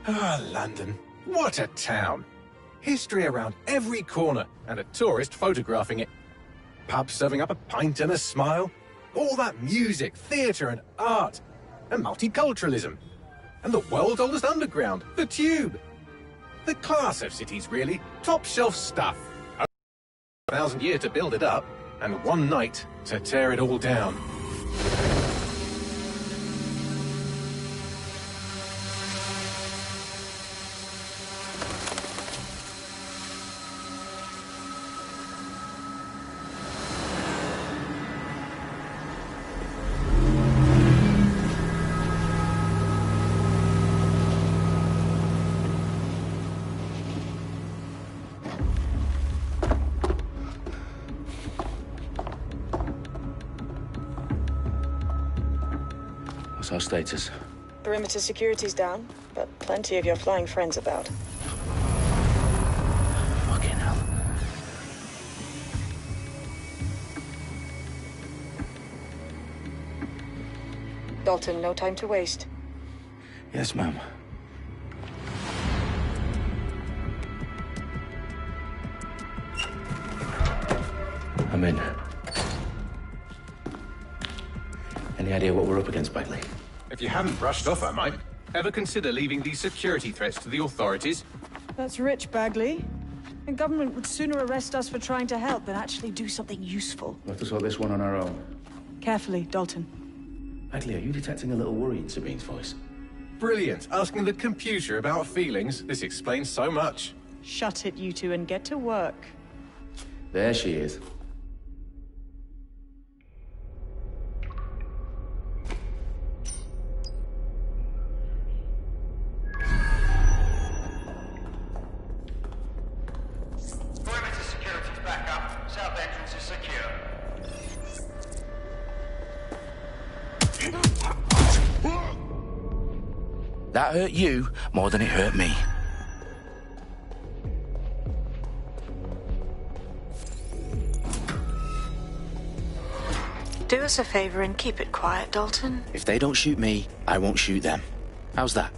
Ah, London. What a town. History around every corner, and a tourist photographing it. Pubs serving up a pint and a smile. All that music, theatre and art. And multiculturalism. And the world's oldest underground, the Tube. The class of cities, really. Top shelf stuff. 1,000 years to build it up, and one night to tear it all down. What's our status? Perimeter security's down, but plenty of your flying friends about. Fucking hell. Dalton, no time to waste. Yes, ma'am. I'm in. Any idea what we're up against, Bagley? If you haven't brushed off, I might. Ever consider leaving these security threats to the authorities? That's rich, Bagley. The government would sooner arrest us for trying to help than actually do something useful. We'll have to sort this one on our own. Carefully, Dalton. Bagley, are you detecting a little worry in Sabine's voice? Brilliant. Asking the computer about feelings. This explains so much. Shut it, you two, and get to work. There she is. Perimeter security's back up. South entrance is secure. That hurt you more than it hurt me. Do us a favor and keep it quiet, Dalton. If they don't shoot me, I won't shoot them. How's that?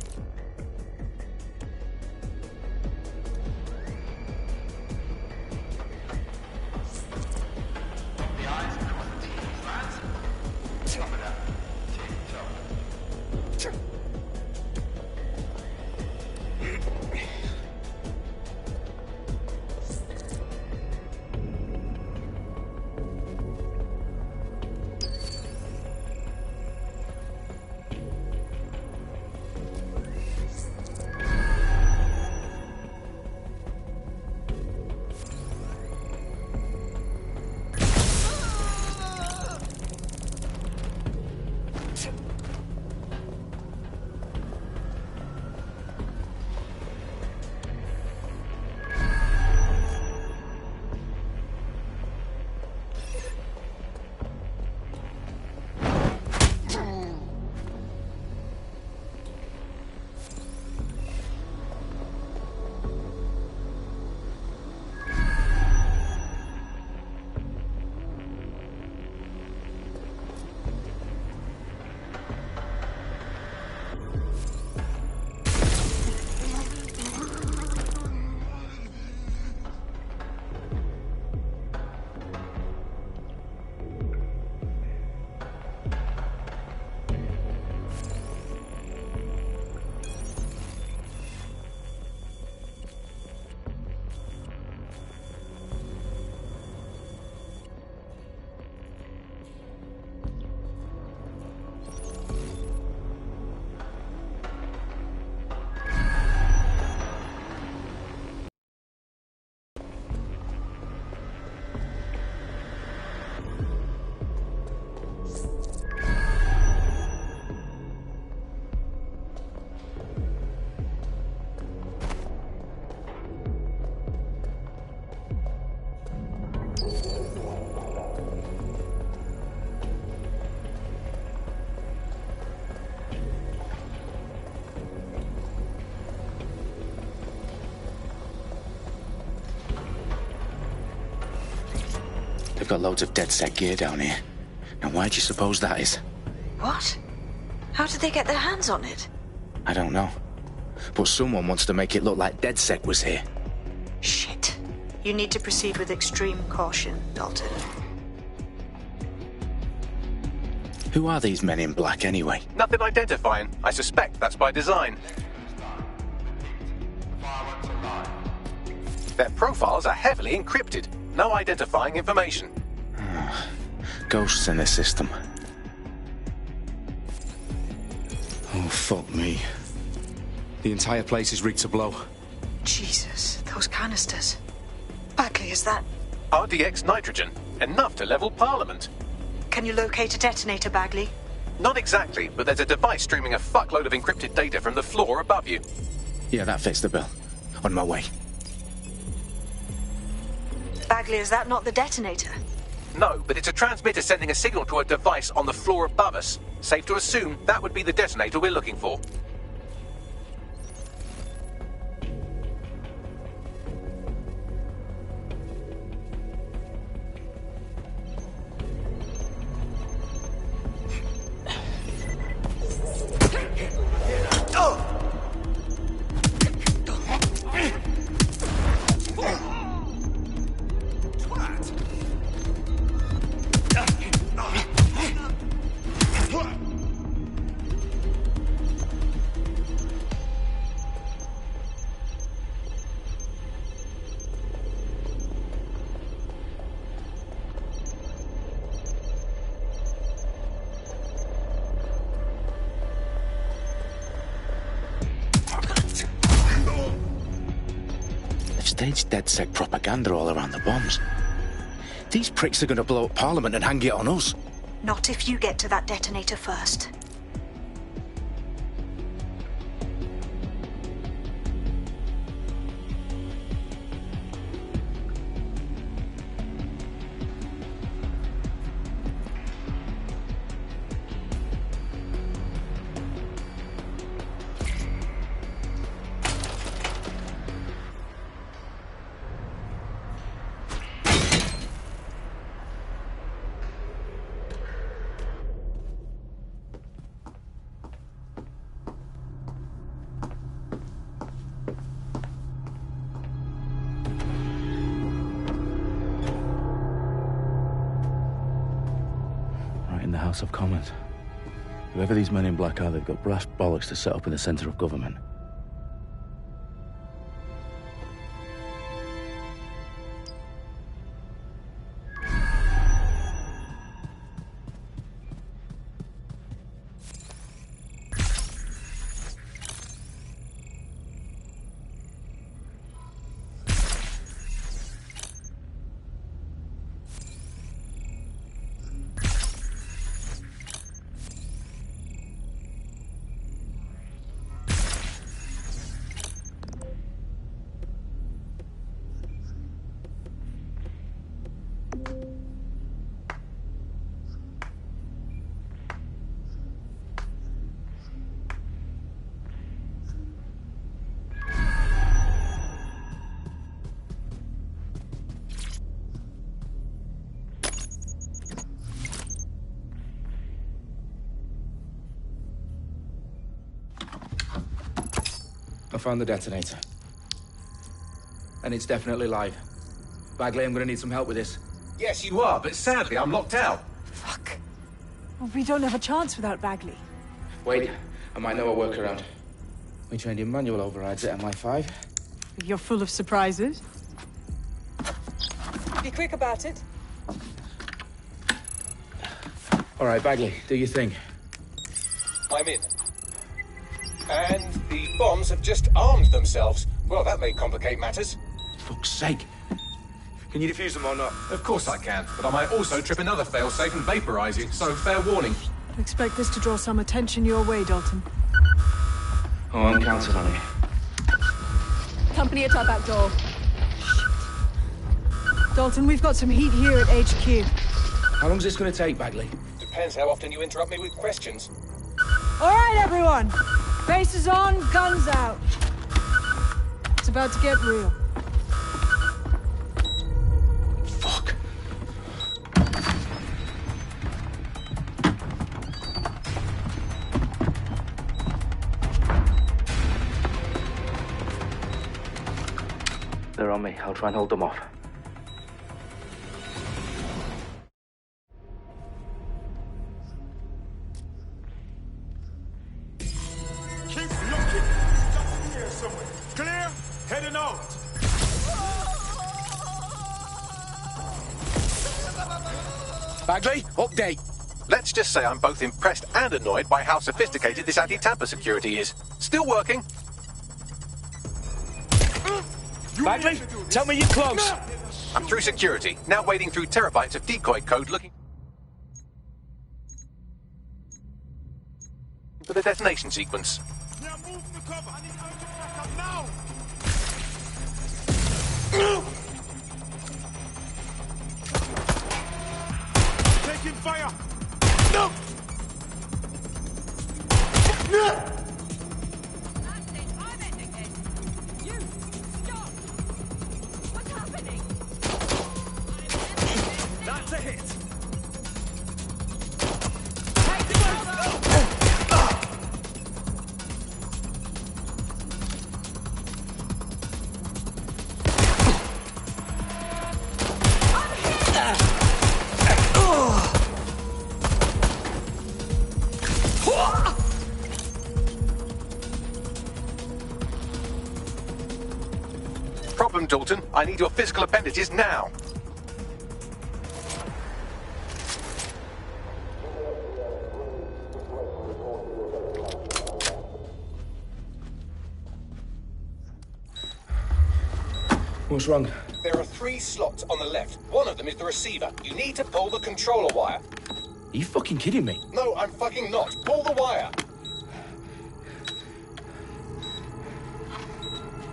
They've got loads of dead-set gear down here. Now, why do you suppose that is? What? How did they get their hands on it? I don't know. But someone wants to make it look like DedSec was here. Shit. You need to proceed with extreme caution, Dalton. Who are these men in black, anyway? Nothing identifying. I suspect that's by design. Their profiles are heavily encrypted. No identifying information. Ghosts in this system. Oh, fuck me. The entire place is rigged to blow. Jesus, those canisters. Bagley, is that... RDX nitrogen. Enough to level Parliament. Can you locate a detonator, Bagley? Not exactly, but there's a device streaming a fuckload of encrypted data from the floor above you. Yeah, that fits the bill. On my way. Bagley, is that not the detonator? No, but it's a transmitter sending a signal to a device on the floor above us. Safe to assume that would be the detonator we're looking for. staged DedSec propaganda all around the bombs. These pricks are going to blow up Parliament and hang it on us. Not if you get to that detonator first. In the House of Commons. Whoever these men in black are, they've got brass bollocks to set up in the centre of government. I found the detonator. And it's definitely live. Bagley, I'm gonna need some help with this. Yes, you are, but sadly, I'm locked out. Fuck. Well, we don't have a chance without Bagley. Wait, I might know a workaround. We trained in manual overrides at MI5. You're full of surprises. Be quick about it. All right, Bagley, do your thing. I'm in. And the bombs have just armed themselves. Well, that may complicate matters. Fuck's sake. Can you defuse them or not? Of course I can, but I might also trip another failsafe and vaporize you, so fair warning. Expect this to draw some attention your way, Dalton. Oh, I'm counting on it. Company at our back door. Shit. Dalton, we've got some heat here at HQ. How long's this gonna take, Bagley? Depends how often you interrupt me with questions. All right, everyone. Faces on, guns out. It's about to get real. Fuck. They're on me. I'll try and hold them off. Bagley, update. Let's just say I'm both impressed and annoyed by how sophisticated this anti-tamper security is. Still working. Bagley, tell me you're close. I'm through security, now wading through terabytes of decoy code looking for the detonation sequence. Now move to cover. I need urgent backup now. Taking fire. No. That's it. I'm ending this. You stop. What's happening? That's a hit. Take it over. Problem, Dalton. I need your physical appendages now. What's wrong? There are 3 slots on the left. One of them is the receiver. You need to pull the controller wire. Are you fucking kidding me? No, I'm fucking not. Pull the wire.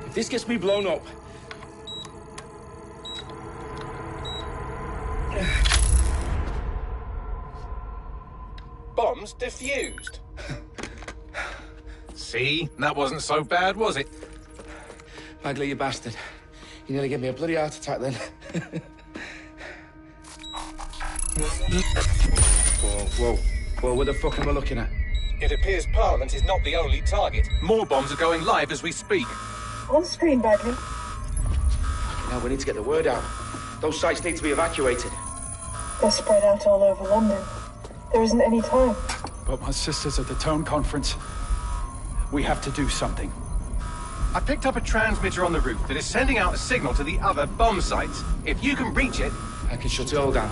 If this gets me blown up... Bombs defused. See? That wasn't so bad, was it? Bagley, you bastard. You nearly gave me a bloody heart attack then. Whoa, what the fuck am I looking at? It appears Parliament is not the only target. More bombs are going live as we speak. On screen, Bagley. Now we need to get the word out. Those sites need to be evacuated. They're spread out all over London. There isn't any time. But my sister's at the town conference. We have to do something. I picked up a transmitter on the roof that is sending out a signal to the other bomb sites. If you can reach it... I can shut it all down.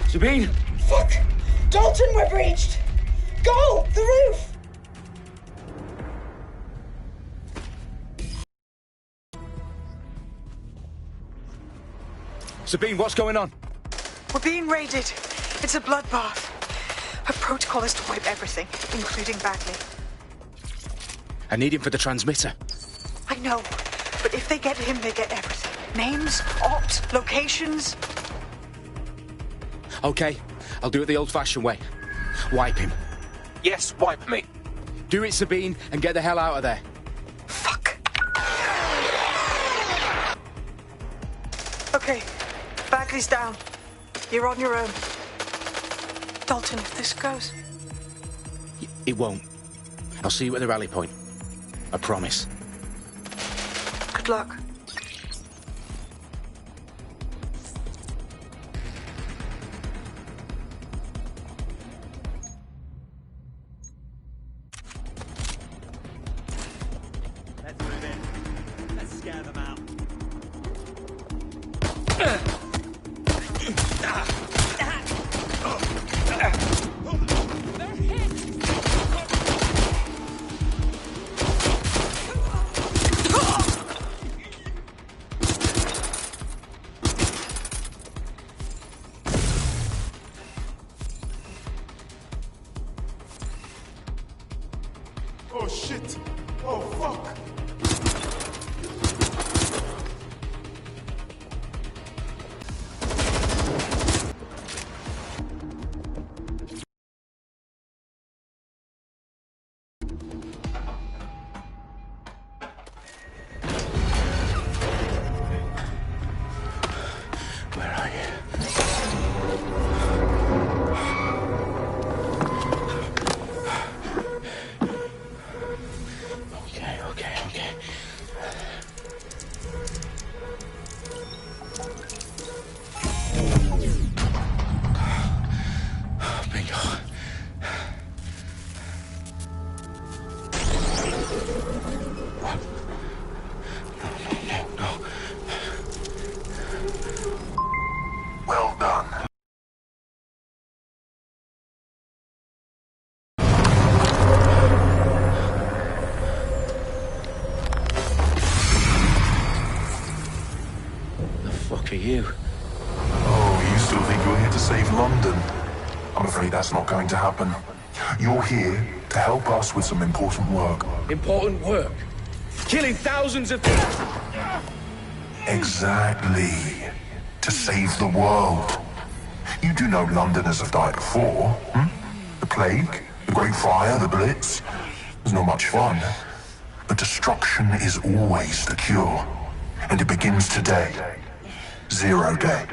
Sabine! Fuck! Dalton, we're breached! Go! The roof! Sabine, what's going on? We're being raided. It's a bloodbath. Our protocol is to wipe everything, including Bagley. I need him for the transmitter. I know, but if they get him, they get everything. Names, ops, locations. Okay, I'll do it the old-fashioned way. Wipe him. Yes, wipe me. Do it, Sabine, and get the hell out of there. Fuck. Okay, Bagley's down. You're on your own. Dalton, if this goes... It won't. I'll see you at the rally point. I promise. Good luck. Let's move in. Let's scare them out. They're hit! Oh shit! Oh fuck! Where are you? Okay. Bingo. What? No. Well done. The fuck are you? Oh, you still think you're here to save London? I'm afraid that's not going to happen. You're here to help us with some important work. Important work. Killing thousands of people. Exactly. To save the world. You do know Londoners have died before, hmm? The plague, the Great Fire, the Blitz. It's not much fun. But destruction is always the cure. And it begins today. 0 day.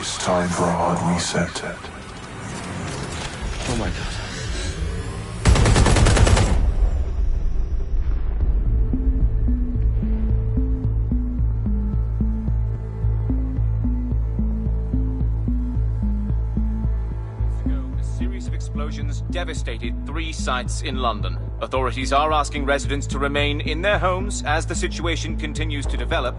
It's time for a hard reset. Oh my god. A series of explosions devastated 3 sites in London. Authorities are asking residents to remain in their homes as the situation continues to develop.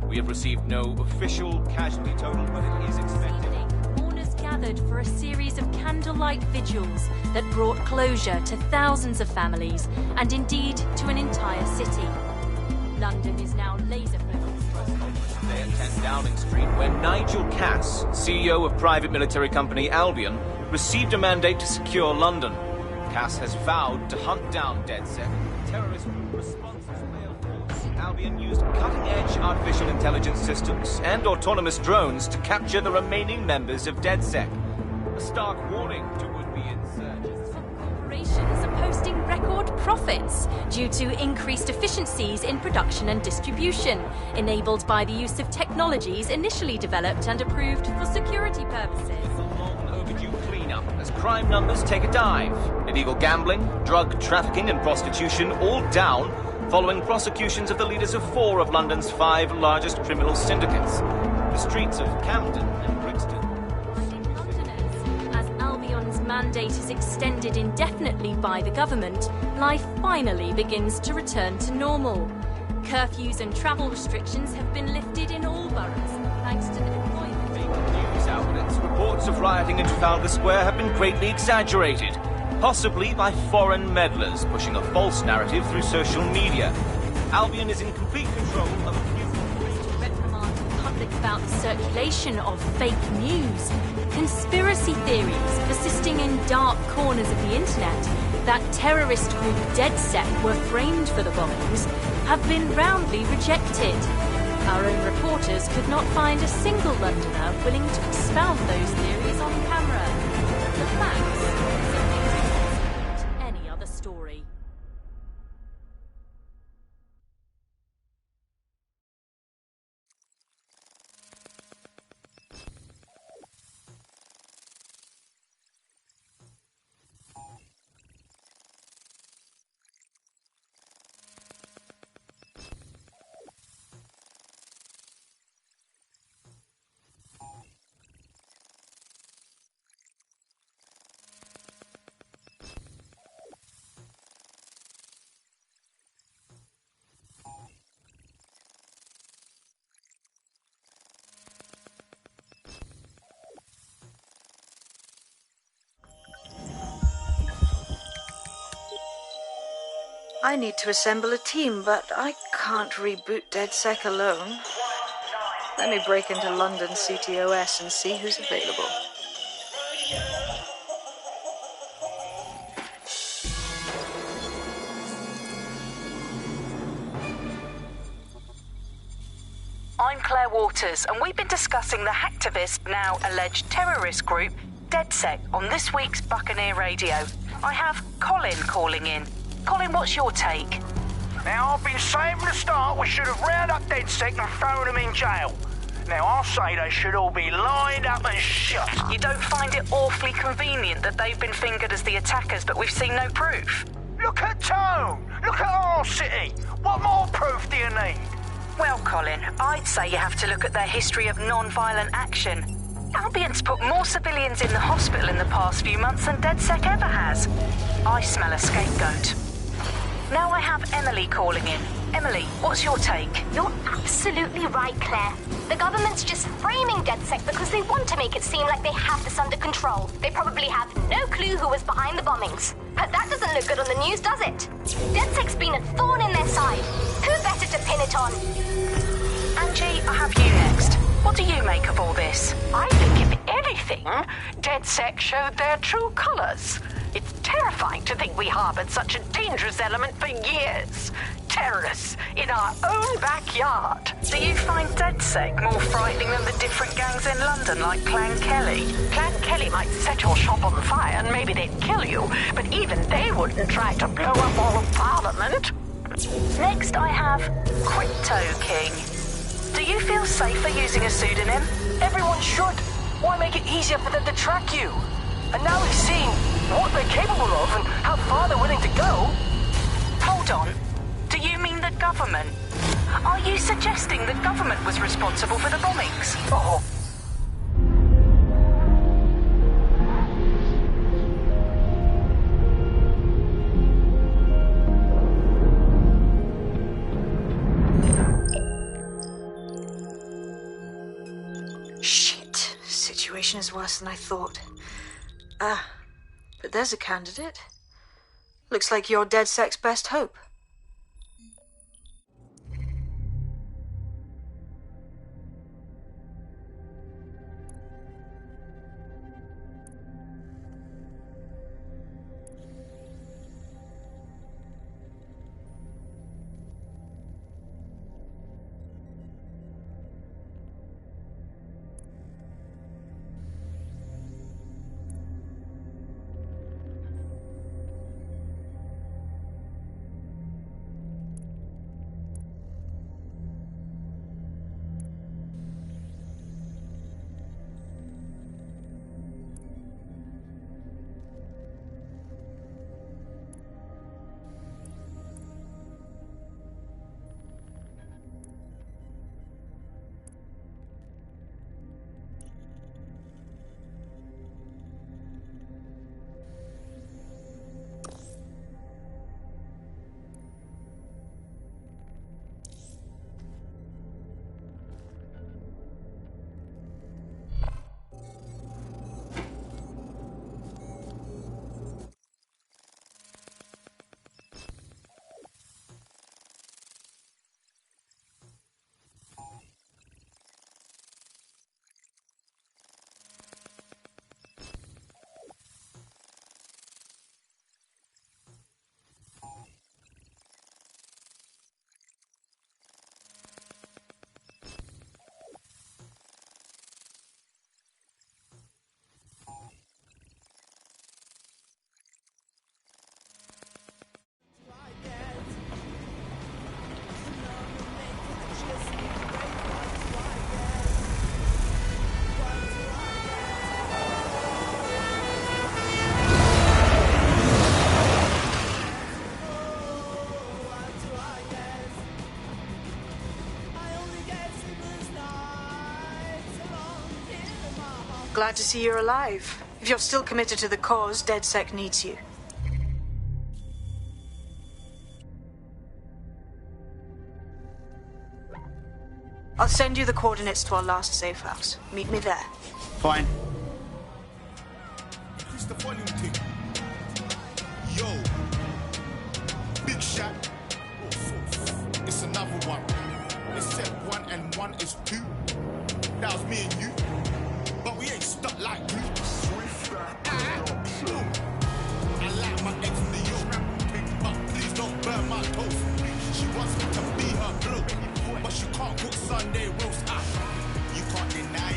We have received no official casualty total, but it is expected. Mourners gathered for a series of candlelight vigils that brought closure to thousands of families and indeed to an entire city. London is now laser-focused. Today at 10 Downing Street, where Nigel Cass, CEO of private military company Albion, received a mandate to secure London. Cass has vowed to hunt down DedSec. Terrorist responses failed. Albion used cutting-edge artificial intelligence systems and autonomous drones to capture the remaining members of DedSec. A stark warning to would-be insurgents. Corporations are posting record profits due to increased efficiencies in production and distribution, enabled by the use of technologies initially developed and approved for security purposes. As crime numbers take a dive. Illegal gambling, drug trafficking and prostitution all down following prosecutions of the leaders of 4 of London's 5 largest criminal syndicates. The streets of Camden and Brixton. Londoners, as Albion's mandate is extended indefinitely by the government, life finally begins to return to normal. Curfews and travel restrictions have been lifted in all boroughs, thanks to the deployment. News outlets, reports of rioting in Trafalgar Square have been greatly exaggerated, possibly by foreign meddlers pushing a false narrative through social media. Albion is in complete control of reprimand the public about the circulation of fake news, conspiracy theories persisting in dark corners of the internet that terrorist group DedSec were framed for the bombings have been roundly rejected. Our own reporters could not find a single Londoner willing to expound those theories on camera. The facts simply any other story. I need to assemble a team, but I can't reboot DedSec alone. Let me break into London CTOS and see who's available. I'm Claire Waters, and we've been discussing the hacktivist, now alleged terrorist group, DedSec, on this week's Buccaneer Radio. I have Colin calling in. Colin, what's your take? Now, I've been saying from the start we should have rounded up DedSec and thrown them in jail. Now, I'll say they should all be lined up and shot. You don't find it awfully convenient that they've been fingered as the attackers, but we've seen no proof? Look at Tone! Look at our city! What more proof do you need? Well, Colin, I'd say you have to look at their history of non-violent action. Albion's put more civilians in the hospital in the past few months than DedSec ever has. I smell a scapegoat. Now I have Emily calling in. Emily, what's your take? You're absolutely right, Claire. The government's just framing DedSec because they want to make it seem like they have this under control. They probably have no clue who was behind the bombings. But that doesn't look good on the news, does it? DedSec's been a thorn in their side. Who better to pin it on? Angie, I have you next. What do you make of all this? I think, if anything, DedSec showed their true colors. It's terrifying to think we harbored such a dangerous element for years. Terrorists in our own backyard. Do you find DedSec more frightening than the different gangs in London, like Clan Kelly? Clan Kelly might set your shop on fire and maybe they'd kill you, but even they wouldn't try to blow up all of Parliament. Next, I have Crypto King. Do you feel safer using a pseudonym? Everyone should. Why make it easier for them to track you? And now we've seen what they're capable of and how far they're willing to go. Hold on. Do you mean the government? Are you suggesting the government was responsible for the bombings? Uh-oh. situation is worse than I thought. But there's a candidate. Looks like you're DedSec's best hope. Glad to see you're alive. If you're still committed to the cause, DedSec needs you. I'll send you the coordinates to our last safe house. Meet me there. Fine. It's the volume thing. Yo. Big shot. It's another one. It's set 1 and 1 is 2. That was me and you. But we ain't stuck like you. I like my ex New York, but please don't burn my toast. She wants me to be her bloke, but she can't cook Sunday roast. You can't deny,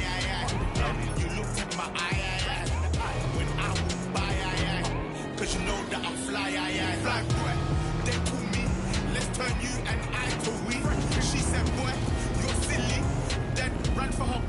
you looked at my eye, when I was by, cause you know that I'm fly, fly boy. They call me, let's turn you and I to we. She said, boy, you're silly, then run for her.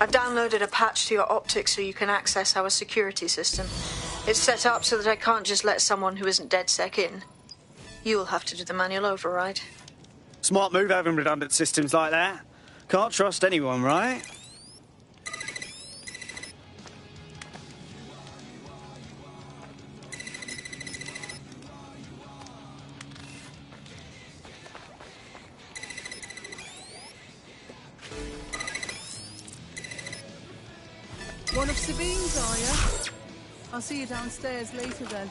I've downloaded a patch to your optics so you can access our security system. It's set up so that I can't just let someone who isn't DedSec in. You'll have to do the manual override. Smart move having redundant systems like that. Can't trust anyone, right? One of Sabine's, are you? I'll see you downstairs later then.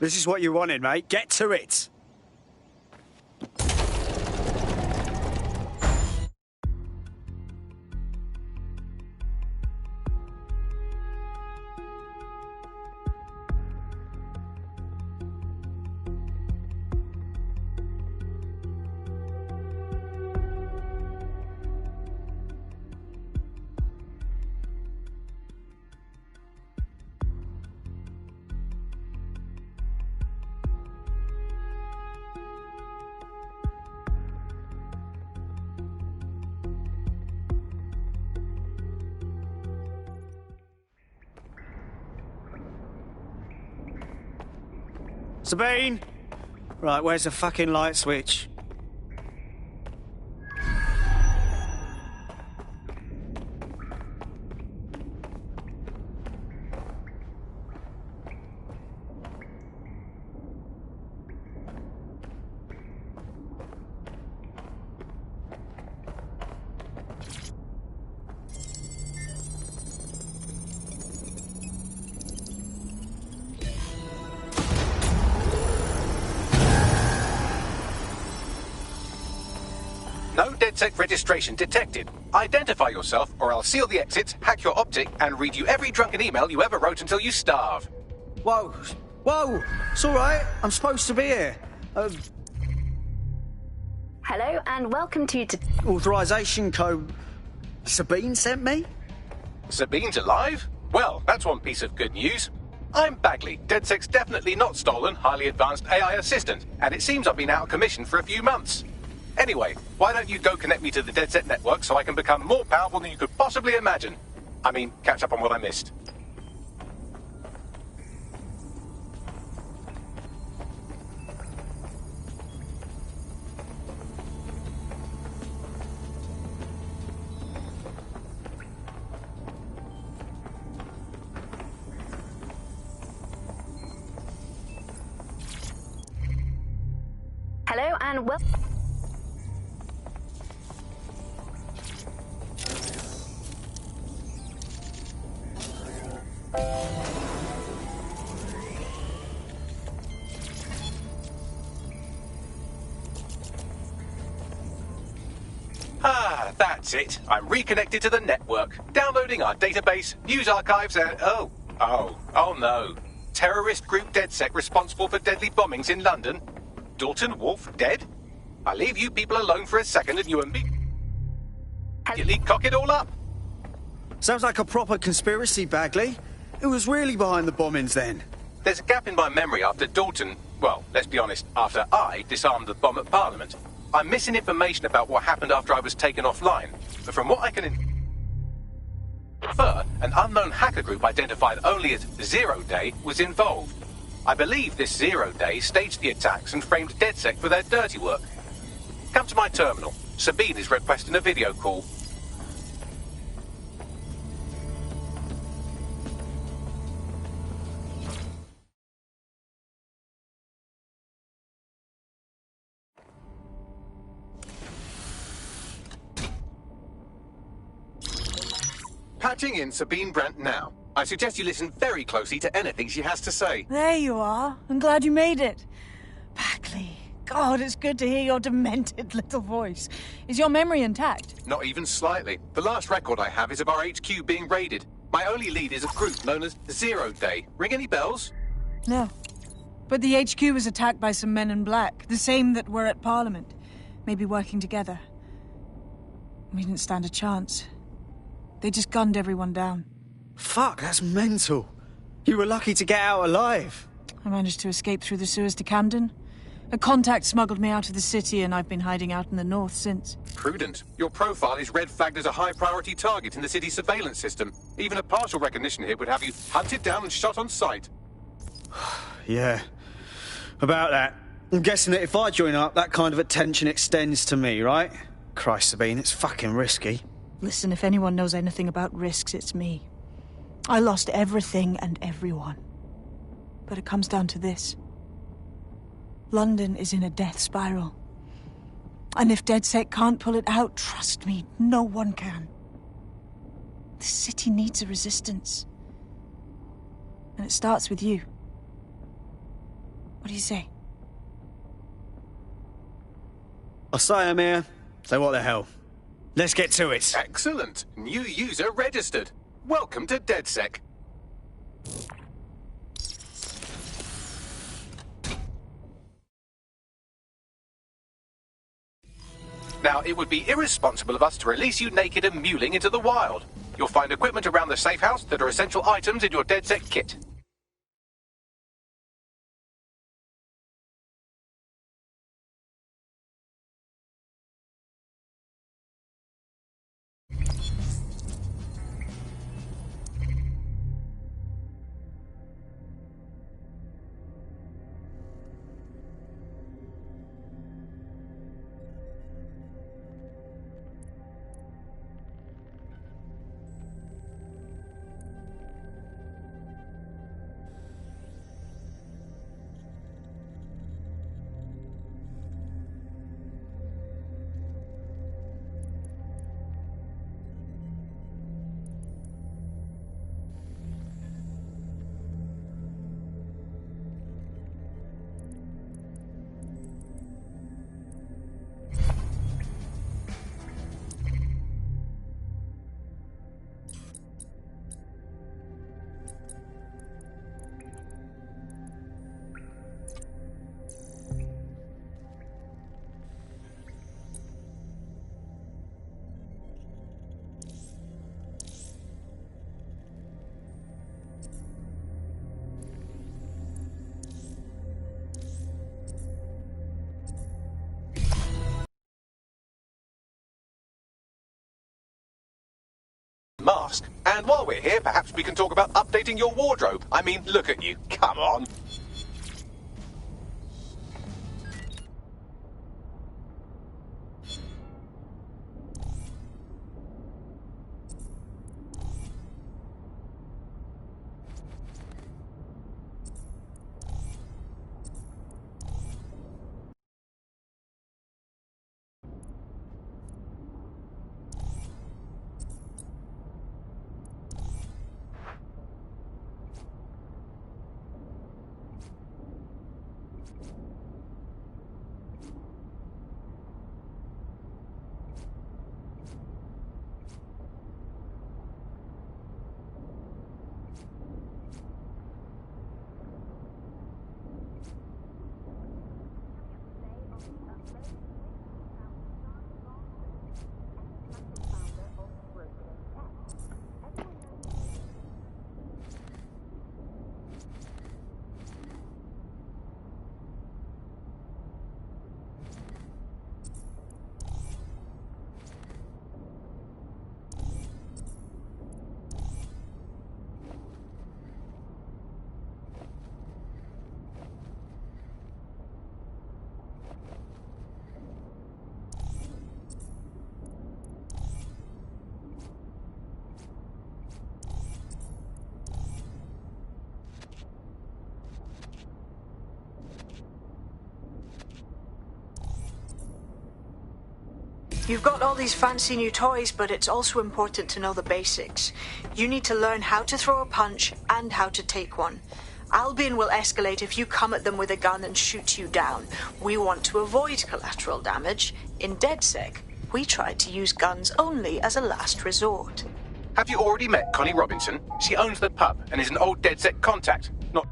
This is what you wanted, mate. Get to it. Sabine! Right, where's the fucking light switch? No DedSec registration detected. Identify yourself, or I'll seal the exits, hack your optic, and read you every drunken email you ever wrote until you starve. Whoa! Whoa! It's all right. I'm supposed to be here. Hello and welcome to... Authorization code... Sabine sent me? Sabine's alive? Well, that's one piece of good news. I'm Bagley, DedSec's definitely not stolen, highly advanced AI assistant, and it seems I've been out of commission for a few months. Anyway, why don't you go connect me to the DedSec network so I can become more powerful than you could possibly imagine? I mean, catch up on what I missed. Hello and welcome... Ah, that's it. I'm reconnected to the network, downloading our database, news archives, and... Oh no. Terrorist group DedSec responsible for deadly bombings in London? Dalton Wolfe dead? I leave you people alone for a second and you and me... immediately cock it all up. Sounds like a proper conspiracy, Bagley. Who was really behind the bombings then? There's a gap in my memory after Dalton... Well, let's be honest, after I disarmed the bomb at Parliament. I'm missing information about what happened after I was taken offline, but from what I can infer, an unknown hacker group identified only as Zero Day was involved. I believe this Zero Day staged the attacks and framed DedSec for their dirty work. Come to my terminal. Sabine is requesting a video call. Patching in Sabine Brandt now. I suggest you listen very closely to anything she has to say. There you are. I'm glad you made it. Bagley. God, it's good to hear your demented little voice. Is your memory intact? Not even slightly. The last record I have is of our HQ being raided. My only lead is a group known as Zero Day. Ring any bells? No. But the HQ was attacked by some men in black, the same that were at Parliament. Maybe working together. We didn't stand a chance. They just gunned everyone down. Fuck, that's mental. You were lucky to get out alive. I managed to escape through the sewers to Camden. A contact smuggled me out of the city, and I've been hiding out in the north since. Prudent. Your profile is red flagged as a high-priority target in the city's surveillance system. Even a partial recognition here would have you hunted down and shot on sight. Yeah. About that. I'm guessing that if I join up, that kind of attention extends to me, right? Christ, Sabine, it's fucking risky. Listen, if anyone knows anything about risks, it's me. I lost everything and everyone. But it comes down to this. London is in a death spiral. And if DedSec can't pull it out, trust me, no one can. The city needs a resistance. And it starts with you. What do you say? I say, Amir. So what the hell? Let's get to it. Excellent. New user registered. Welcome to DedSec. Now, it would be irresponsible of us to release you naked and mewling into the wild. You'll find equipment around the safe house that are essential items in your DedSec kit. Mask. And while we're here, perhaps we can talk about updating your wardrobe. I mean, look at you. Come on. You've got all these fancy new toys, but it's also important to know the basics. You need to learn how to throw a punch and how to take one. Albion will escalate if you come at them with a gun and shoot you down. We want to avoid collateral damage. In DedSec, we try to use guns only as a last resort. Have you already met Connie Robinson? She owns the pub and is an old DedSec contact. Not...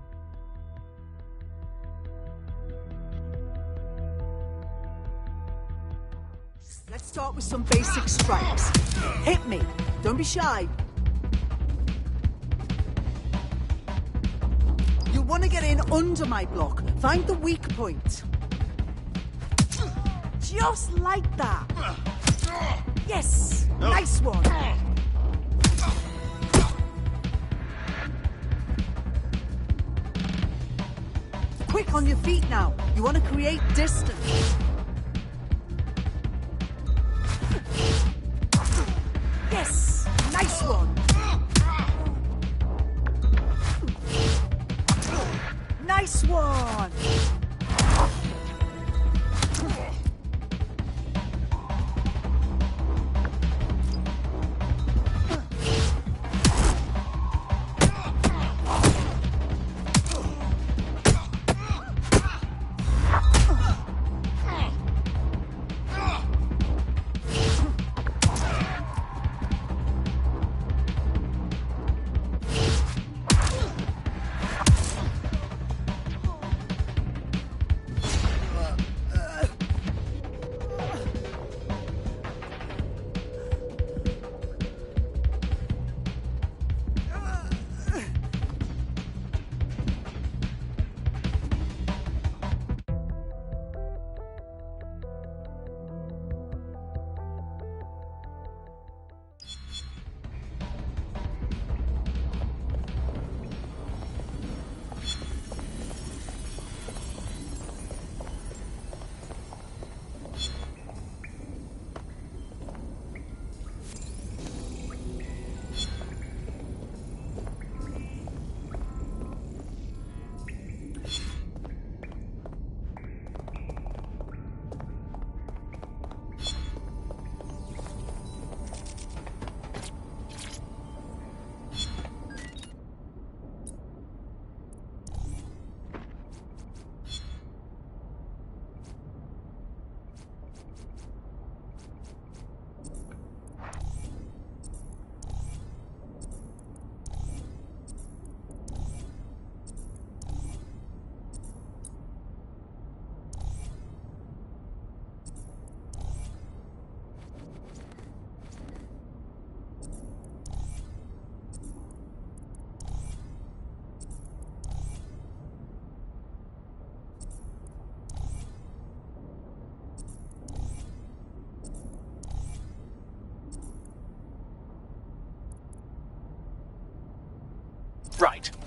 Let's start with some basic strikes. Hit me. Don't be shy. You'll want to get in under my block. Find the weak point. Just like that. Yes! Nice one! Quick on your feet now. You want to create distance. Yes! Nice one! Nice one!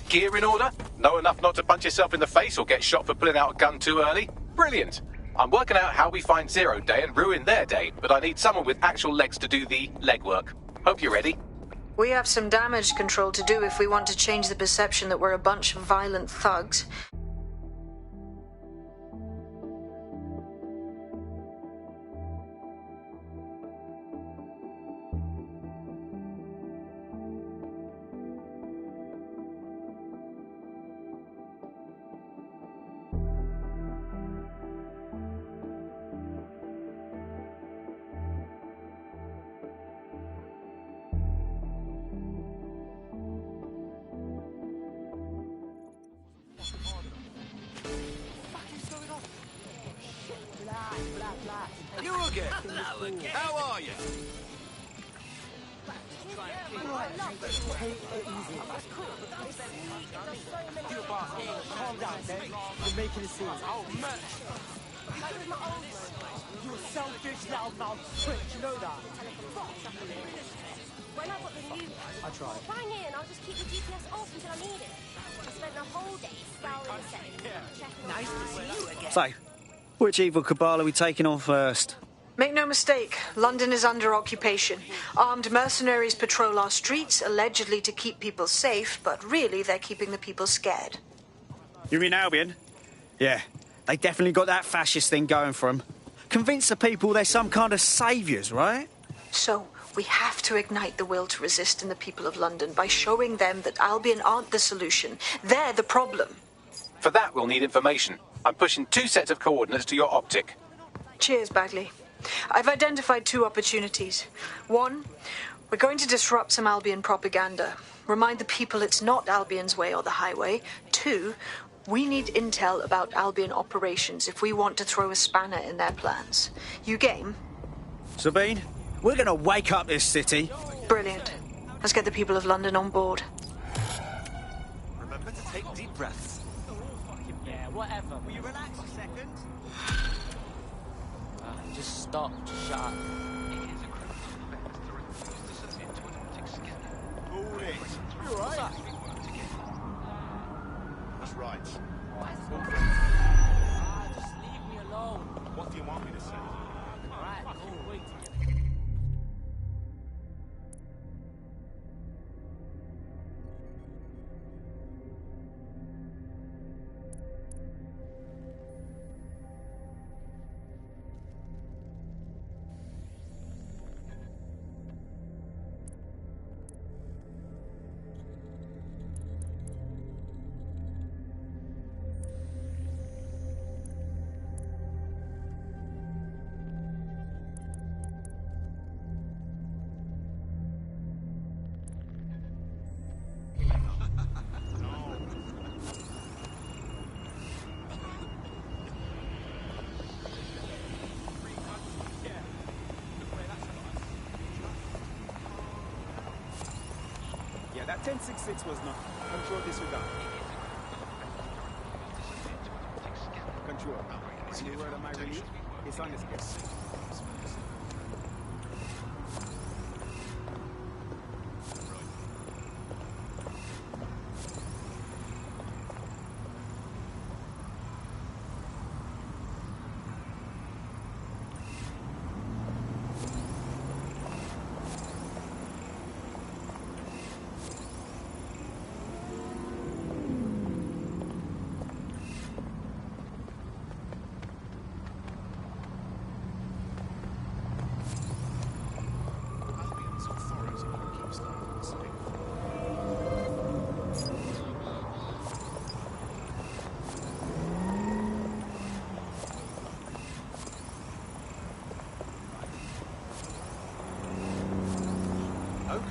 Gear in order? Know enough not to punch yourself in the face or get shot for pulling out a gun too early? Brilliant. I'm working out how we find Zero Day and ruin their day, but I need someone with actual legs to do the legwork. Hope you're ready. We have some damage control to do if we want to change the perception that we're a bunch of violent thugs. You again? How are you? Calm down, man. You're making a scene. Oh, man. You're a selfish, loudmouth prick, you know that? When I got the new I tried. bang in, I'll just keep the GPS off until I need it. I spent the whole day scouring the set, checking all Nice to see you again. So, which evil cabal are we taking on first? Make no mistake, London is under occupation. Armed mercenaries patrol our streets, allegedly to keep people safe, but really they're keeping the people scared. You mean Albion? Yeah, they definitely got that fascist thing going for them. Convince the people they're some kind of saviours, right? So, we have to ignite the will to resist in the people of London by showing them that Albion aren't the solution. They're the problem. For that, we'll need information. I'm pushing 2 sets of coordinates to your optic. Cheers, Bagley. I've identified 2 opportunities. 1, we're going to disrupt some Albion propaganda. Remind the people it's not Albion's way or the highway. 2, we need intel about Albion operations if we want to throw a spanner in their plans. You game? Sabine, we're gonna wake up this city. Brilliant. Let's get the people of London on board. Remember to take deep breaths. Yeah, whatever. Will you relax a second? Just stop. Shut up. All in. You alright? That's right. Just leave me alone. What do you want me to say? Alright, cool. Wait. Yeah, that 1066 was not. Control disregard. Control. Any word on my relief? It's on this case.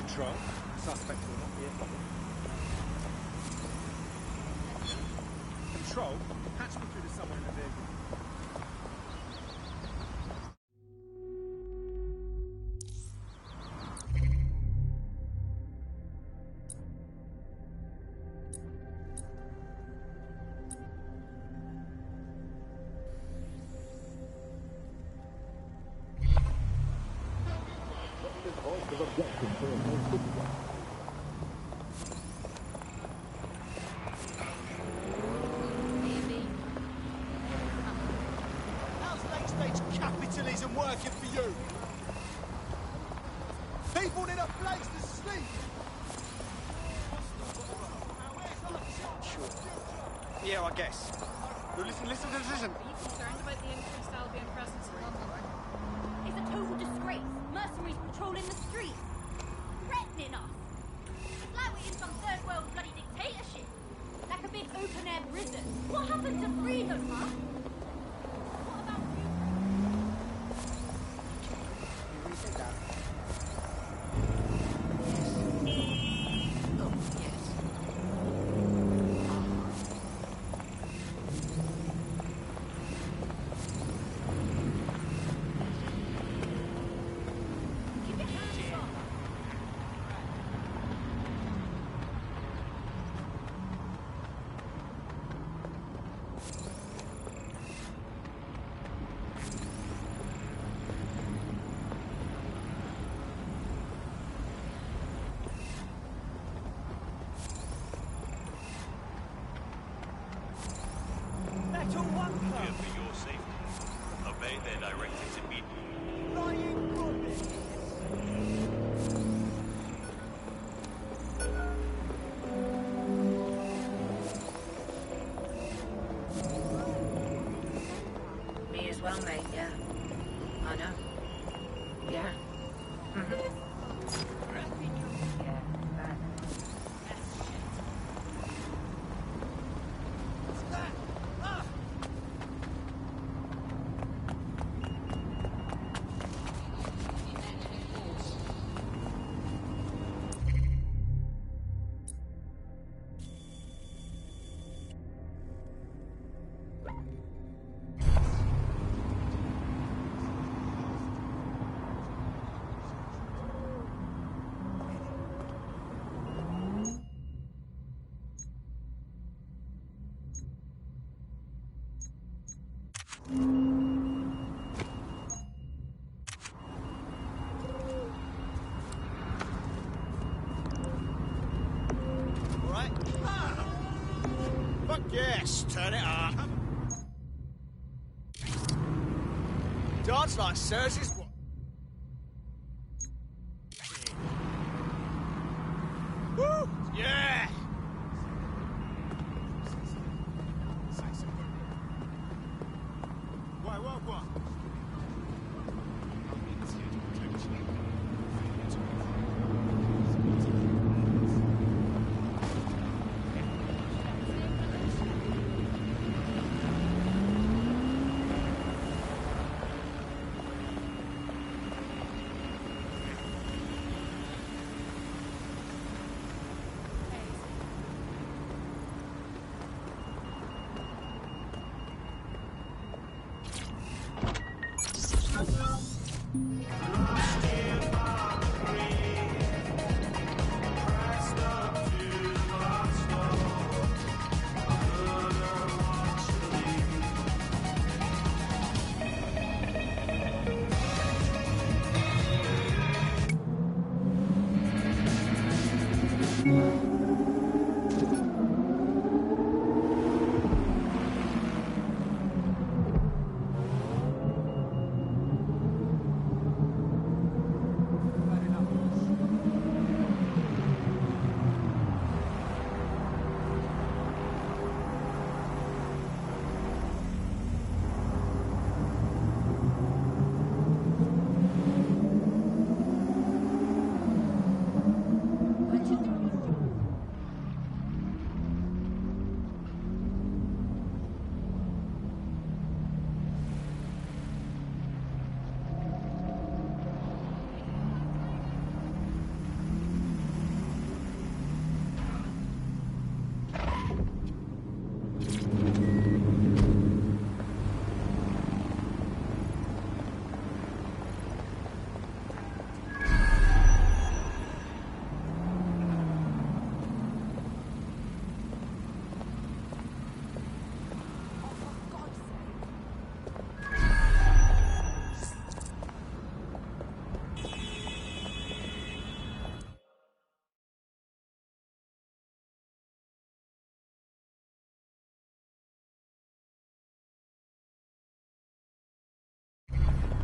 Control. Suspect will not be a problem. Control. Patch me through to someone in the vehicle. Capitalism working for you. People need a place to sleep. Yeah, I guess. Listen. Are you concerned about the increased Albion presence in London? It's a total disgrace. Mercenaries patrolling the streets. Threatening us. It's like we're in some third world bloody dictatorship. Like a big open-air prison. What happened to freedom, huh? What about Here for your safety. Obey their directives immediately. Lying rubbish. Me as well, mate, yeah. I know. Yeah. Right? Fuck yes, turn it up. Dance like Cersei's what? Woo! Yeah! What?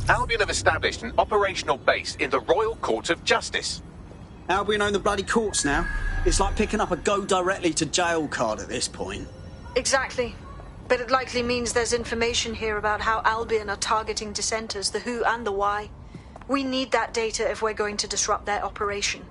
Albion have established an operational base in the Royal Court of Justice. Albion own the bloody courts now. It's like picking up a go directly to jail card at this point. Exactly. But it likely means there's information here about how Albion are targeting dissenters, the who and the why. We need that data if we're going to disrupt their operation.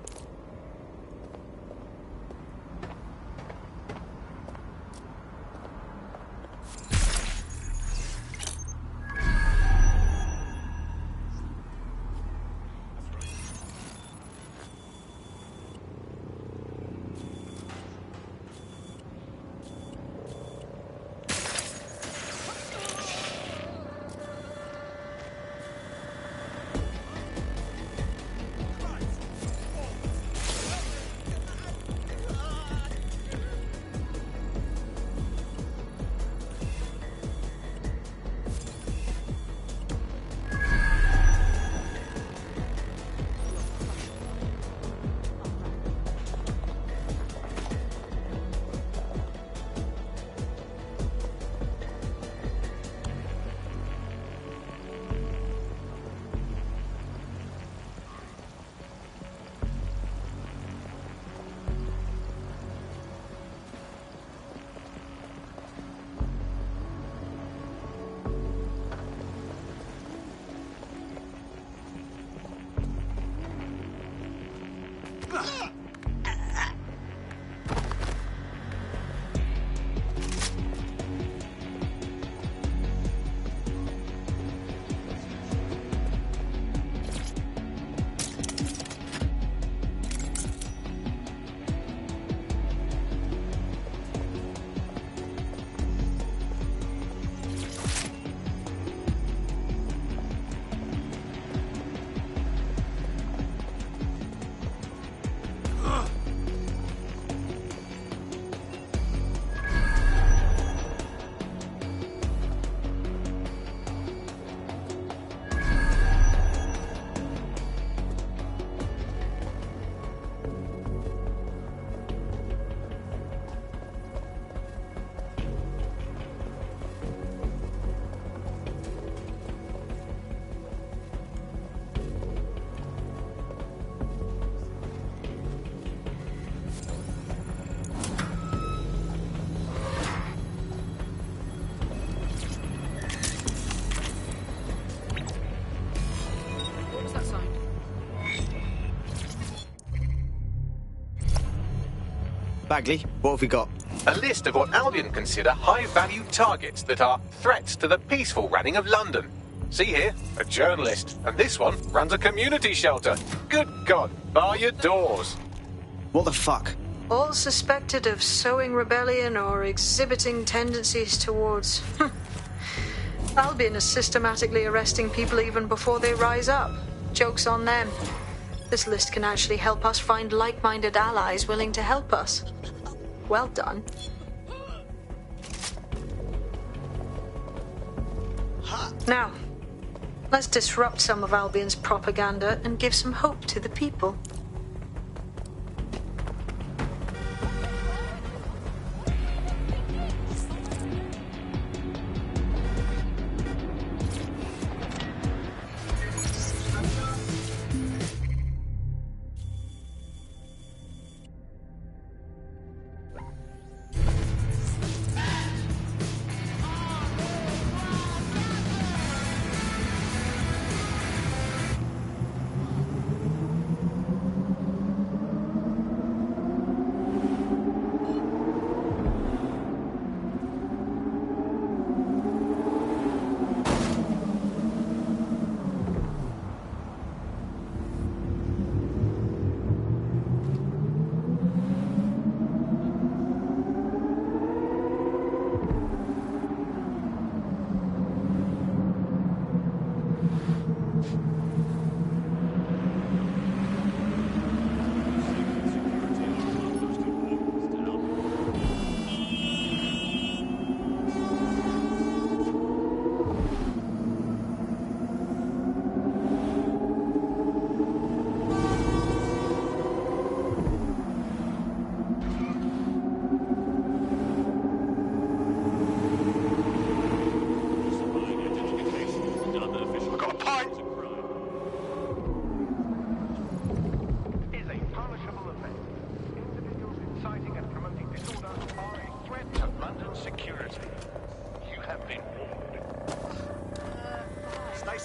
Bagley, what have we got? A list of what Albion consider high-value targets that are threats to the peaceful running of London. See here, a journalist, and this one runs a community shelter. Good God, bar your doors. What the fuck? All suspected of sowing rebellion or exhibiting tendencies towards... Albion is systematically arresting people even before they rise up. Joke's on them. This list can actually help us find like-minded allies willing to help us. Well done. Now, let's disrupt some of Albion's propaganda and give some hope to the people.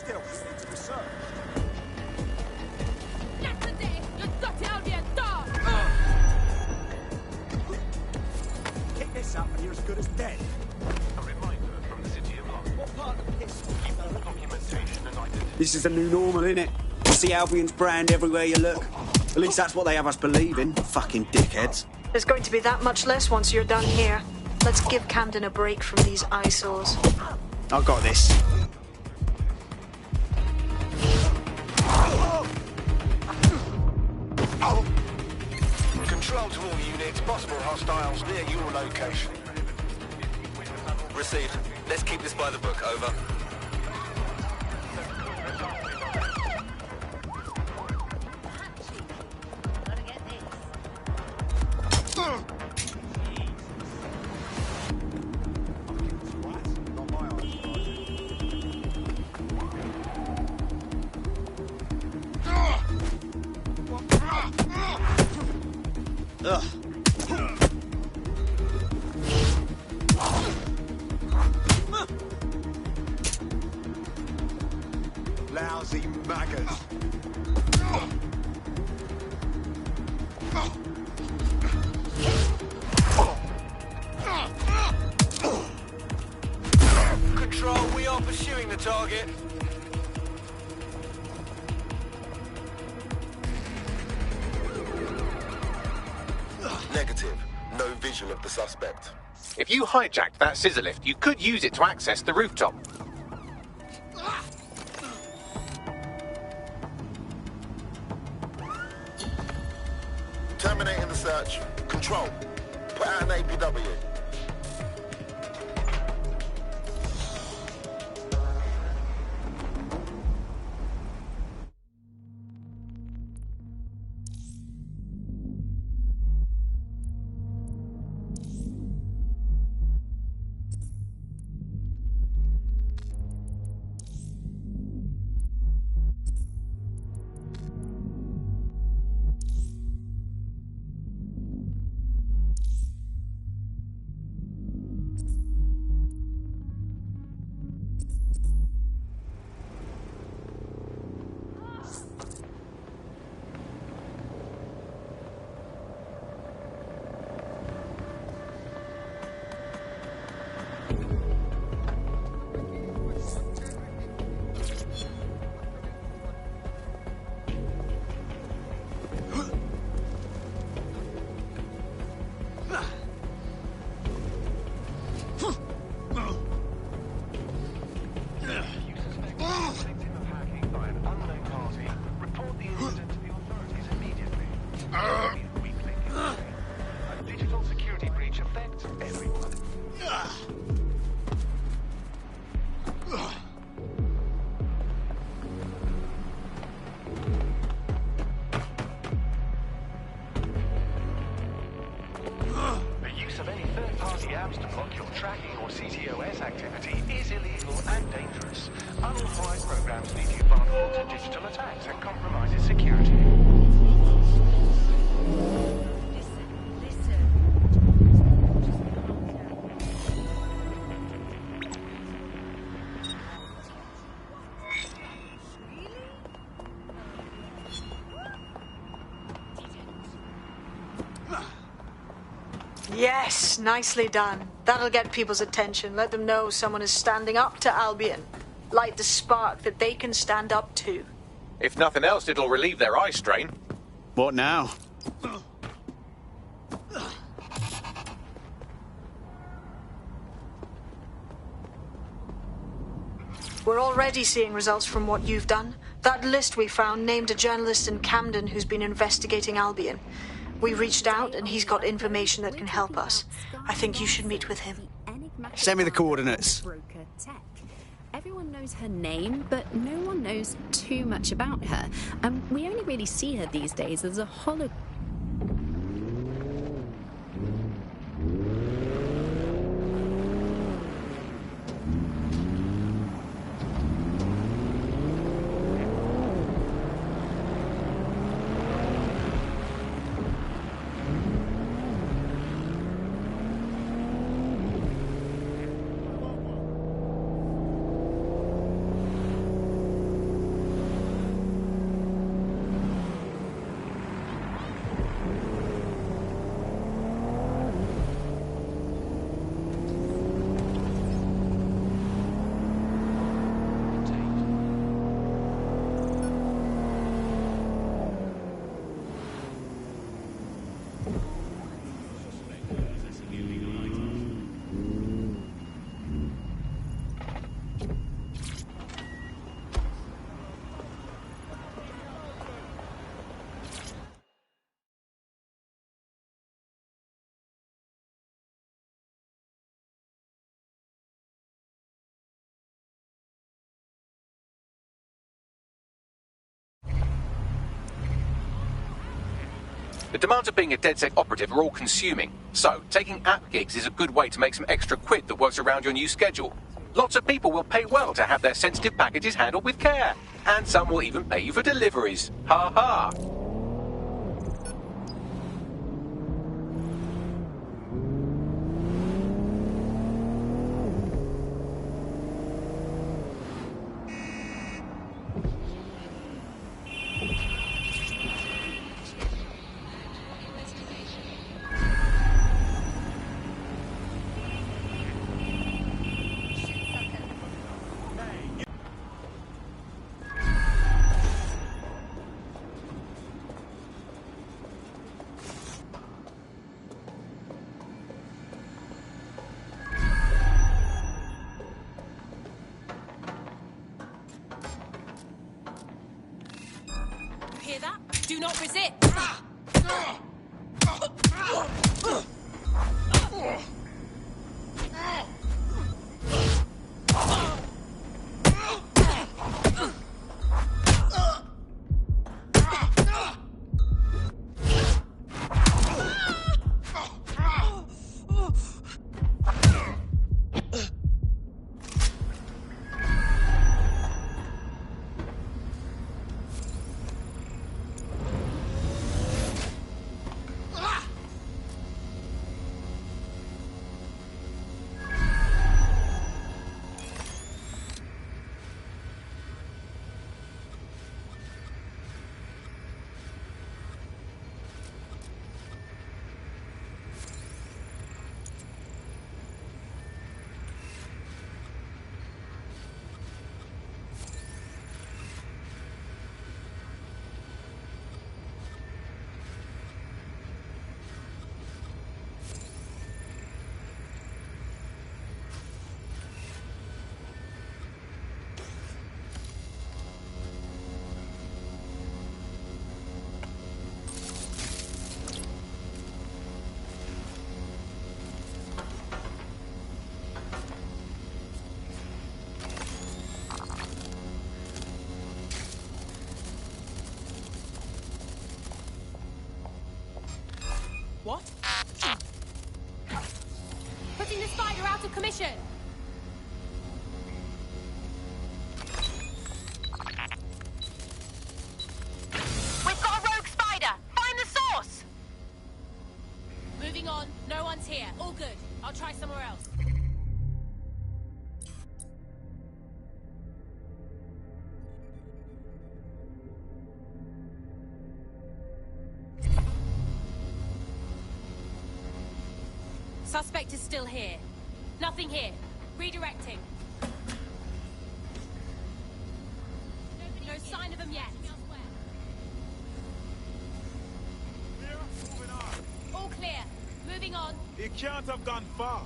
still. Stick to the search. Kick this up and you're as good as dead. A reminder from the city of London. What part of the piss? Keep all documentation and identity. This is the new normal, innit? You see Albion's brand everywhere you look. At least that's what they have us believing. Fucking dickheads. There's going to be that much less once you're done here. Let's give Camden a break from these eyesores. I've got this. Control to all units. Possible hostiles near your location. Received. Let's keep this by the book. Over. Lousy maggots. Control, we are pursuing the target. Negative. No visual of the suspect. If you hijacked that scissor lift, you could use it to access the rooftop. Terminating the search. Control. Put out an APW. Yes, nicely done. That'll get people's attention. Let them know someone is standing up to Albion. Light the spark that they can stand up to. If nothing else, it'll relieve their eye strain. What now? We're already seeing results from what you've done. That list we found named a journalist in Camden who's been investigating Albion. We reached out and he's got information that can help us. I think you should meet with him. Send me the coordinates. Everyone knows her name, but no one knows too much about her. We only really see her these days as a The demands of being a DedSec operative are all-consuming, so taking app gigs is a good way to make some extra quid that works around your new schedule. Lots of people will pay well to have their sensitive packages handled with care, and some will even pay you for deliveries. Ha ha! Hear that? Do not resist! What? Putting the spider out of commission! We've got a rogue spider! Find the source! Moving on. No one's here. All good. I'll try somewhere else. Suspect is still here. Nothing here. Redirecting. No sign of him yet. All clear. Moving on. He can't have gone far.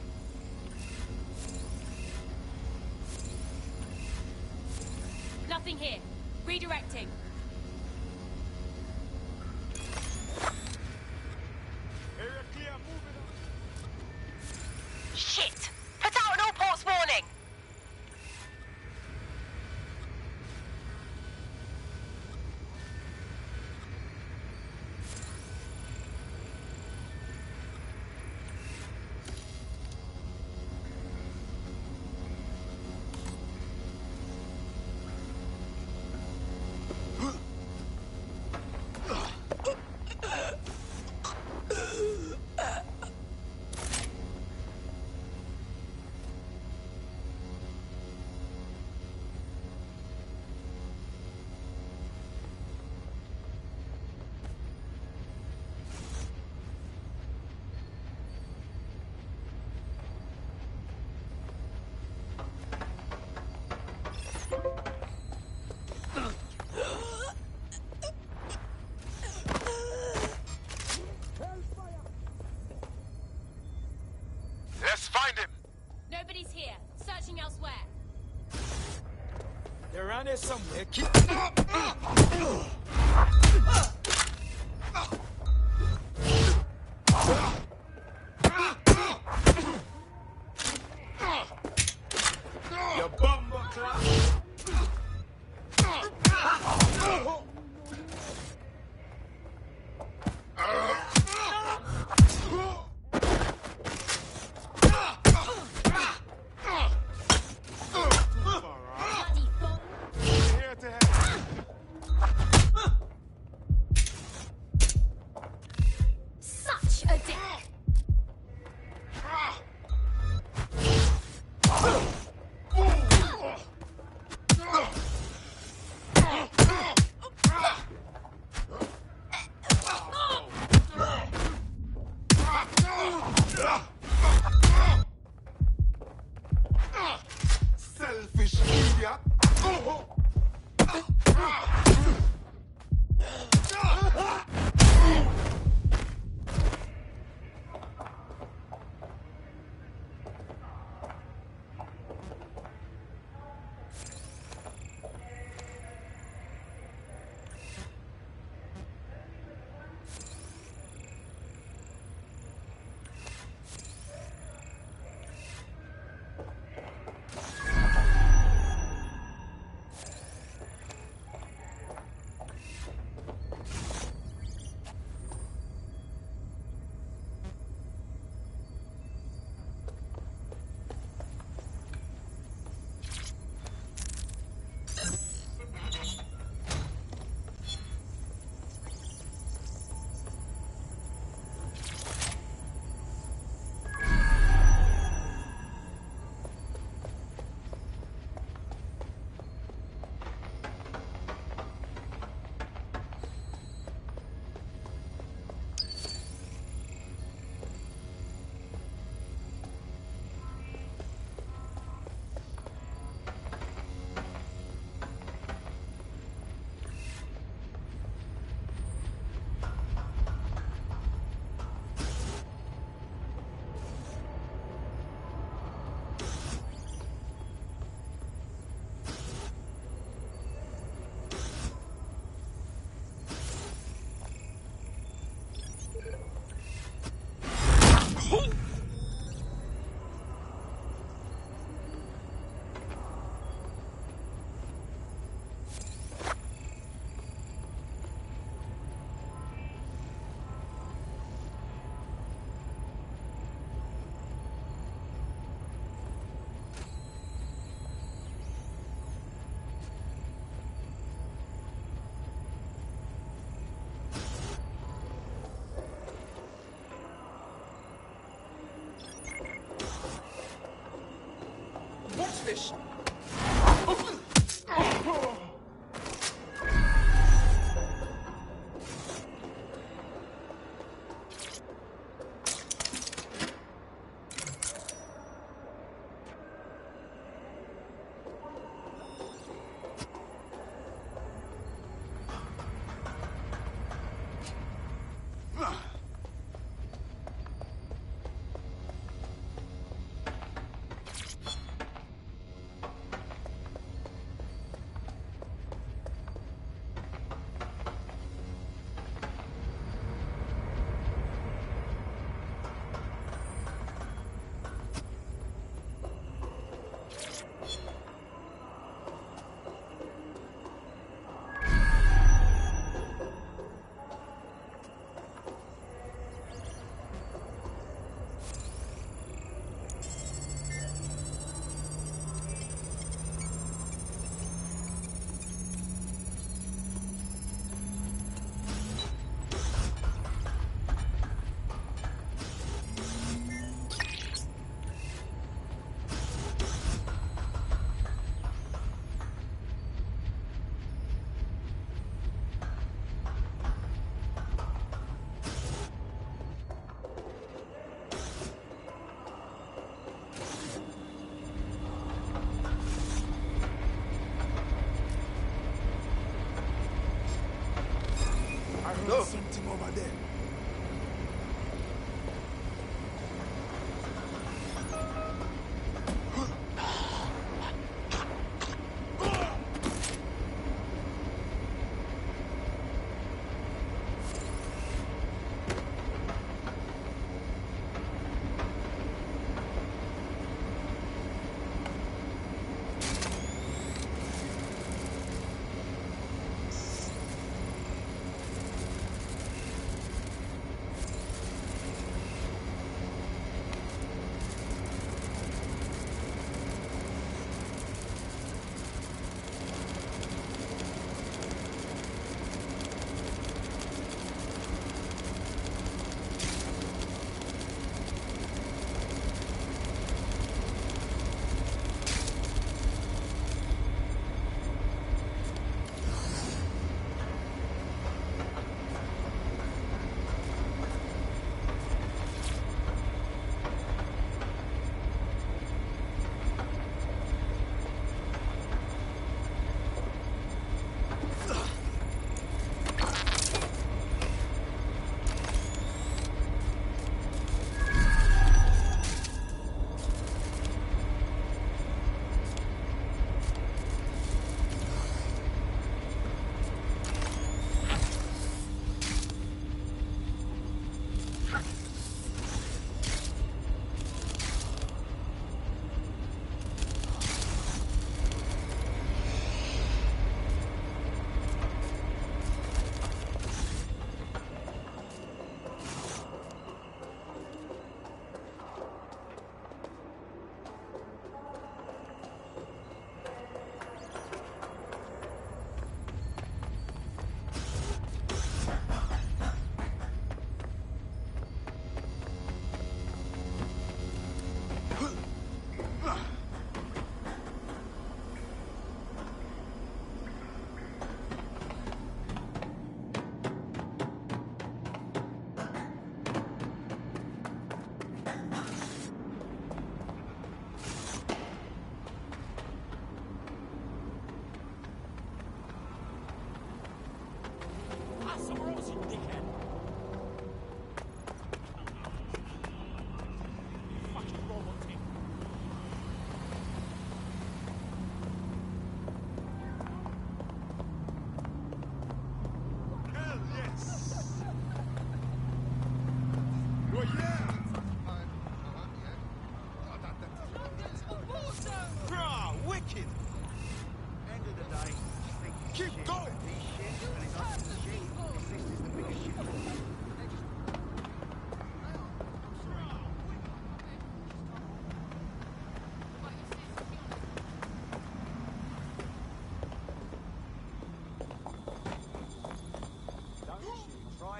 Nothing here. Redirecting. Area clear, moving on. Shit! Put out an all-ports warning! Let's find him. Nobody's here. Searching elsewhere. They're around here somewhere. Keep... You bumper clap. this. Go. Something over there.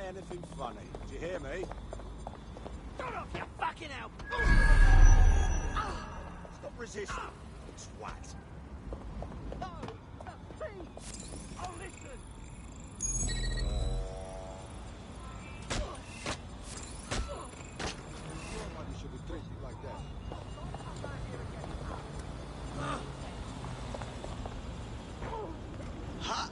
Anything funny. Do you hear me? Shut up, you fucking help! Stop resisting. swat. No! Please! Oh, listen! Nobody should be treated like that. Ha!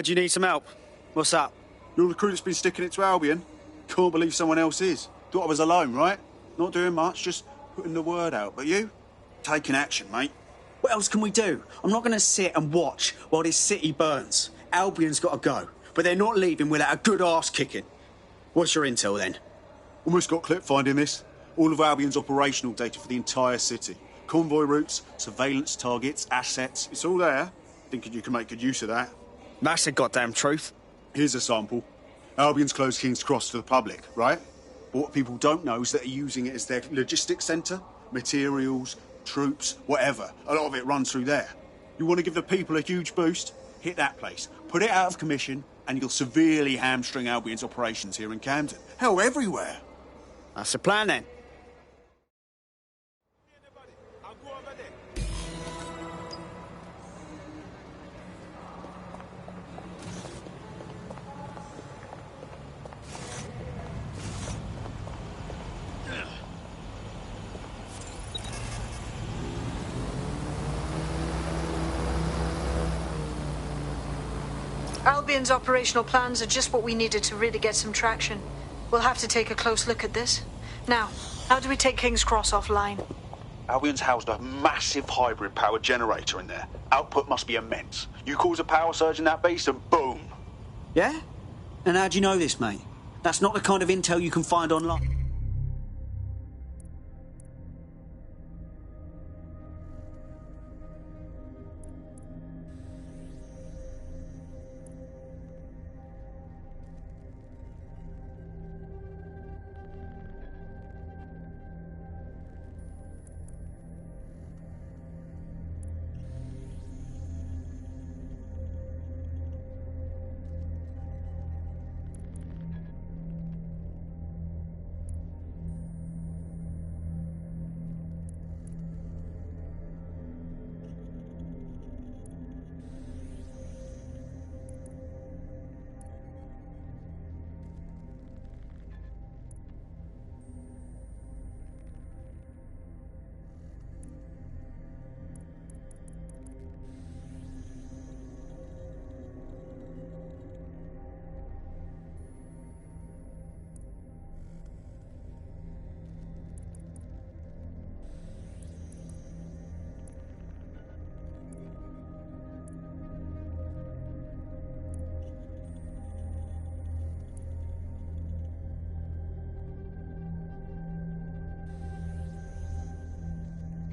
Do you need some help? What's up? Your recruit's been sticking it to Albion. Can't believe someone else is. Thought I was alone, right? Not doing much, just putting the word out. But you? Taking action, mate. What else can we do? I'm not going to sit and watch while this city burns. Albion's got to go, but they're not leaving without a good arse kicking. What's your intel then? Almost got clip finding this. All of Albion's operational data for the entire city. Convoy routes, surveillance targets, assets. It's all there. Thinking you can make good use of that. That's the goddamn truth. Here's a sample. Albion's closed King's Cross to the public, right? But what people don't know is that they're using it as their logistics centre. Materials, troops, whatever. A lot of it runs through there. You want to give the people a huge boost? Hit that place. Put it out of commission, and you'll severely hamstring Albion's operations here in Camden. Hell, everywhere. That's the plan, then. Albion's operational plans are just what we needed to really get some traction. We'll have to take a close look at this. Now, how do we take King's Cross offline? Albion's housed a massive hybrid power generator in there. Output must be immense. You cause a power surge in that beast and boom. Yeah? And how do you know this, mate? That's not the kind of intel you can find online.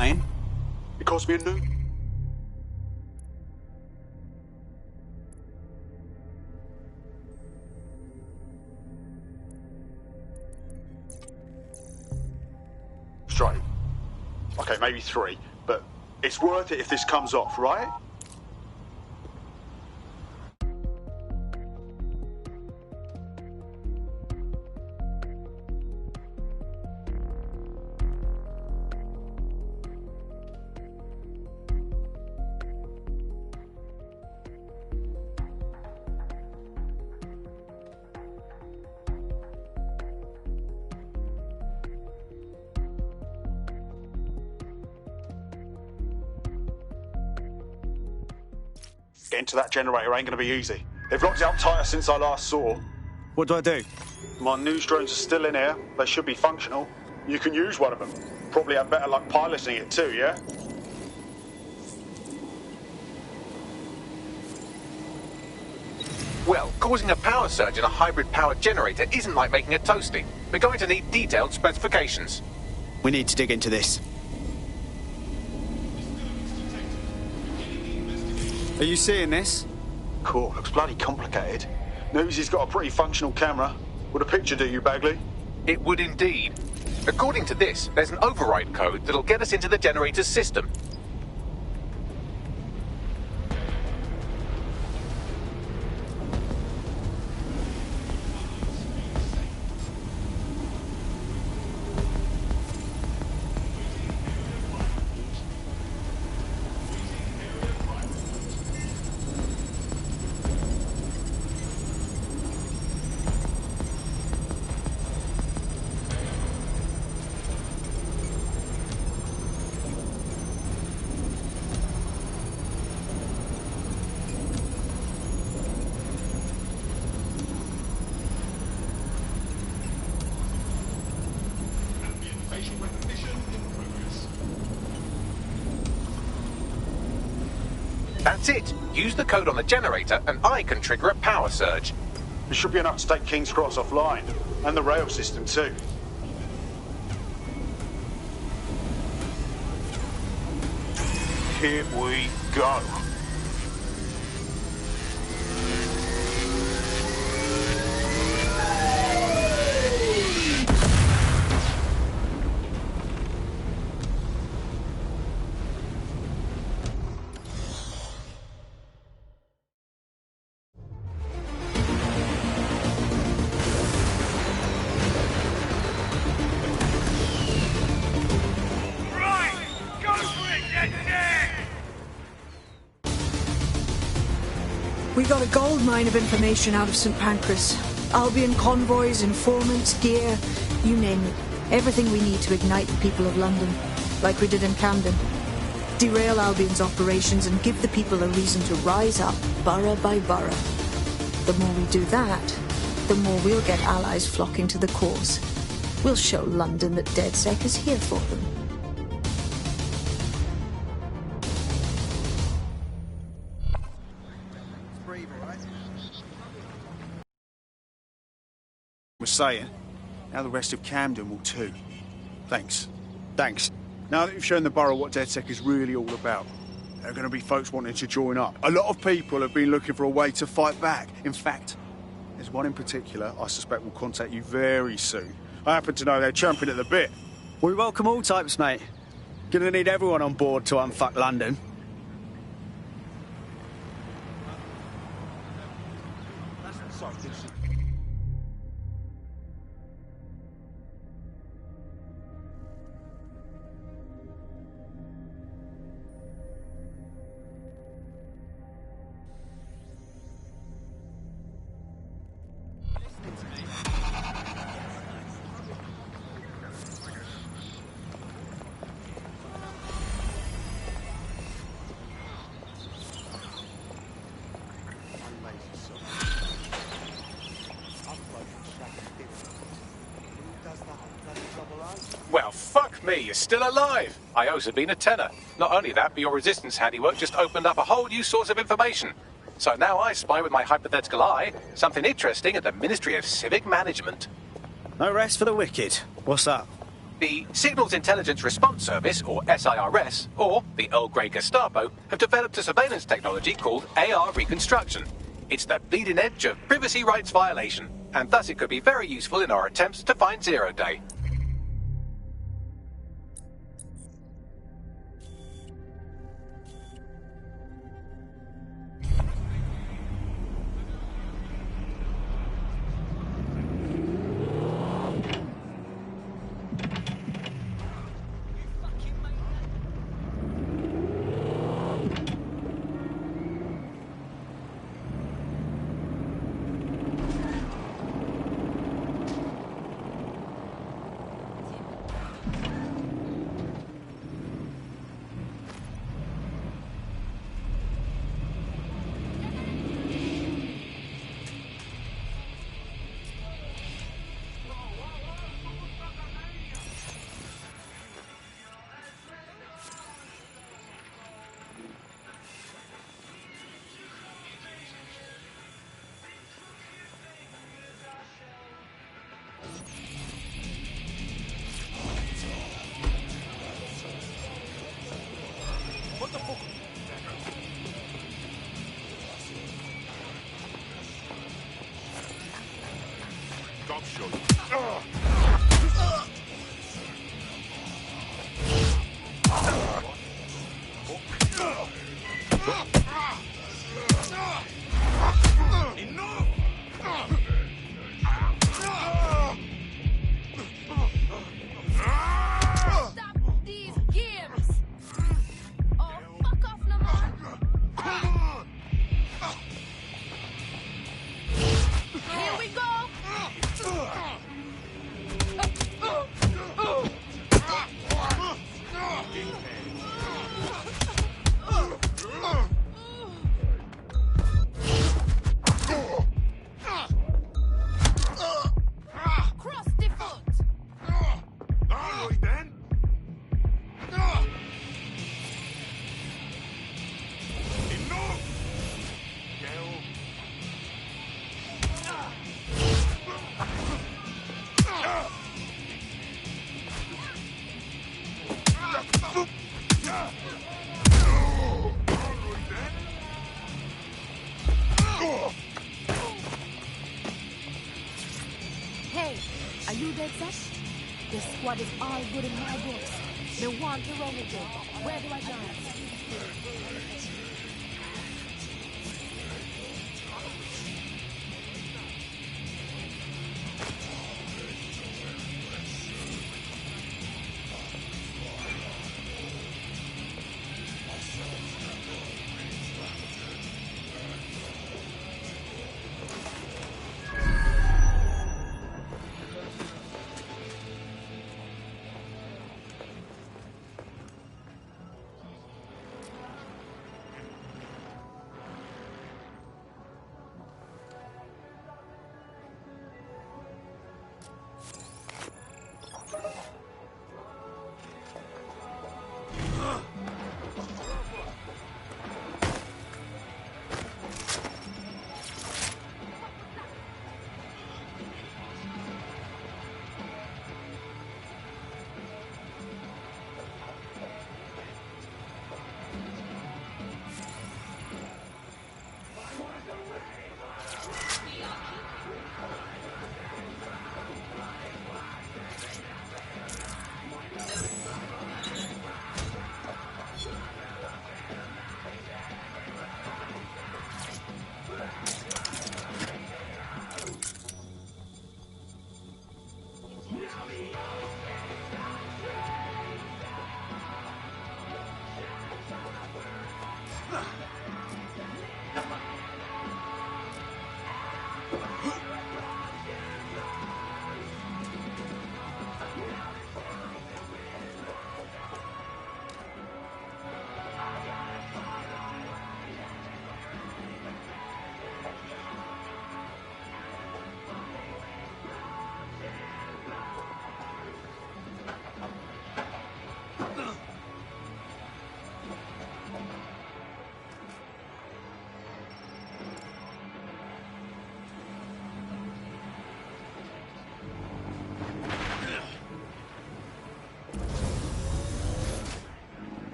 Ian? It cost me a new... Straight. Okay, maybe 3, but it's worth it if this comes off, right? Getting to that generator ain't gonna be easy. They've locked it up tighter since I last saw. What do I do? My news drones are still in here. They should be functional. You can use one of them. Probably have better luck piloting it too, yeah? Well, causing a power surge in a hybrid-powered generator isn't like making a toasty. We're going to need detailed specifications. We need to dig into this. Are you seeing this? Cool, looks bloody complicated. Newsy's got a pretty functional camera. Would a picture do you, Bagley? It would indeed. According to this, there's an override code that'll get us into the generator's system. That's it. Use the code on the generator and I can trigger a power surge. There should be enough to take King's Cross offline. And the rail system too. Here we go. We got a gold mine of information out of St. Pancras. Albion convoys, informants, gear, you name it. Everything we need to ignite the people of London, like we did in Camden. Derail Albion's operations and give the people a reason to rise up, borough by borough. The more we do that, the more we'll get allies flocking to the cause. We'll show London that DedSec is here for them. Was saying, now the rest of Camden will too. Thanks. Thanks. Now that you've shown the borough what DedSec is really all about, there are going to be folks wanting to join up. A lot of people have been looking for a way to fight back. In fact, there's one in particular I suspect will contact you very soon. I happen to know they're champing at the bit. We welcome all types, mate. Gonna need everyone on board to unfuck London. Well, fuck me, you're still alive. I owes have been a tenner. Not only that, but your resistance handiwork just opened up a whole new source of information. So now I spy with my hypothetical eye something interesting at the Ministry of Civic Management. No rest for the wicked. What's up? The Signals Intelligence Response Service, or SIRS, or the Earl Grey Gestapo, have developed a surveillance technology called AR reconstruction. It's the bleeding edge of privacy rights violation, and thus it could be very useful in our attempts to find Zero Day. Hey, are you dead set? The squad is all good in my books. They want to roll with it. Where do I go?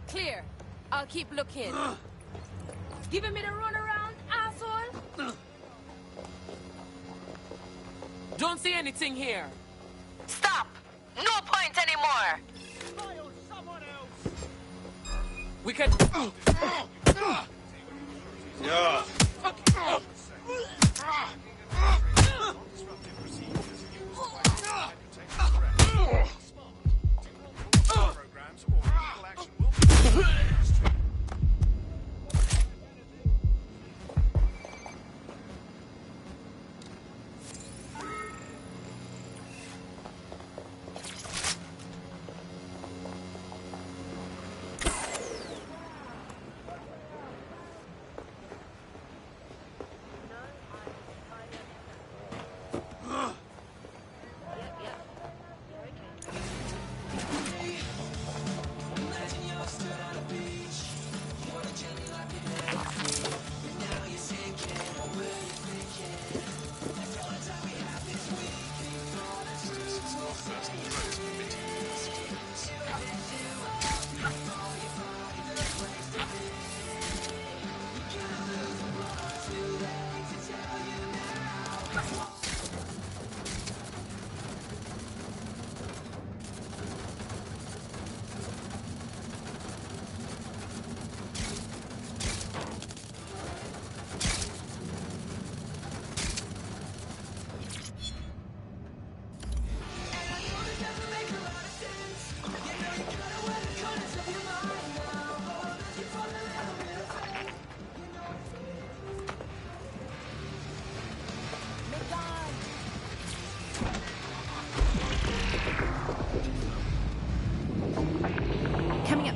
Clear. I'll keep looking. Giving me the runaround, asshole? Don't see anything here. Stop! No point anymore! We can... Yeah.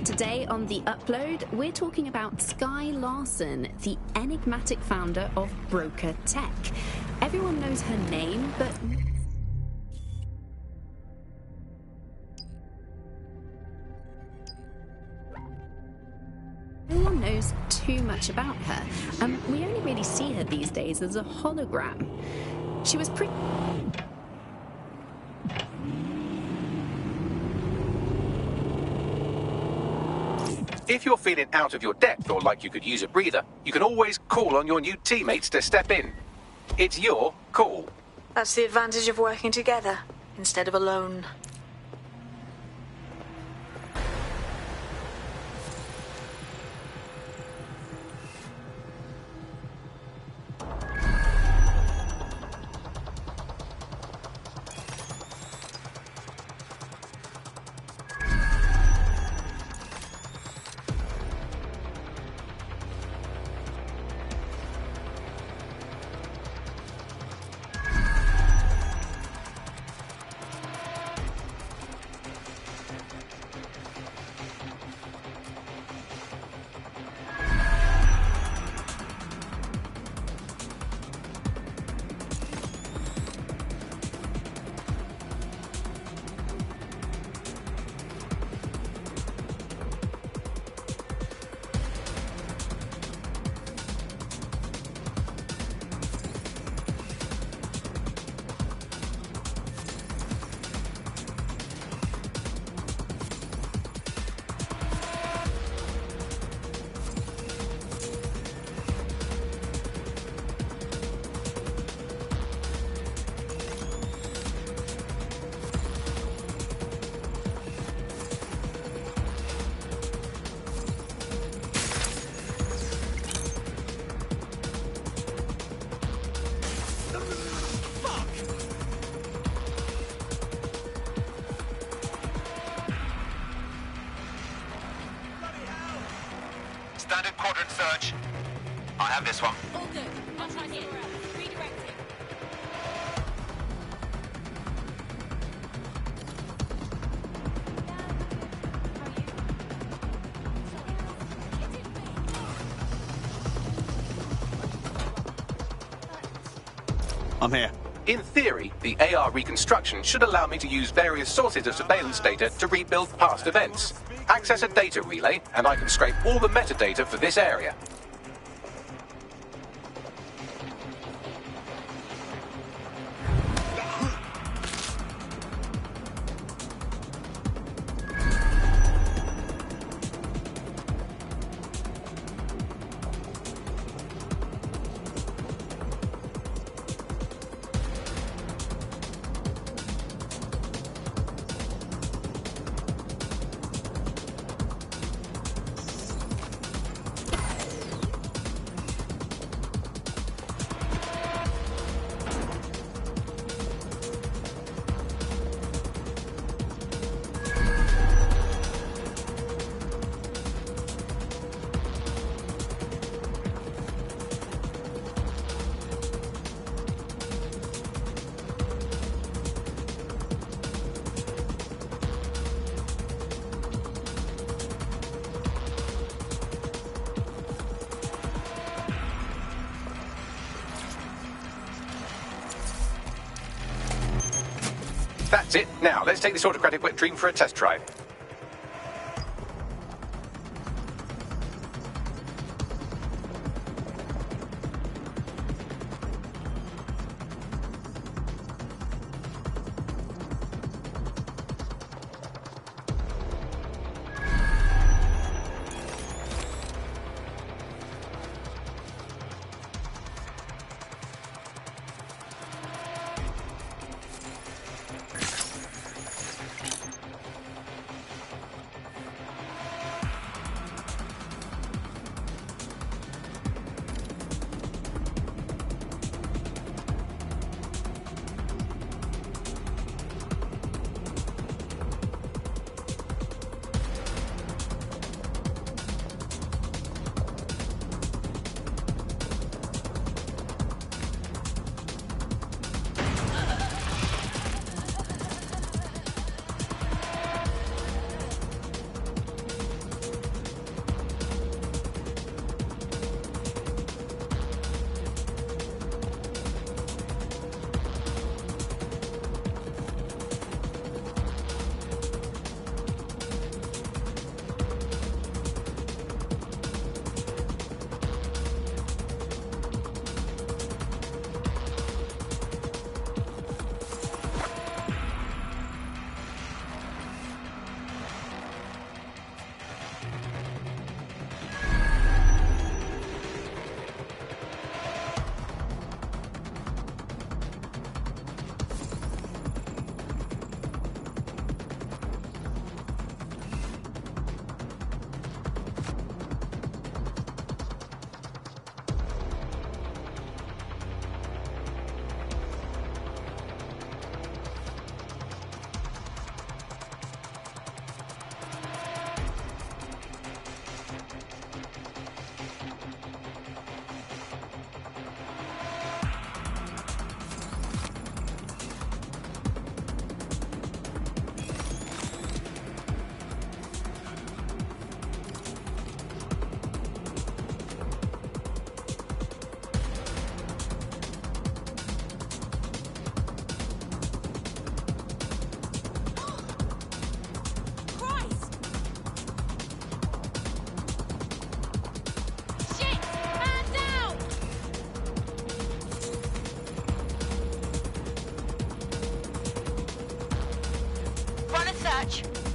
Today on The Upload, we're talking about Skye Larson, the enigmatic founder of Broker Tech. Everyone knows her name, but... no one knows too much about her, and we only really see her these days as a hologram. She was pretty... If you're feeling out of your depth or like you could use a breather, you can always call on your new teammates to step in. It's your call. That's the advantage of working together instead of alone. Standard quadrant search. I have this one. All good. I'll try here. Redirecting. I'm here. In theory, the AR reconstruction should allow me to use various sources of surveillance data to rebuild past events. Access a data relay, and I can scrape all the metadata for this area. That's it. Now, let's take this autocratic wet dream for a test drive.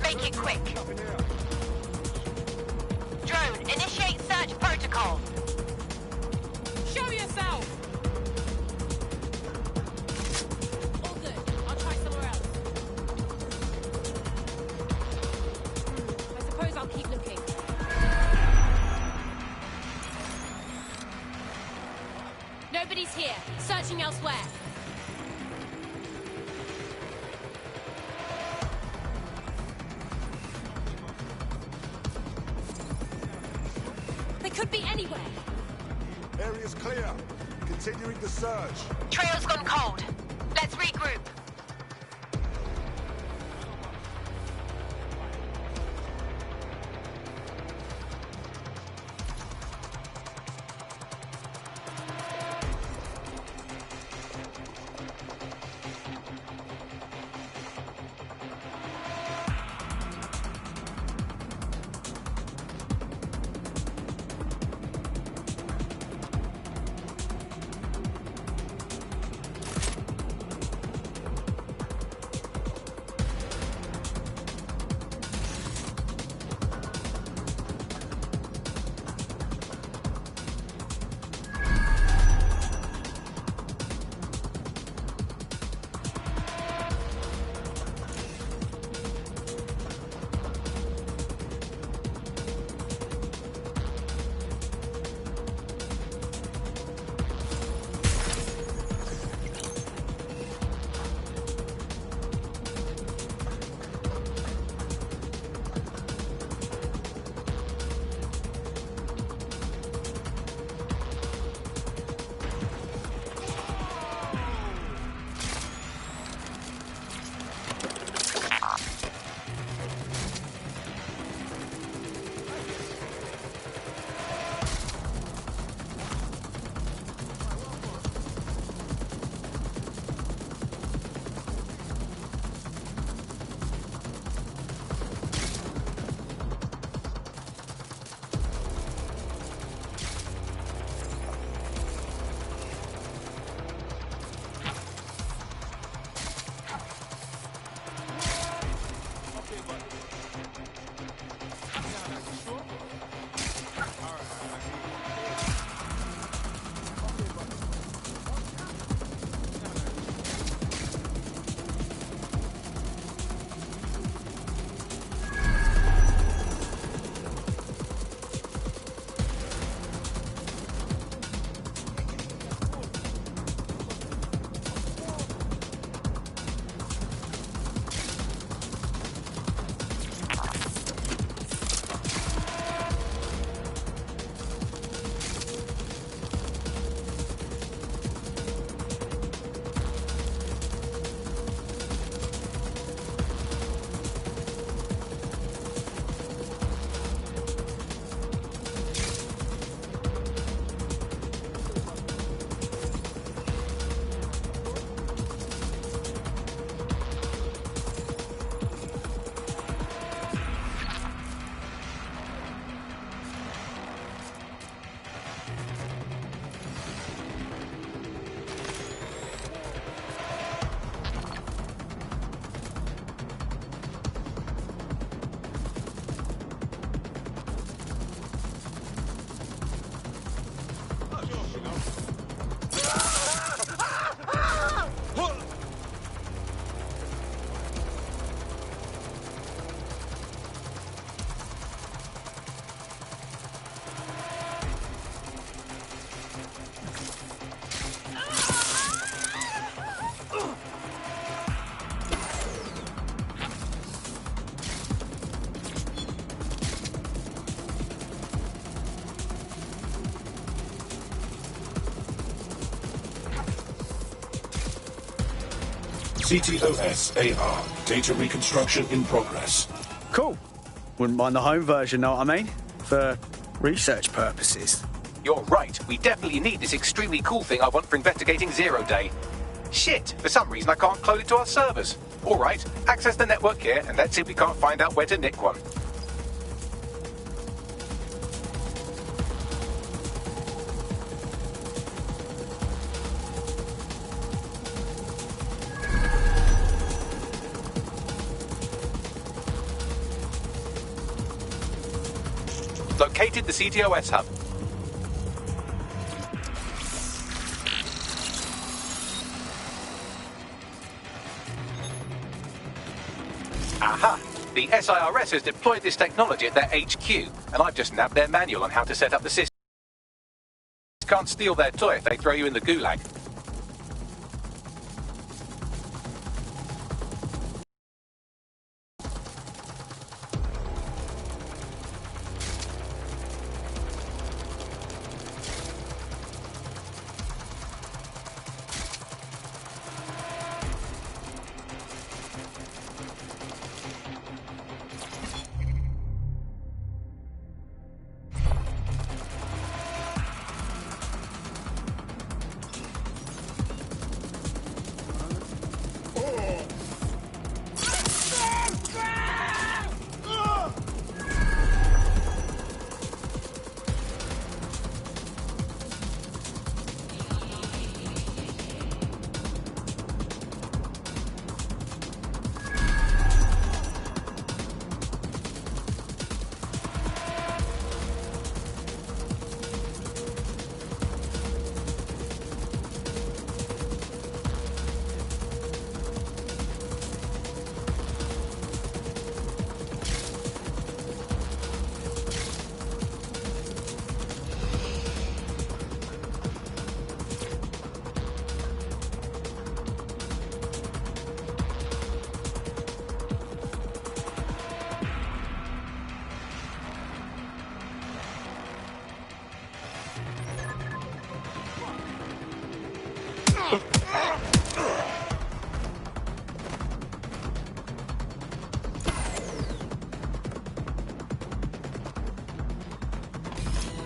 Make it quick. Drone, initiate search protocol. Show yourself! All good. I'll try somewhere else. I suppose I'll keep looking. Nobody's here. Searching elsewhere. Could be anywhere. Area's clear. Continuing the search. Trail's gone cold. Let's regroup. CTOS AR. Data reconstruction in progress. Cool. Wouldn't mind the home version, know what I mean? For research purposes. You're right. We definitely need this extremely cool thing I want for investigating Zero Day. Shit! For some reason I can't clone it to our servers. Alright, access the network here and let's see if we can't find out where to nick one. Located the CTOS hub. Aha! The SIRS has deployed this technology at their HQ, and I've just nabbed their manual on how to set up the system. Can't steal their toy if they throw you in the gulag.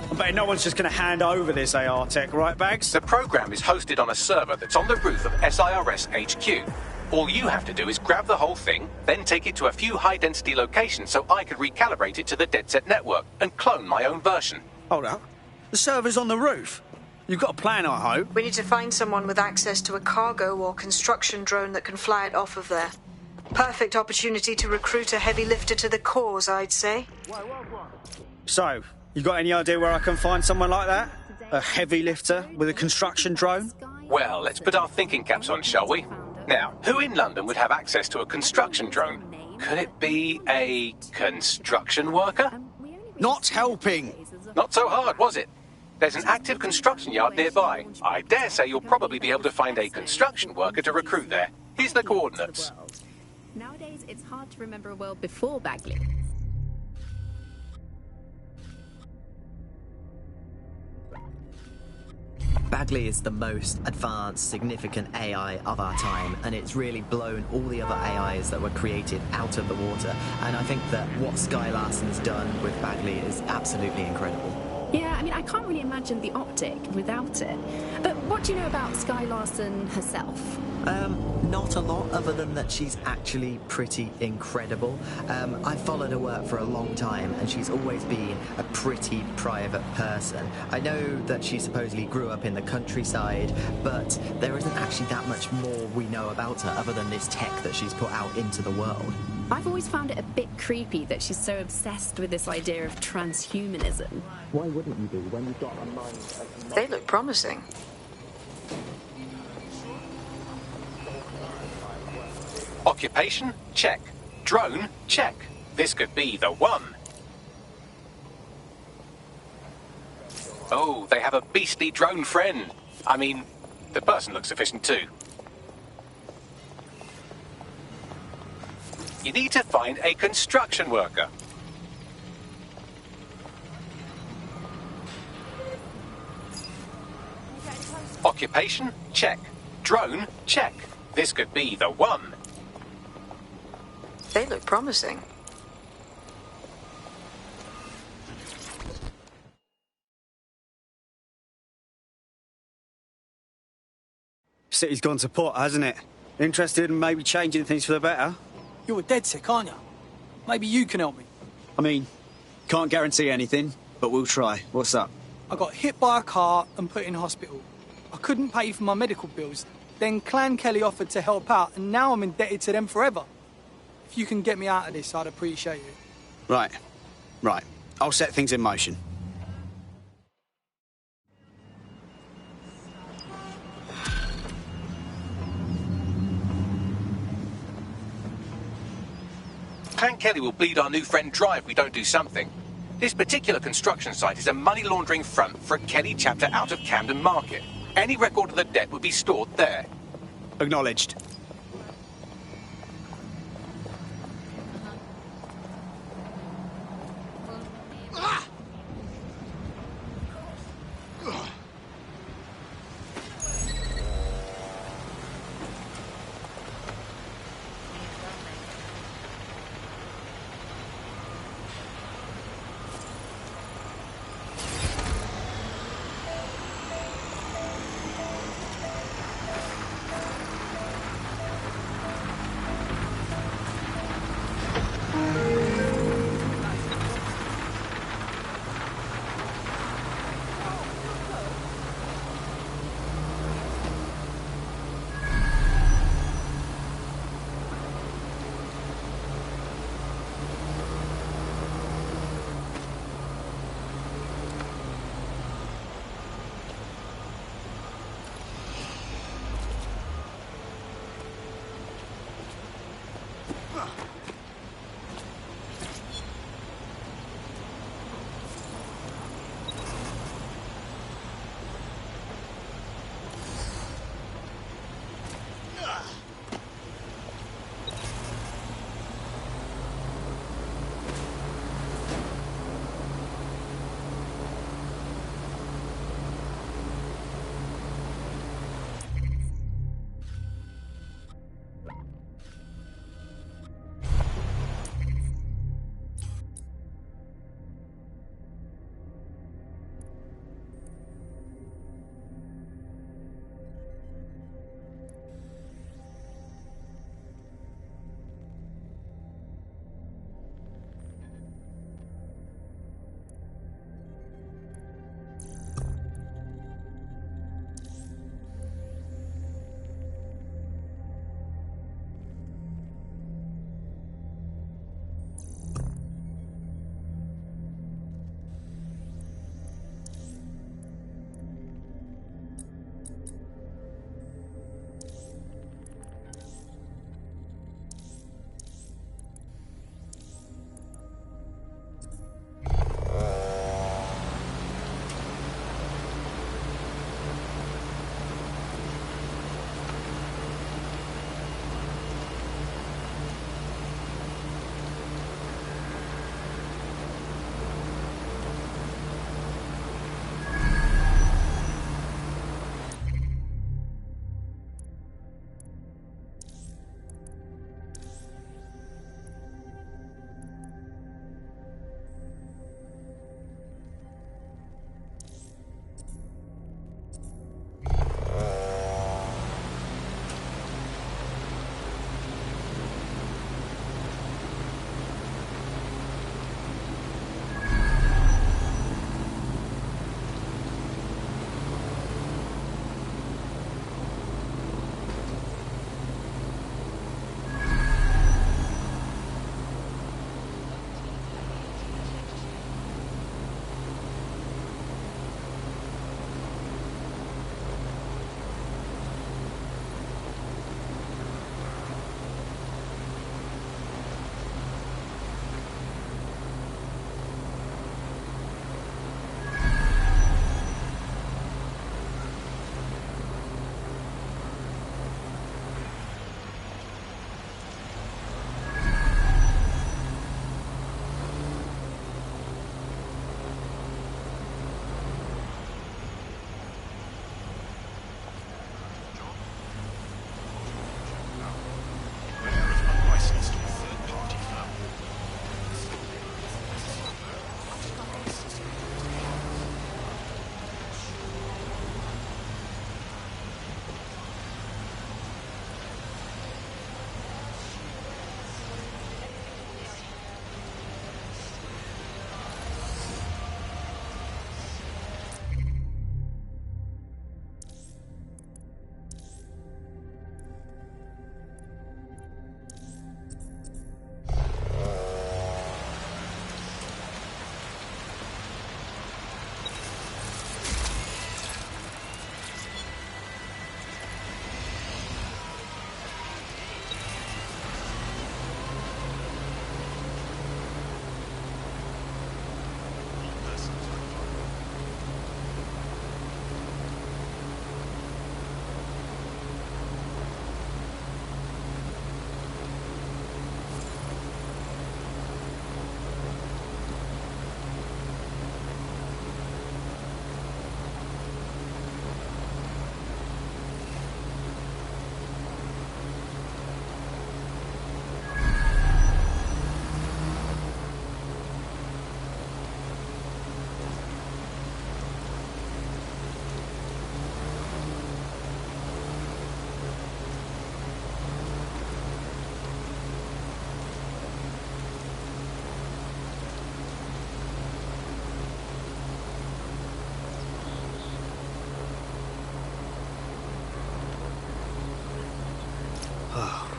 I bet no one's just going to hand over this AR tech, right, Bags? The program is hosted on a server that's on the roof of SIRS HQ. All you have to do is grab the whole thing, then take it to a few high-density locations so I can recalibrate it to the DedSet network and clone my own version. Hold up. The server's on the roof. You've got a plan, I hope. We need to find someone with access to a cargo or construction drone that can fly it off of there. Perfect opportunity to recruit a heavy lifter to the cause, I'd say. So, you got any idea where I can find someone like that? A heavy lifter with a construction drone? Well, let's put our thinking caps on, shall we? Now, who in London would have access to a construction drone? Could it be a construction worker? Not helping! Not so hard, was it? There's an active construction yard nearby. I dare say you'll probably be able to find a construction worker to recruit there. Here's the coordinates. Nowadays, it's hard to remember a world before Bagley. Bagley is the most advanced, significant AI of our time, and it's really blown all the other AIs that were created out of the water. And I think that what Sky Larson's done with Bagley is absolutely incredible. Yeah, I mean, I can't really imagine the optic without it. But what do you know about Sky Larson herself? Not a lot, other than that she's actually pretty incredible. I've followed her work for a long time, and she's always been a pretty private person. I know that she supposedly grew up in the countryside, but there isn't actually that much more we know about her other than this tech that she's put out into the world. I've always found it a bit creepy that she's so obsessed with this idea of transhumanism. Why wouldn't you be when you've got a mind? They look promising. Occupation? Check. Drone? Check. This could be the one. Oh, they have a beastly drone friend. I mean, the person looks efficient too. You need to find a construction worker. Occupation? Check. Drone? Check. This could be the one. They look promising. City's gone to pot, hasn't it? Interested in maybe changing things for the better? You're a DedSec, aren't you? Maybe you can help me. I mean, can't guarantee anything, but we'll try. What's up? I got hit by a car and put in hospital. I couldn't pay for my medical bills. Then Clan Kelly offered to help out, and now I'm indebted to them forever. If you can get me out of this, I'd appreciate it. Right. I'll set things in motion. Clan Kelly will bleed our new friend dry if we don't do something. This particular construction site is a money laundering front for a Kelly chapter out of Camden Market. Any record of the debt would be stored there. Acknowledged.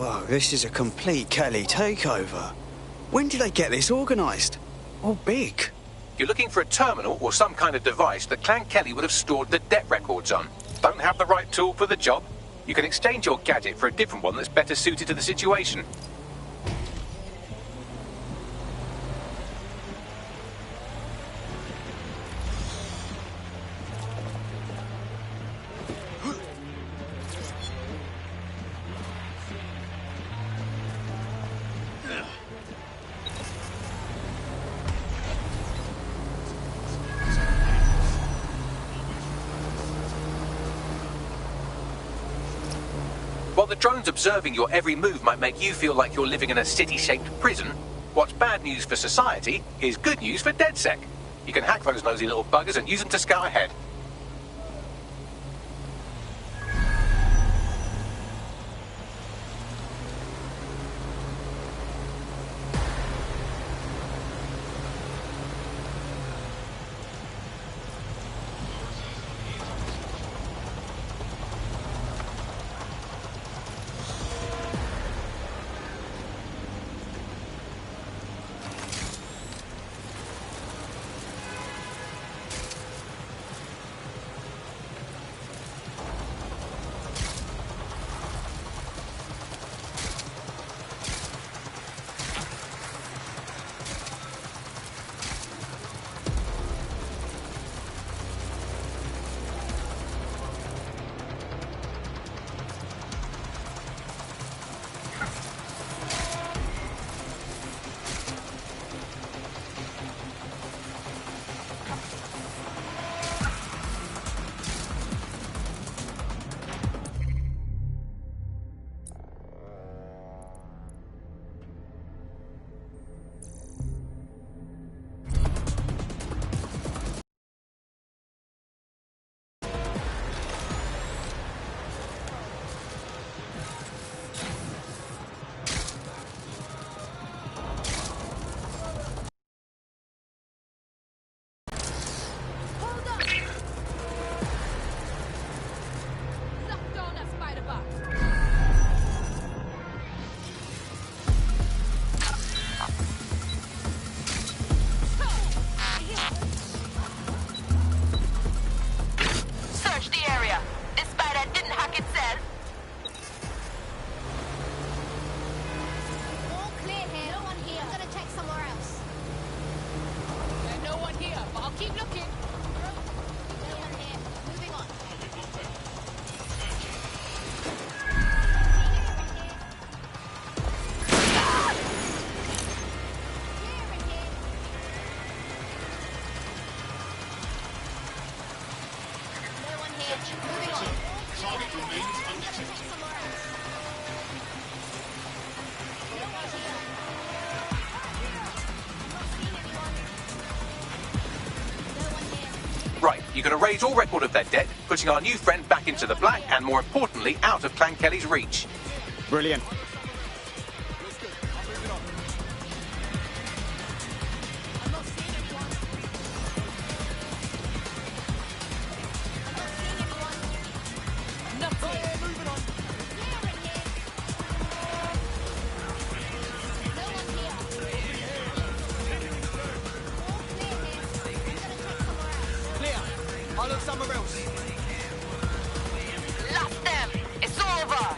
Whoa, this is a complete Kelly takeover. When did they get this organised? Or big? You're looking for a terminal or some kind of device that Clan Kelly would have stored the debt records on. Don't have the right tool for the job? You can exchange your gadget for a different one that's better suited to the situation. While the drones observing your every move might make you feel like you're living in a city-shaped prison, what's bad news for society is good news for DedSec. You can hack those nosy little buggers and use them to scout ahead. Right, you can erase all record of their debt, putting our new friend back into the black and, more importantly, out of Clan Kelly's reach. Brilliant. I'll look somewhere else. Lost them! It's over!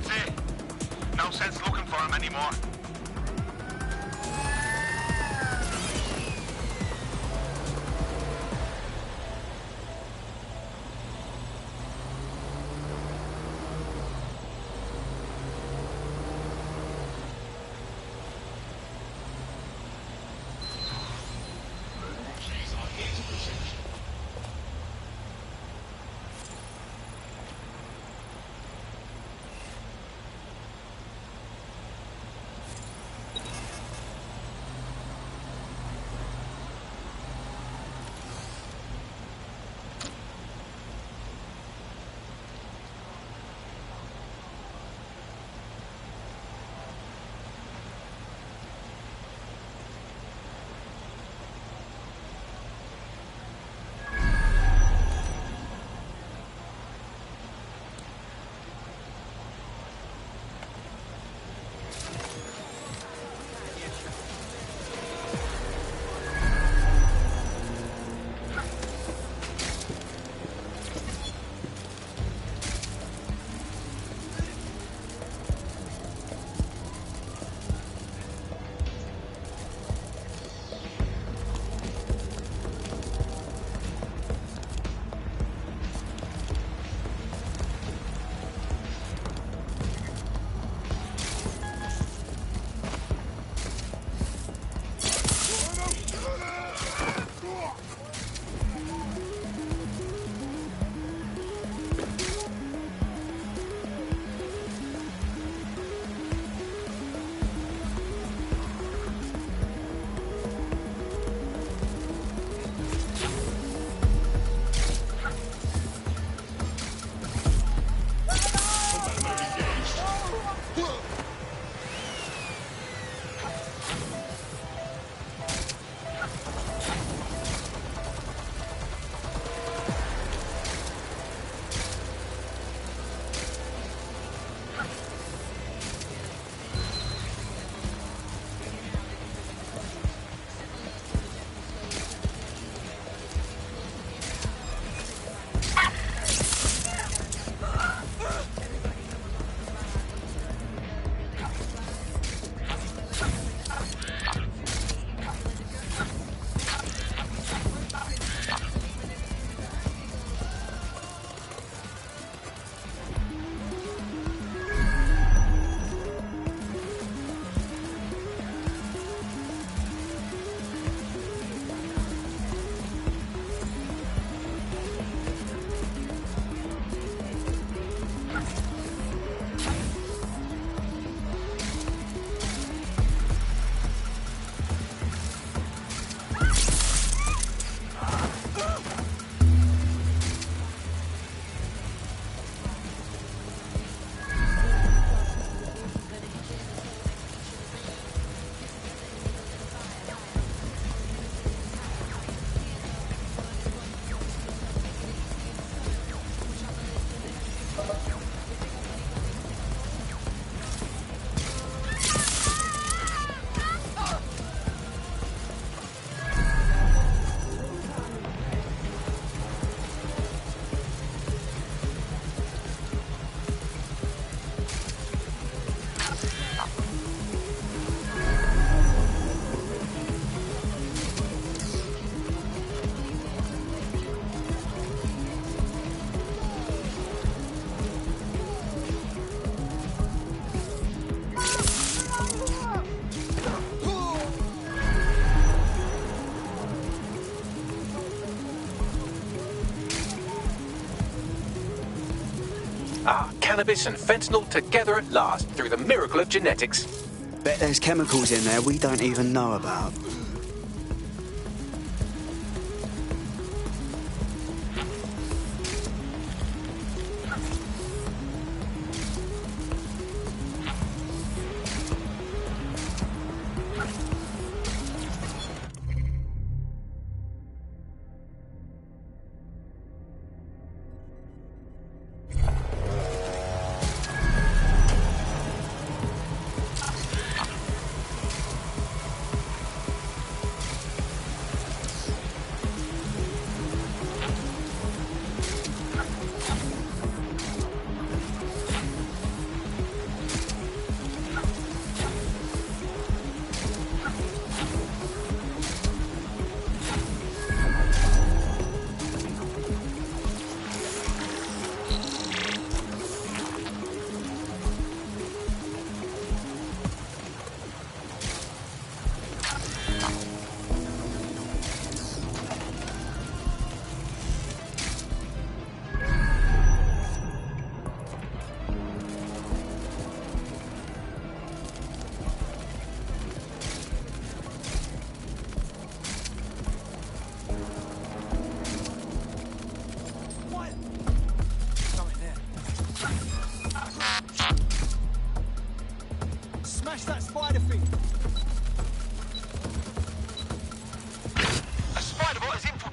That's it. No sense looking for him anymore. Cannabis and fentanyl together at last through the miracle of genetics. Bet there's chemicals in there we don't even know about.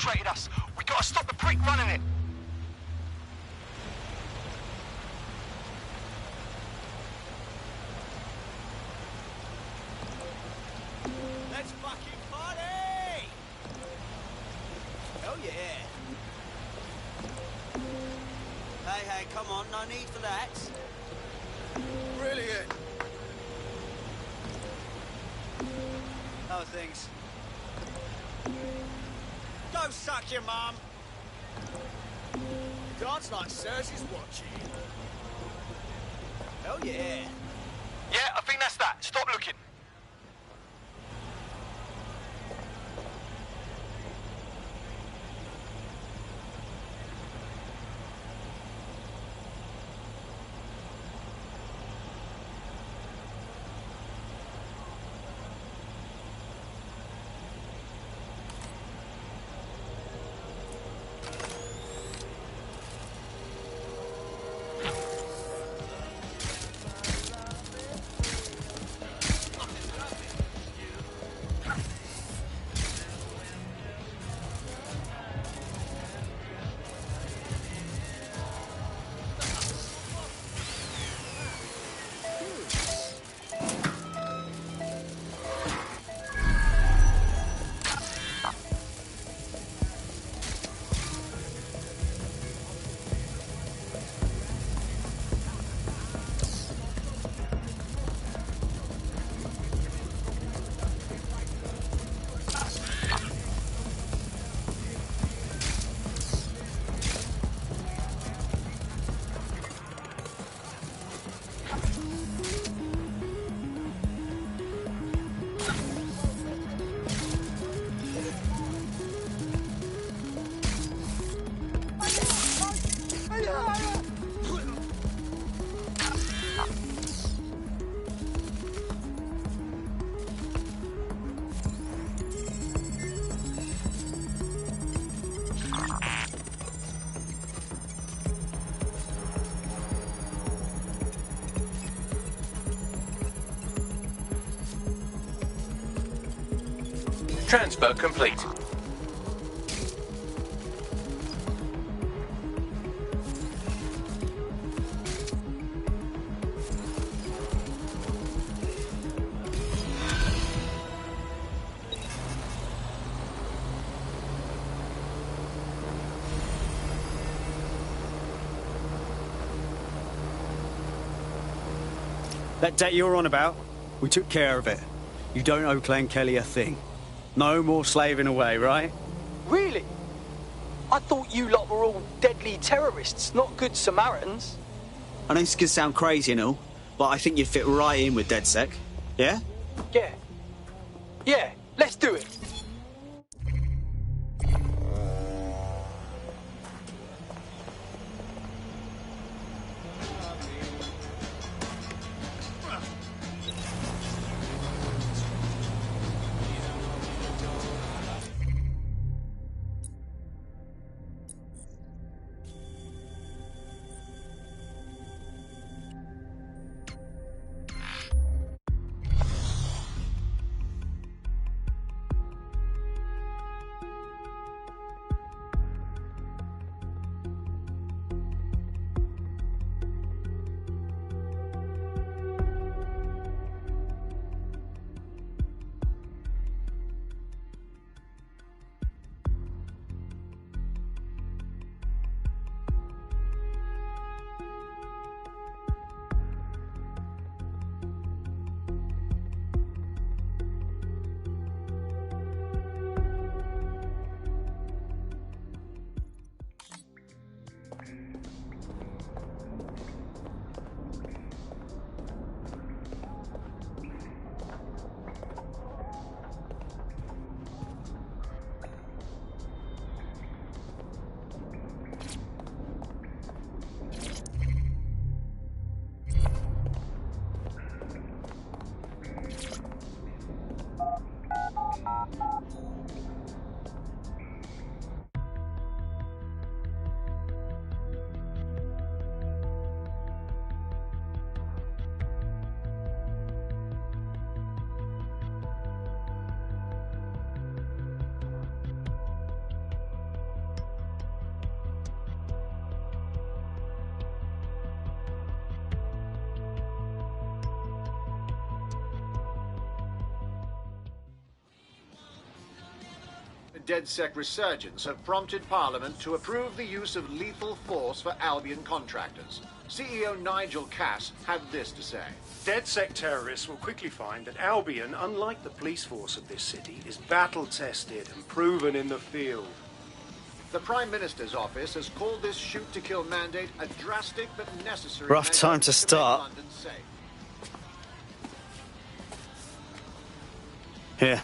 infiltrated us. We gotta stop the prick running it. Let's fucking party! Oh yeah. Hey, come on, no need for that. Brilliant. How are things? Go suck your mum. Dance like Cersei's watching. Hell yeah. Yeah, I think that's that. Stop looking. Transfer complete. That debt you're on about, we took care of it. You don't owe Clan Kelly a thing. No more slaving away, right? Really? I thought you lot were all deadly terrorists, not good Samaritans. I know this could sound crazy and all, but I think you'd fit right in with DedSec. Yeah? Yeah. Yeah, let's do it. DedSec resurgence have prompted Parliament to approve the use of lethal force for Albion contractors. CEO Nigel Cass had this to say. DedSec terrorists will quickly find that Albion, unlike the police force of this city, is battle-tested and proven in the field. The Prime Minister's office has called this shoot-to-kill mandate a drastic but necessary Rough measure time to start. make London safe. Here.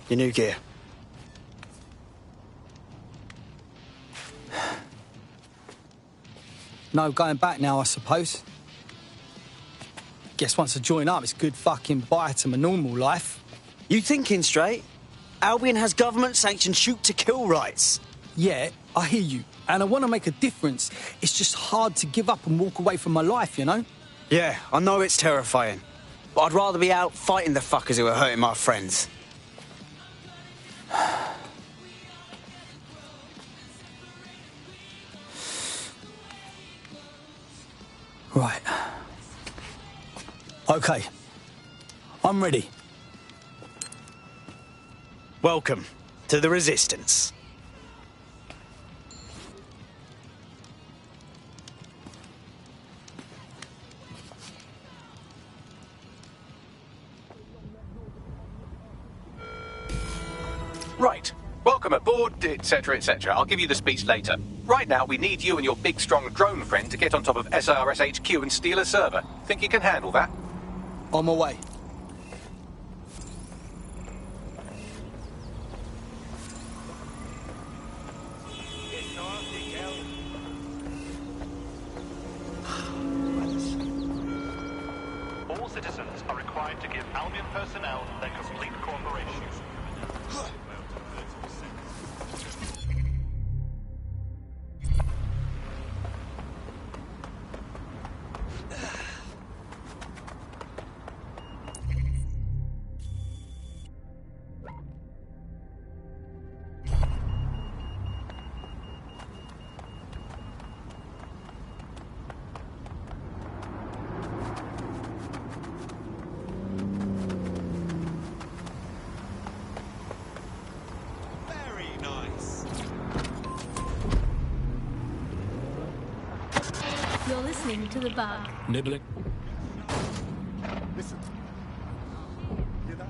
Your new gear. No going back now, I suppose. Guess once I join up, it's good fucking bye to my normal life. You thinking straight? Albion has government-sanctioned shoot-to-kill rights. Yeah, I hear you, and I want to make a difference. It's just hard to give up and walk away from my life, you know? Yeah, I know it's terrifying. But I'd rather be out fighting the fuckers who are hurting my friends. Right. Okay. I'm ready. Welcome to the Resistance. Right. Welcome aboard, etc., etc. I'll give you the speech later. Right now, we need you and your big, strong drone friend to get on top of SIRS HQ and steal a server. Think you can handle that? On my way. All citizens are required to give Albion personnel their complete cooperation. You're listening to The Bug. Nibbling. Listen. Hear that?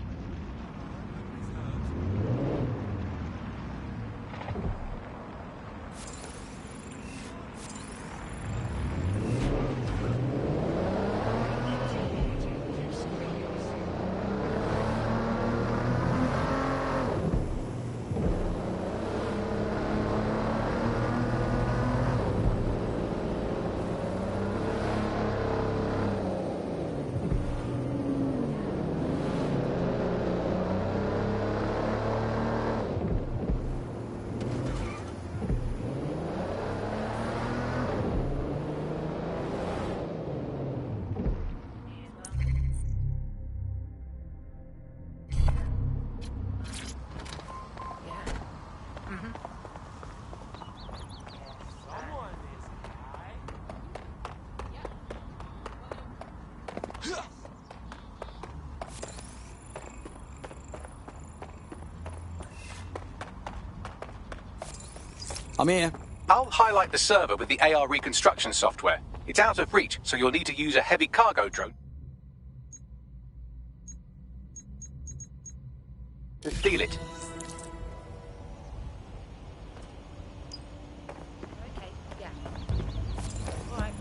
I'm here. I'll highlight the server with the AR reconstruction software. It's out of reach, so you'll need to use a heavy cargo drone. Steal it. Okay, yeah. All right.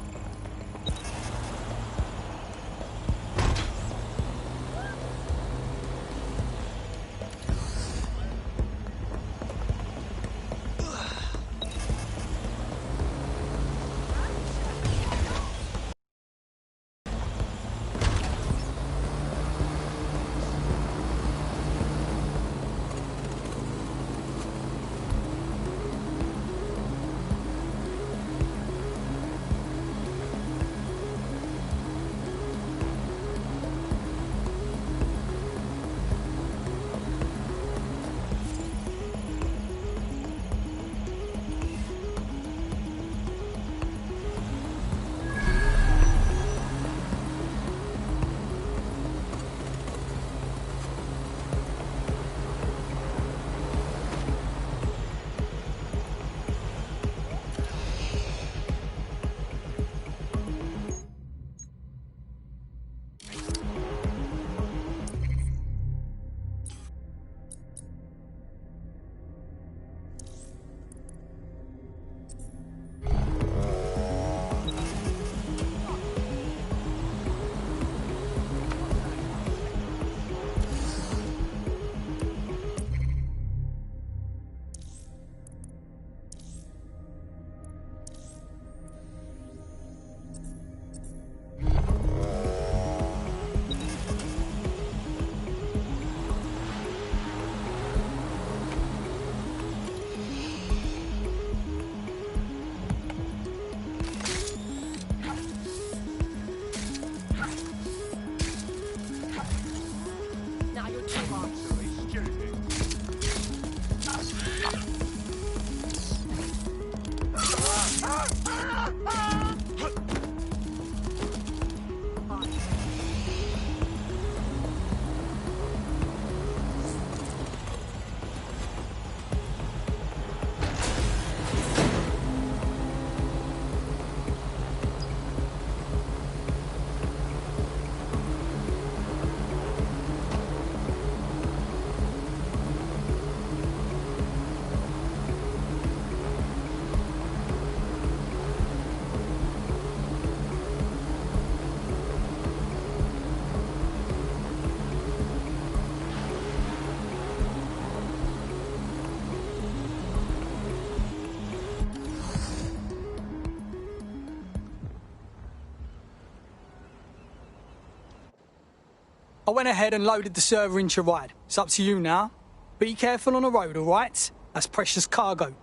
I went ahead and loaded the server into your ride. It's up to you now. Be careful on the road, all right? That's precious cargo.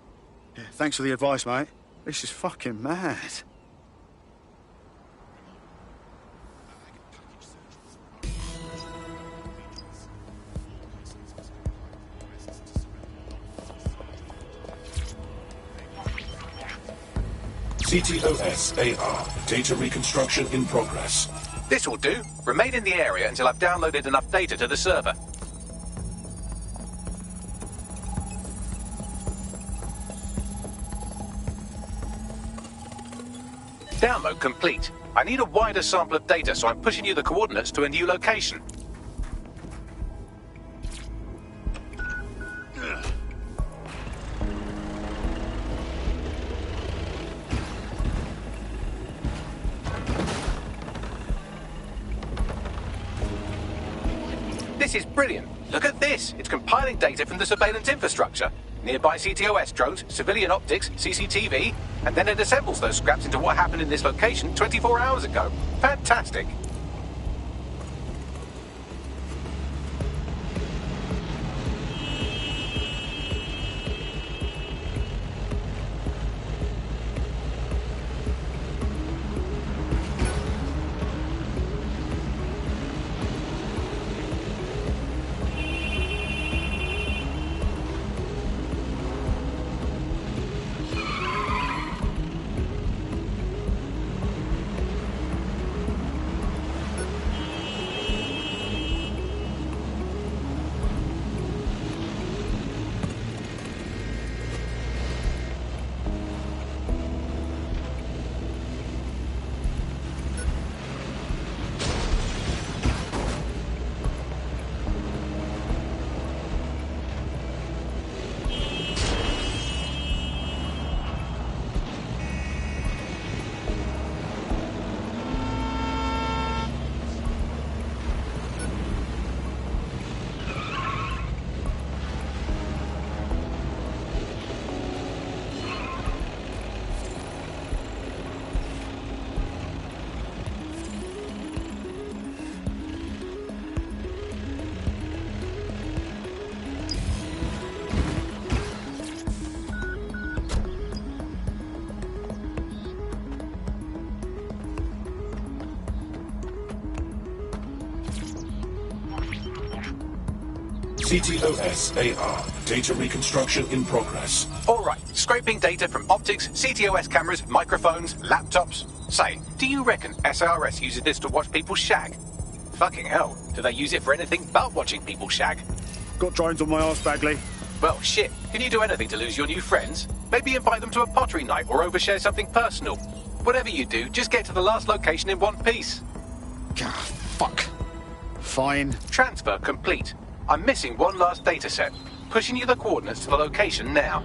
Yeah, thanks for the advice, mate. This is fucking mad. CTOS AR. Data reconstruction in progress. This will do. Remain in the area until I've downloaded enough data to the server. Download complete. I need a wider sample of data, so I'm pushing you the coordinates to a new location. This is brilliant. Look at this. It's compiling data from the surveillance infrastructure. Nearby CTOS drones, civilian optics, CCTV, and then it assembles those scraps into what happened in this location 24 hours ago. Fantastic. CTOS AR. Data reconstruction in progress. All right, scraping data from optics, CTOS cameras, microphones, laptops. Say, do you reckon SRS uses this to watch people shag? Fucking hell, do they use it for anything but watching people shag? Got drones on my arse, Bagley. Well, shit, can you do anything to lose your new friends? Maybe invite them to a pottery night or overshare something personal. Whatever you do, just get to the last location in one piece. God, fuck. Fine. Transfer complete. I'm missing one last data set. Pushing you the coordinates to the location now.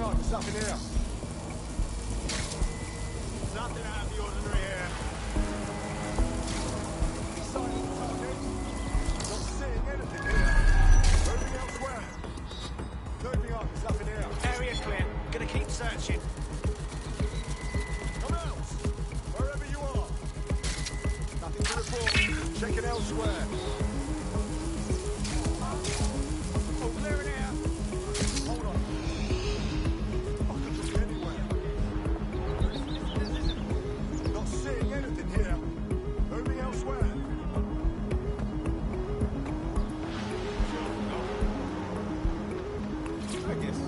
up? It's up in here. Nothing out of the ordinary here. Silent target. Not seeing anything here. Moving elsewhere. Moving up. It's up in here. Area clear. Gonna keep searching. Come out! Wherever you are. Nothing to report. Checking elsewhere. Oh, clearing here. Hold on. I could look anywhere. Not seeing anything here. Moving elsewhere. I guess.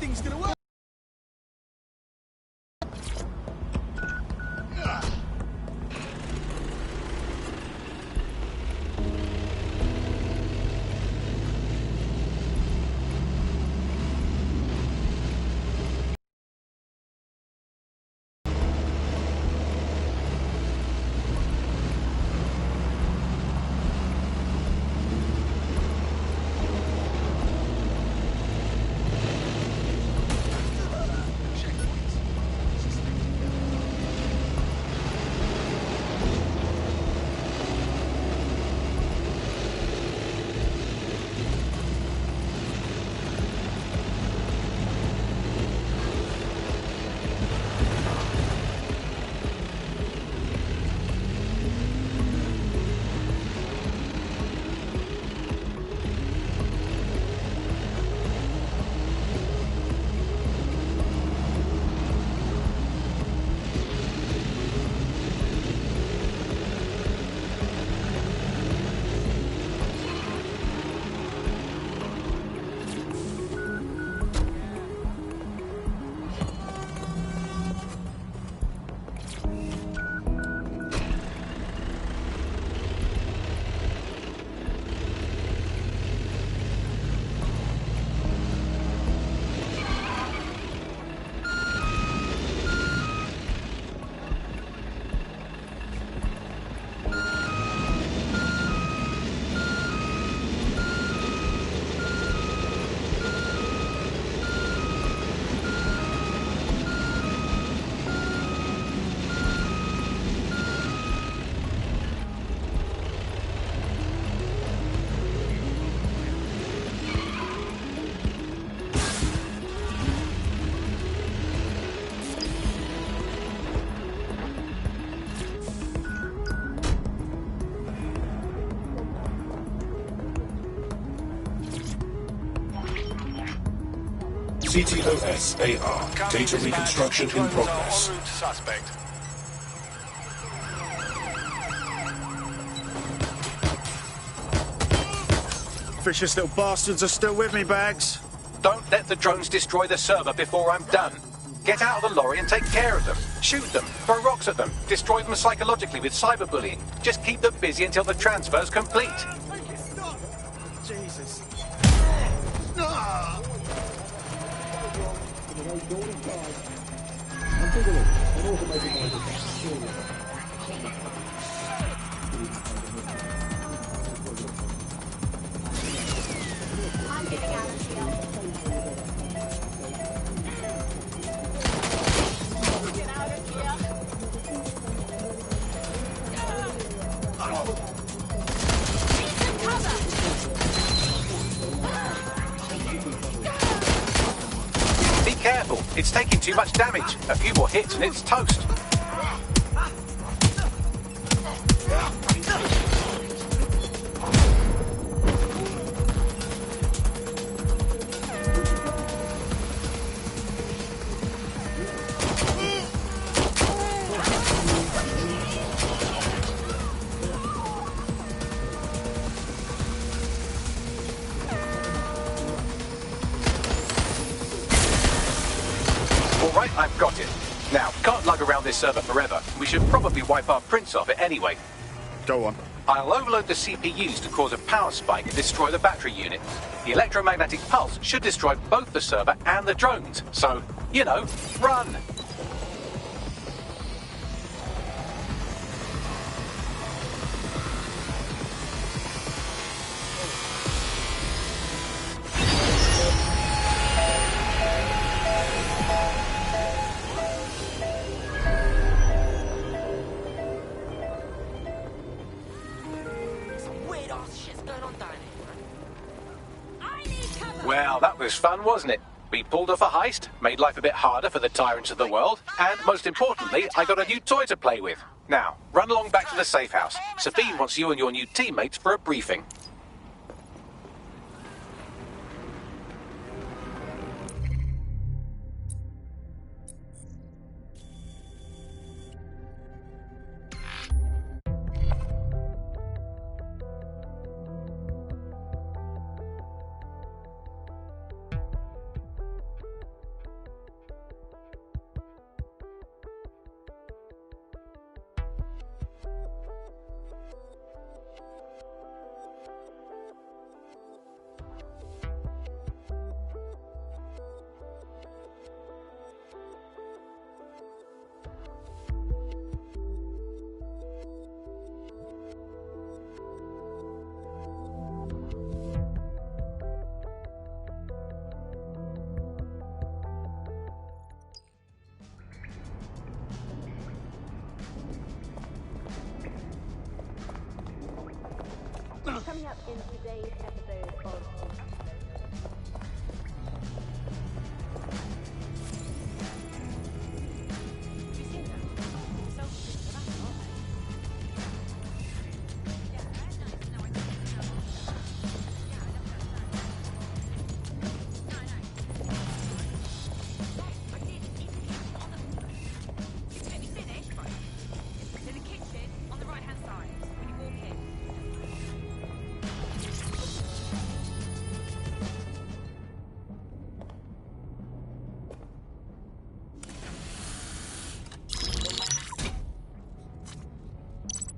Thing's gonna work. CTOS-AR. Data reconstruction in progress. En route, suspect. Vicious little bastards are still with me, Bags. Don't let the drones destroy the server before I'm done. Get out of the lorry and take care of them. Shoot them, throw rocks at them, destroy them psychologically with cyberbullying. Just keep them busy until the transfer's complete. Jesus. I'm getting out of here. Get out of here. Need some cover. Be careful, it's taking too much damage. A few more hits and it's toast. Alright, I've got it. Now, can't lug around this server forever. We should probably wipe our prints off it anyway. Go on. I'll overload the CPUs to cause a power spike and destroy the battery unit. The electromagnetic pulse should destroy both the server and the drones. So, you know, run! Well, that was fun, wasn't it? We pulled off a heist, made life a bit harder for the tyrants of the world, and most importantly, I got a new toy to play with. Now, run along back to the safe house. Sabine wants you and your new teammates for a briefing. Coming up in today's episode of...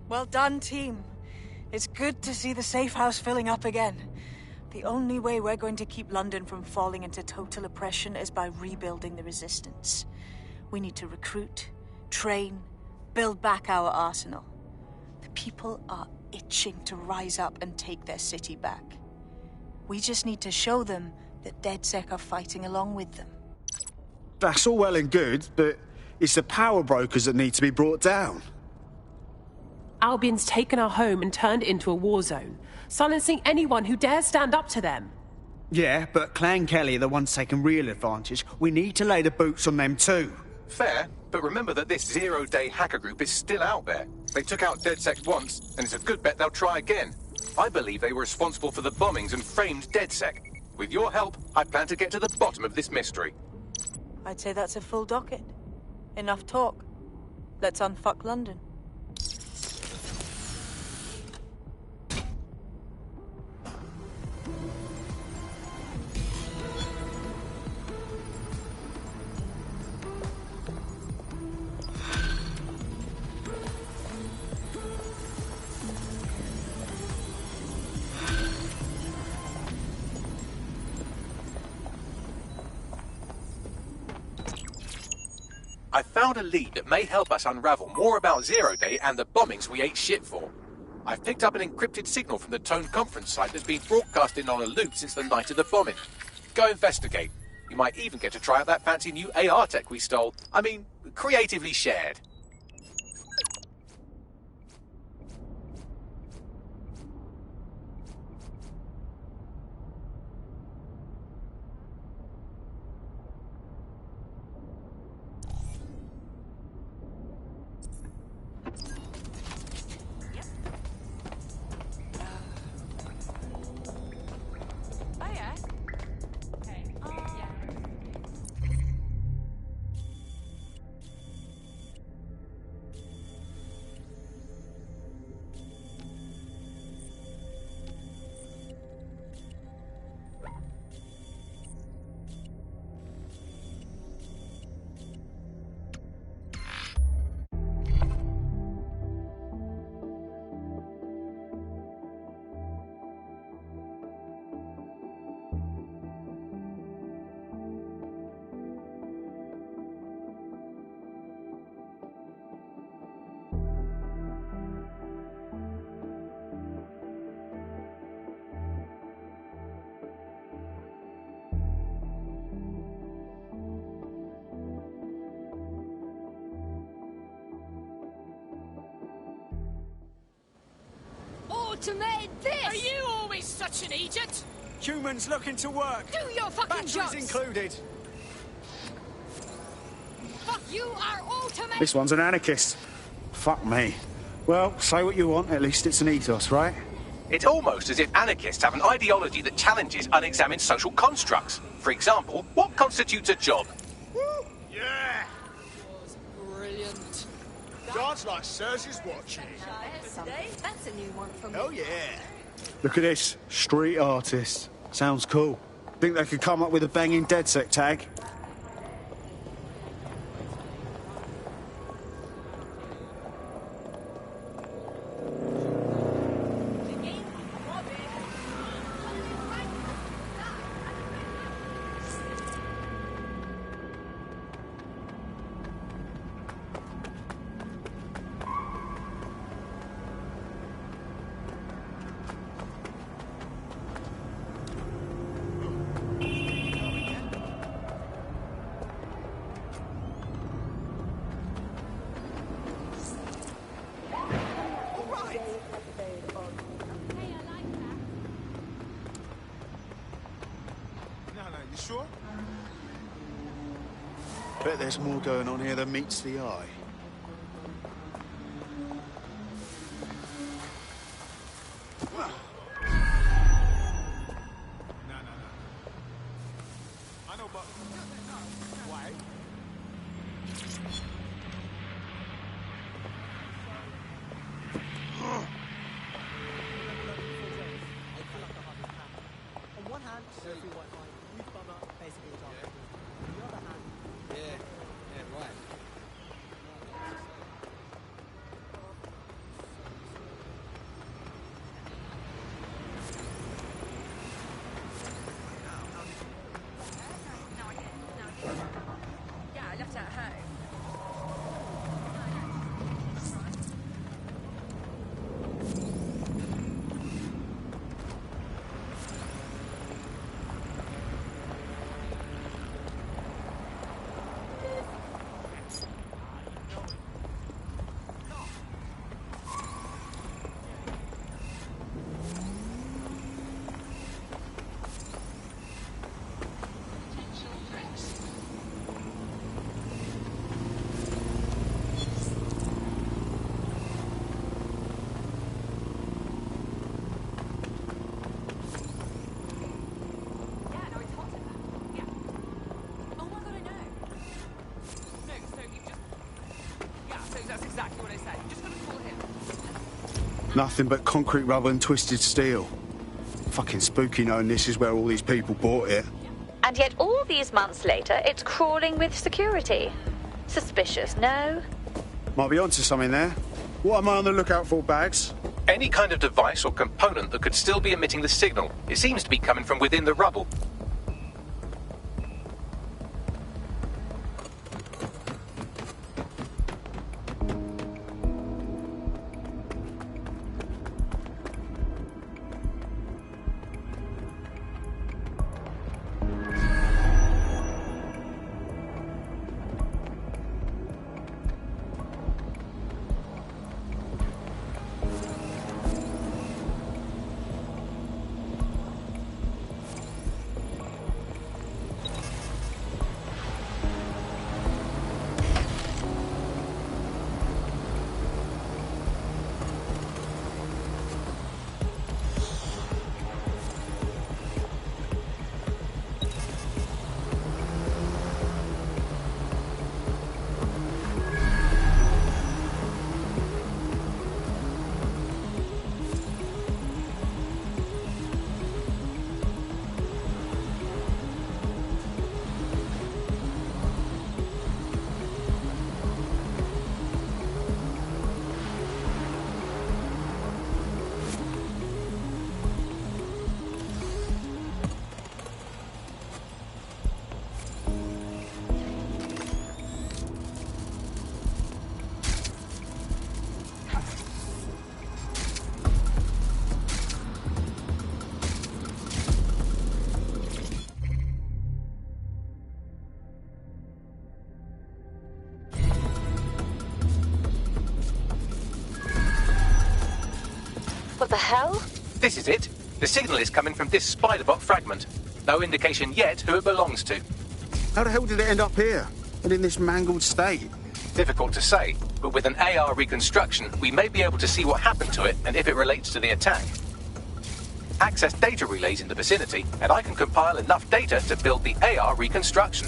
Well done, team. It's good to see the safe house filling up again. The only way we're going to keep London from falling into total oppression is by rebuilding the resistance. We need to recruit, train, build back our arsenal. The people are itching to rise up and take their city back. We just need to show them that DedSec are fighting along with them. That's all well and good, but it's the power brokers that need to be brought down. Albion's taken our home and turned it into a war zone, silencing anyone who dares stand up to them. Yeah, but Clan Kelly are the ones taking real advantage. We need to lay the boots on them too. Fair, but remember that this zero-day hacker group is still out there. They took out DedSec once, and it's a good bet they'll try again. I believe they were responsible for the bombings and framed DedSec. With your help, I plan to get to the bottom of this mystery. I'd say that's a full docket. Enough talk. Let's unfuck London. I found a lead that may help us unravel more about Zero Day and the bombings we ate shit for. I've picked up an encrypted signal from the Tone conference site that's been broadcasting on a loop since the night of the bombing. Go investigate. You might even get to try out that fancy new AR tech we stole. I mean, creatively shared. Automated this! Are you always such an idiot? Humans looking to work. Do your fucking Batteries jobs! included. Fuck you are automated! This one's an anarchist. Fuck me. Well, say what you want, at least it's an ethos, right? It's almost as if anarchists have an ideology that challenges unexamined social constructs. For example, what constitutes a job? Yeah. Brilliant. Dance like Cersei's watching. That's a new one for me. Oh yeah. Look at this. Street artist. Sounds cool. Think they could come up with a banging DedSec tag? You sure? Bet there's more going on here than meets the eye. I know, but why? On one hand, free Wi-Fi, youth bummer, basically a target. On the other hand, Yeah, right. Yeah, I left it at home. Nothing but concrete rubber and twisted steel. Fucking spooky knowing this is where all these people bought it. And yet all these months later, it's crawling with security. Suspicious, no? Might be onto something there. What am I on the lookout for, Bags? Any kind of device or component that could still be emitting the signal. It seems to be coming from within the rubble. What the hell? This is it. The signal is coming from this spider-bot fragment. No indication yet who it belongs to. How the hell did it end up here? And in this mangled state? Difficult to say, but with an AR reconstruction, we may be able to see what happened to it and if it relates to the attack. Access data relays in the vicinity, and I can compile enough data to build the AR reconstruction.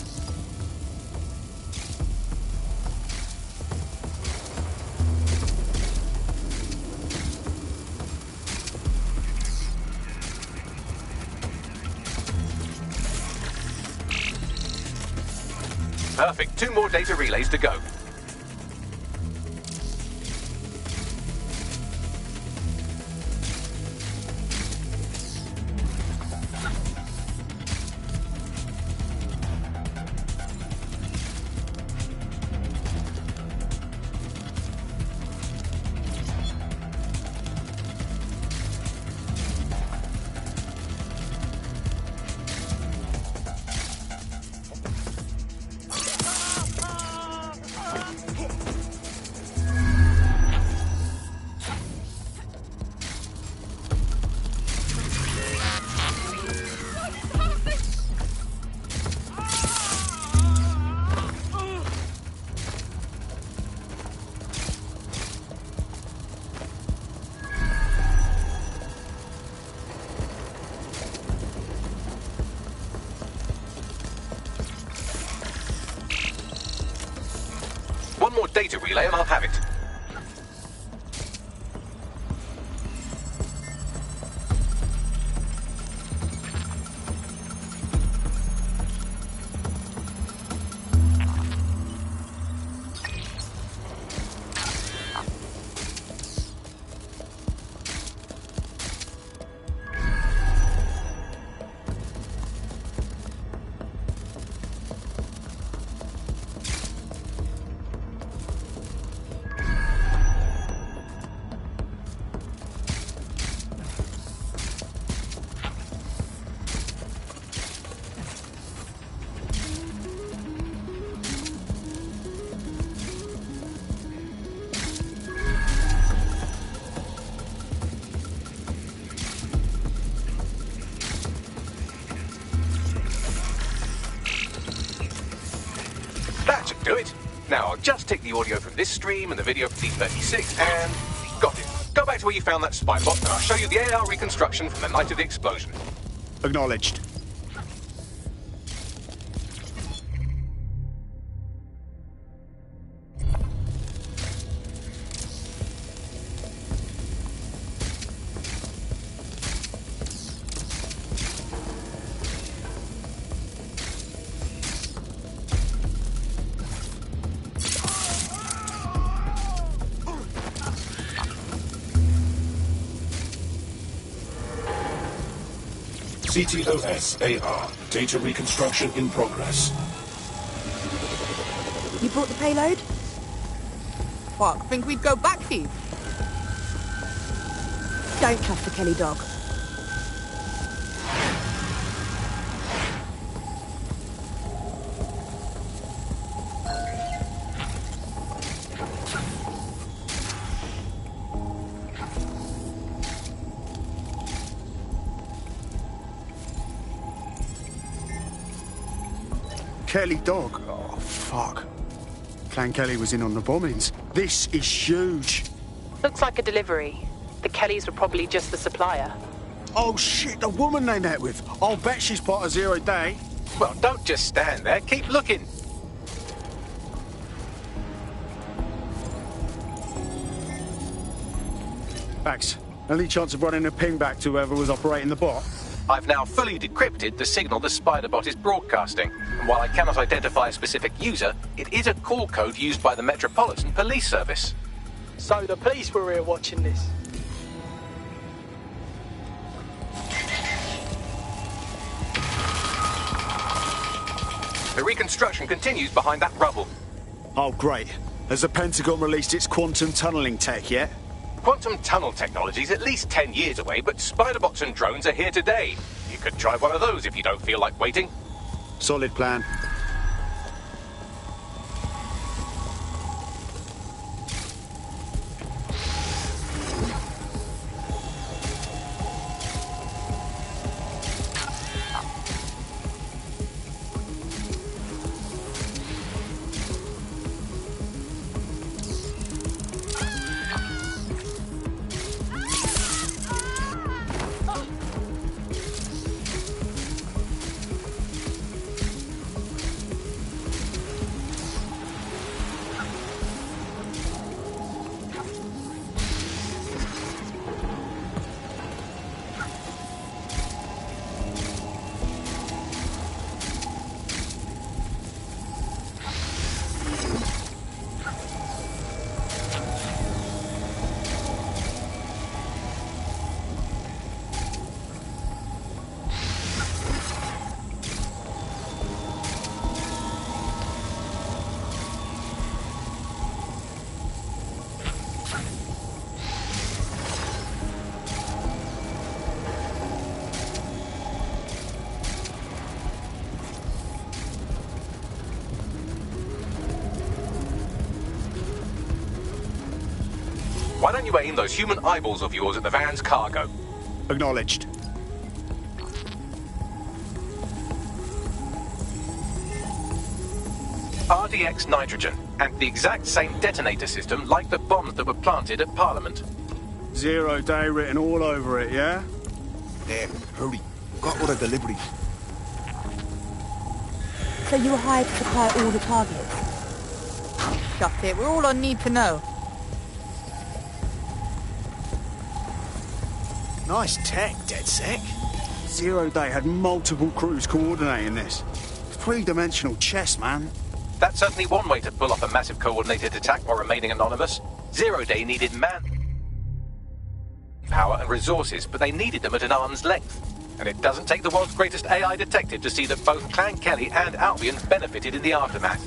Perfect. 2 more data relays to go. One more data relay and I'll have it. That should do it. Now I'll just take the audio from this stream and the video from D36 and... got it. Go back to where you found that spy bot and I'll show you the AR reconstruction from the night of the explosion. Acknowledged. CTOS-AR. Data reconstruction in progress. You brought the payload? What, think we'd go back here? Don't trust the Kelly dog. Kelly dog? Oh, fuck. Clan Kelly was in on the bombings. This is huge. Looks like a delivery. The Kellys were probably just the supplier. Oh, shit, the woman they met with. I'll bet she's part of Zero Day. Well, don't just stand there. Keep looking. Max, any chance of running a ping back to whoever was operating the bot? I've now fully decrypted the signal the Spider-Bot is broadcasting. And while I cannot identify a specific user, it is a call code used by the Metropolitan Police Service. So the police were here watching this. The reconstruction continues behind that rubble. Oh, great. Has the Pentagon released its quantum tunneling tech yet? Quantum tunnel technology is at least 10 years away, but Spider-Bots and drones are here today. You could try one of those if you don't feel like waiting. Solid plan. Why don't you aim those human eyeballs of yours at the van's cargo? Acknowledged. RDX nitrogen, and the exact same detonator system like the bombs that were planted at Parliament. Zero Day written all over it, yeah? There, hurry. Got all the deliveries. So you were hired to supply all the targets? That's it, we're all I need to know. Nice tech, DedSec. Zero Day had multiple crews coordinating this. Three-dimensional chess, man. That's certainly one way to pull off a massive coordinated attack while remaining anonymous. Zero Day needed power and resources, but they needed them at an arm's length. And it doesn't take the world's greatest AI detective to see that both Clan Kelly and Albion benefited in the aftermath.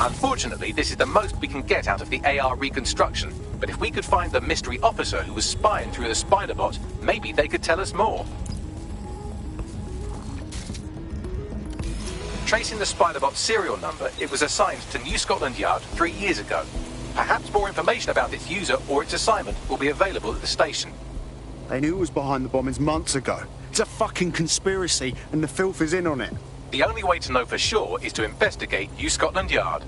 Unfortunately, this is the most we can get out of the AR reconstruction, but if we could find the mystery officer who was spying through the Spider-Bot, maybe they could tell us more. Tracing the Spider-Bot's serial number, it was assigned to New Scotland Yard 3 years ago. Perhaps more information about its user or its assignment will be available at the station. They knew it was behind the bombings months ago. It's a fucking conspiracy, and the filth is in on it. The only way to know for sure is to investigate New Scotland Yard.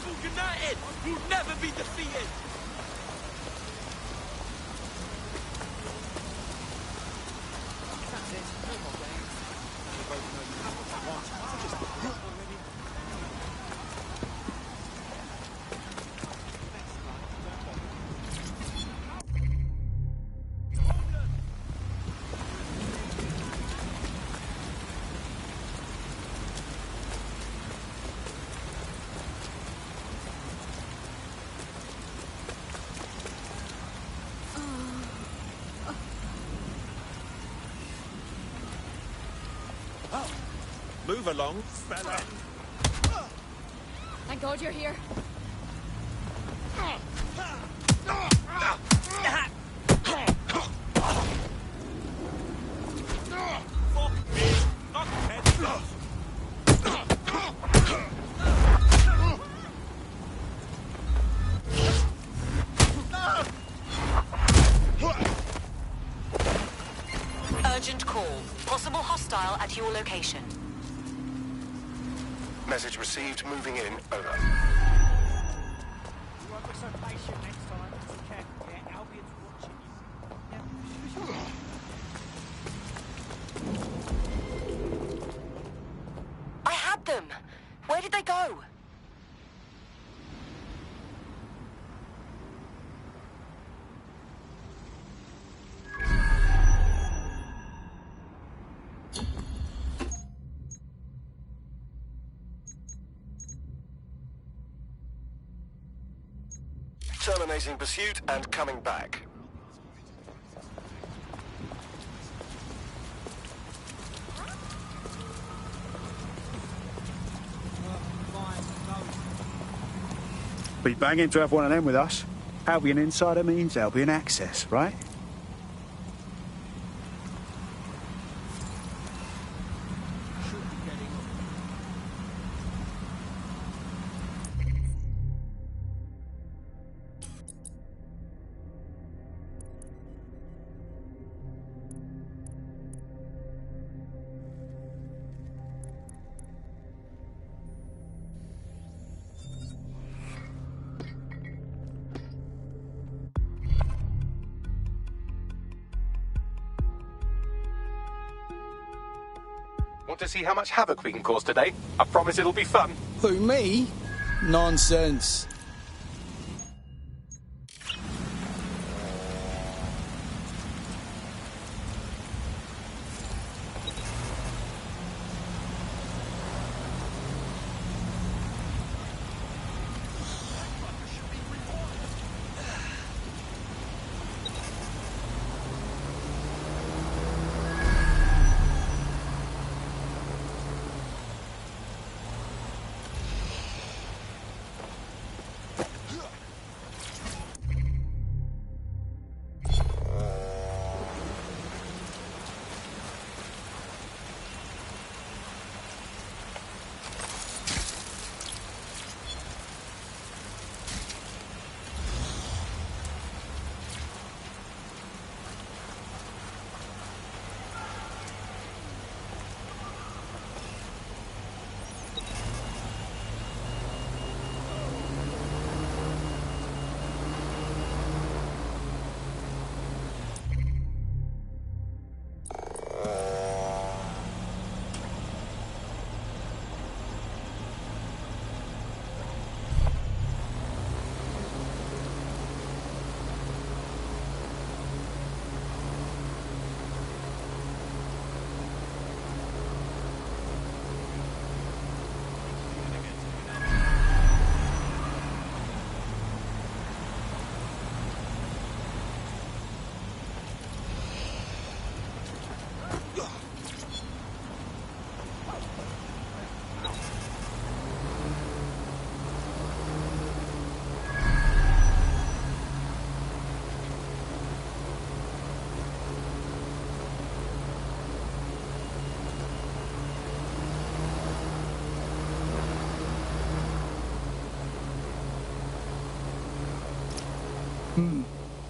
People united will never be defeated. That's it. No more games. We both know you have what you want. So just do it already. Move along, fella. Thank God you're here. Urgent call. Possible hostile at your location. Message received. Moving in. Over. You won't be so patient next time. It's okay. Yeah, Albion's watching you. I had them. Where did they go? Terminating pursuit and coming back. Be banging to have one of them with us. Albion Insider means Albion Access, right? Want to see how much havoc we can cause today? I promise it'll be fun. Who, me? Nonsense.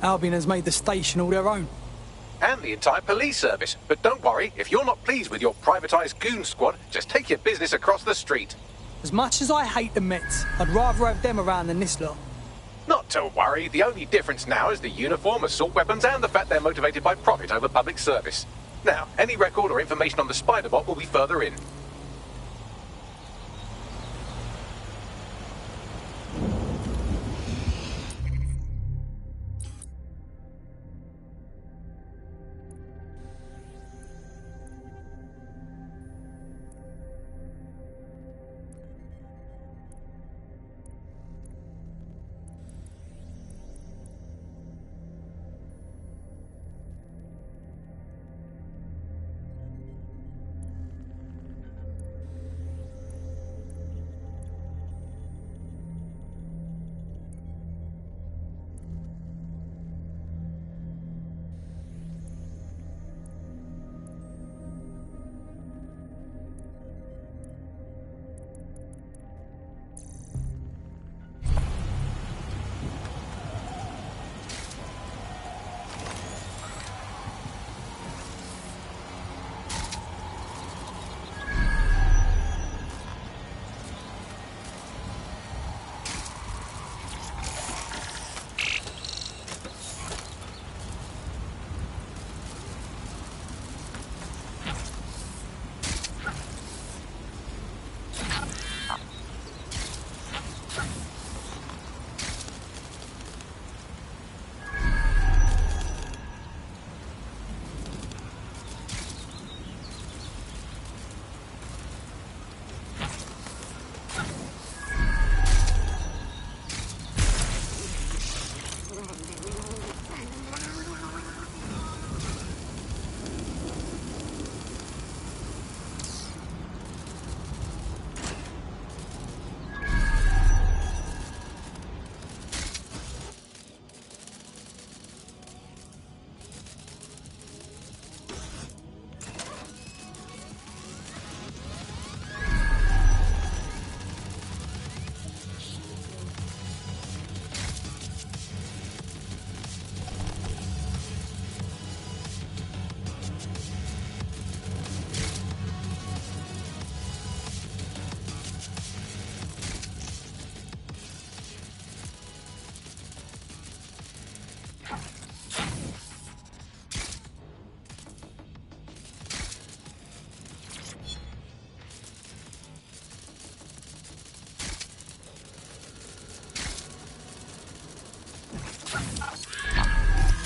Albion has made the station all their own. And the entire police service. But don't worry, if you're not pleased with your privatised goon squad, just take your business across the street. As much as I hate the Mets, I'd rather have them around than this lot. Not to worry, the only difference now is the uniform, assault weapons, and the fact they're motivated by profit over public service. Now, any record or information on the spider bot will be further in.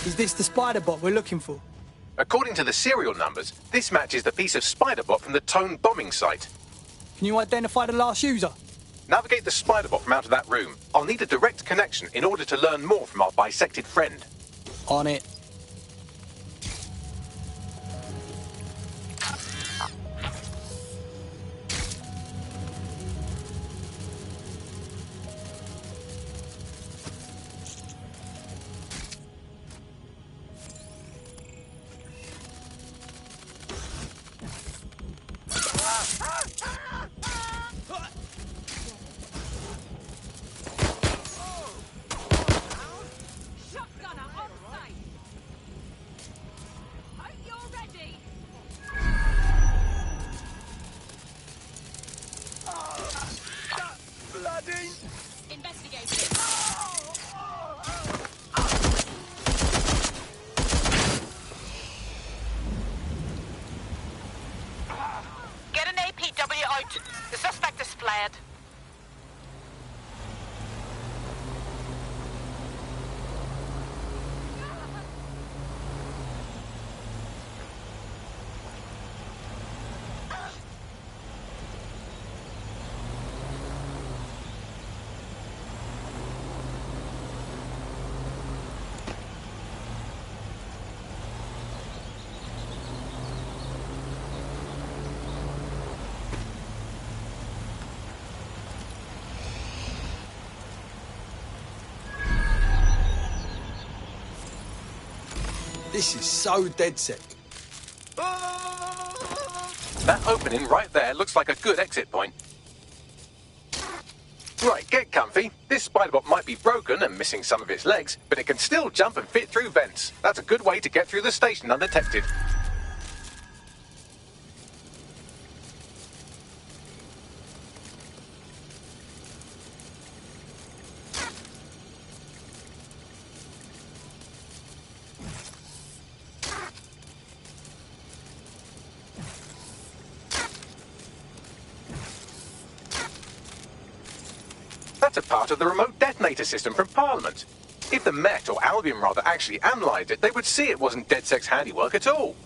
Is this the spider bot we're looking for? According to the serial numbers, this matches the piece of spider bot from the Tone bombing site. Can you identify the last user? Navigate the spider bot from out of that room. I'll need a direct connection in order to learn more from our bisected friend. On it. Get an APW out. The suspect is fled. This is so dead set. That opening right there looks like a good exit point. Right, get comfy. This spider-bot might be broken and missing some of its legs, but it can still jump and fit through vents. That's a good way to get through the station undetected. That's a part of the remote detonator system from Parliament. If the Met, or Albion rather, actually analysed it, they would see it wasn't DedSec's handiwork at all.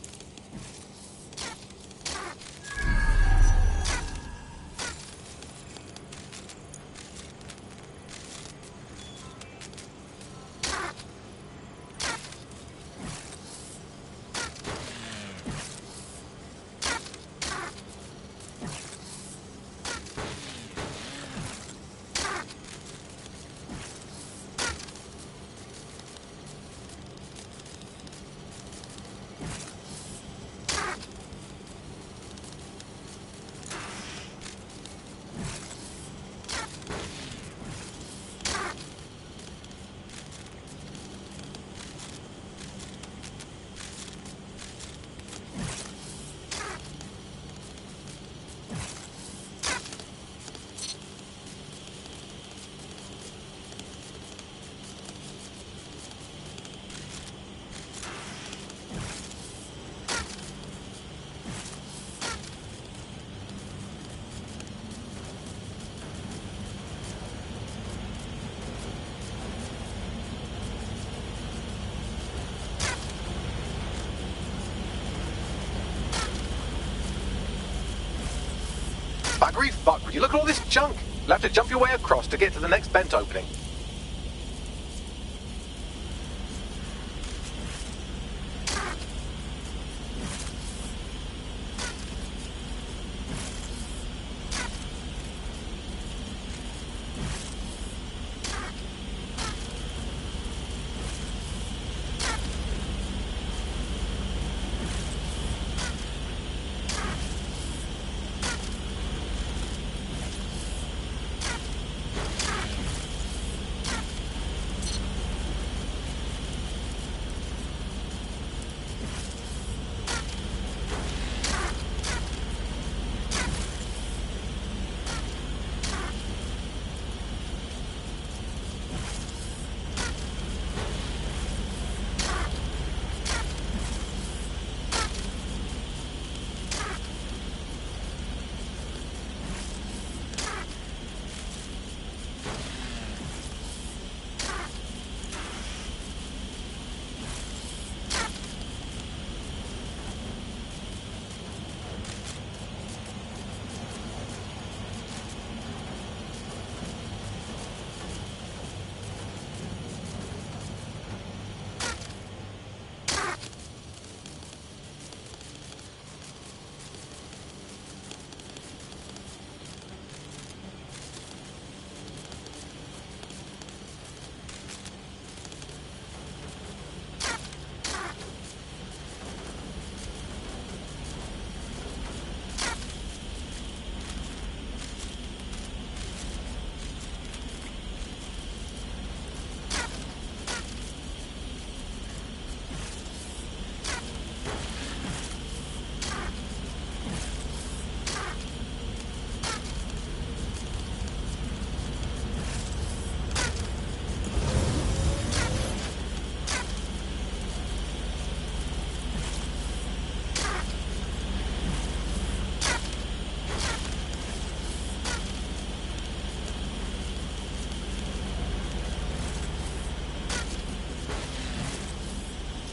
Buggery fuck, would you look at all this junk? You'll have to jump your way across to get to the next vent opening.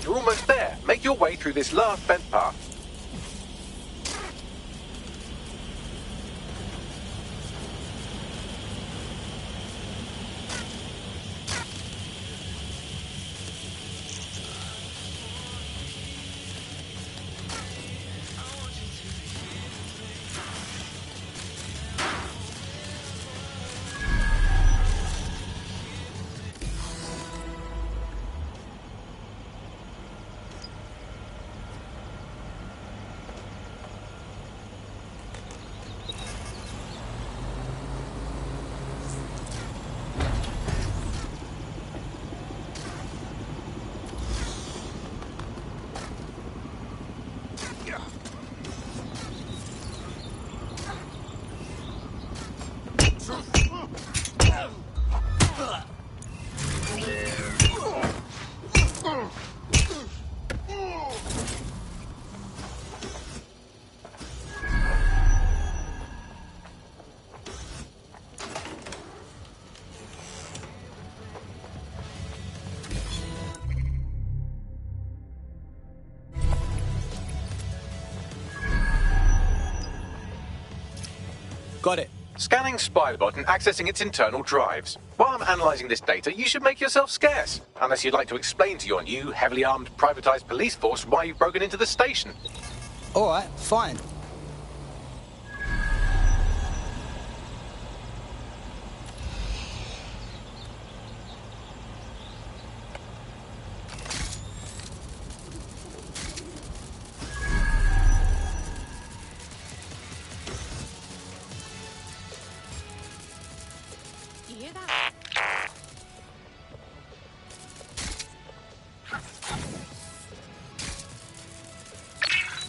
You're almost there. Make your way through this last vent path. Got it. Scanning Spybot and accessing its internal drives. While I'm analysing this data, you should make yourself scarce. Unless you'd like to explain to your new, heavily armed, privatised police force why you've broken into the station. Alright, fine. You hear that?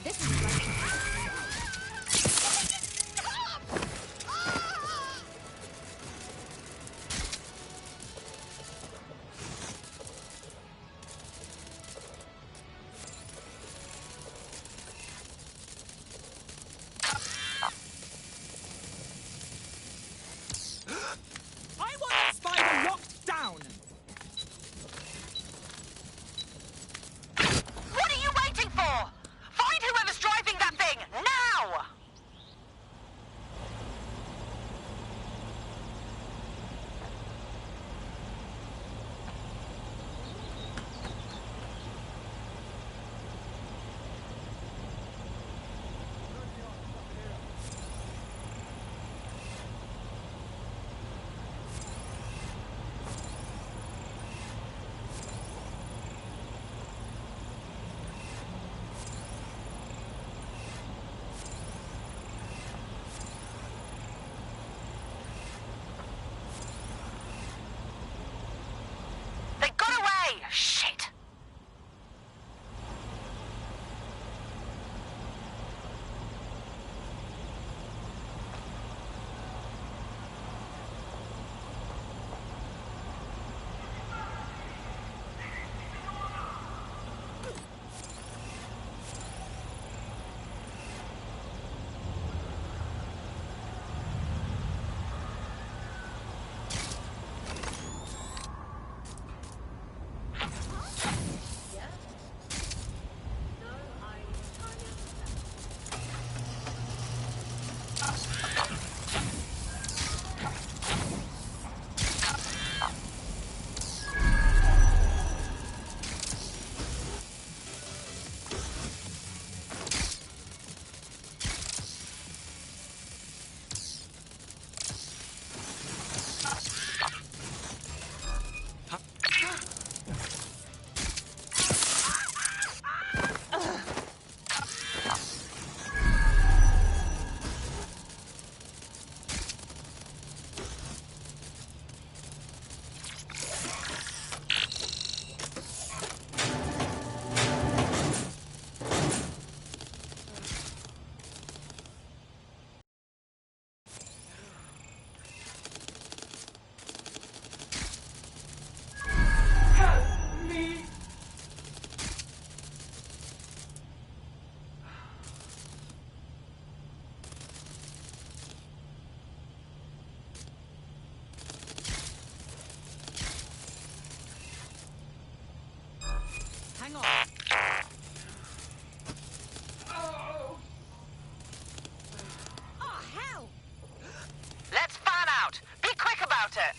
This is right. I want that spider locked down! What are you waiting for? Find whoever's driving that thing, now! They got away! Shit! Hang on. Oh, hell! Let's fan out! Be quick about it!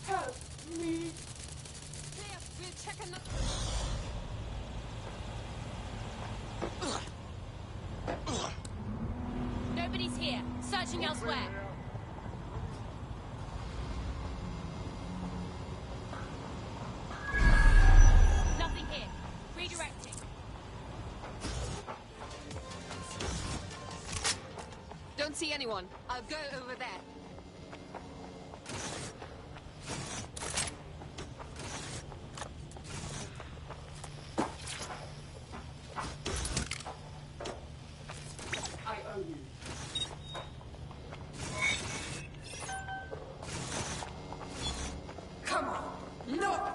Help me! Clear, we're checking the... Nobody's here. Searching elsewhere. Nothing here. Redirecting. Don't see anyone. I'll go over there. I owe you. Come on. No!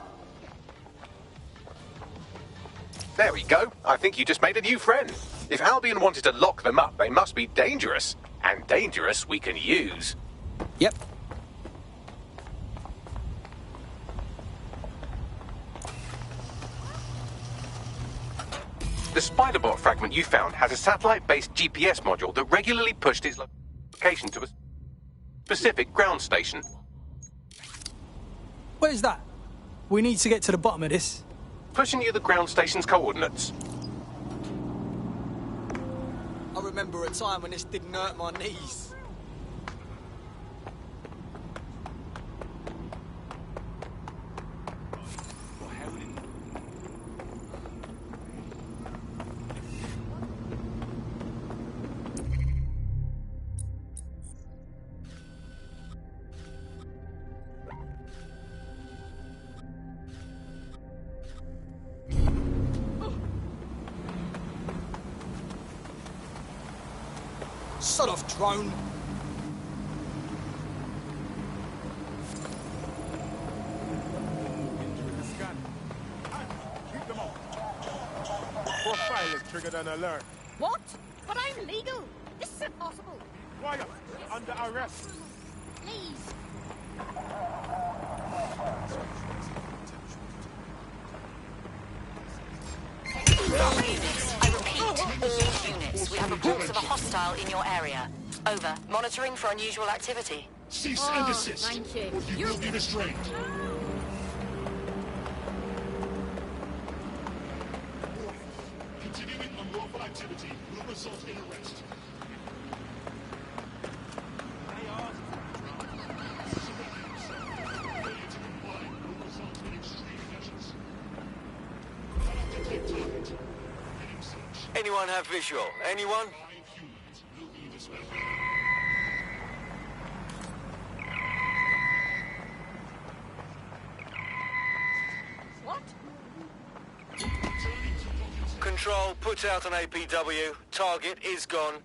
There we go. I think you just made a new friend. If Albion wanted to lock them up, they must be dangerous. And dangerous we can use. Yep. The spider-bot fragment you found has a satellite-based GPS module that regularly pushed its location to a specific ground station. Where's that? We need to get to the bottom of this. Pushing you the ground station's coordinates. I remember a time when this didn't hurt my knees. Sod off, drone. Keep them off. Profiling triggered an alert. What? But I'm legal. This is impossible. Quiet. Under arrest. Please. I repeat, all units. We have reports of a hostile in your area. Over. Monitoring for unusual activity. Cease and desist, Thank you. or you will be restrained. Continuing unlawful activity will result in arrest. Failure to comply will result in extreme measures. Detect target. Heading search. Anyone have visual? Anyone? 5 humans will be dispatched. What? Control, put out an APW. Target is gone.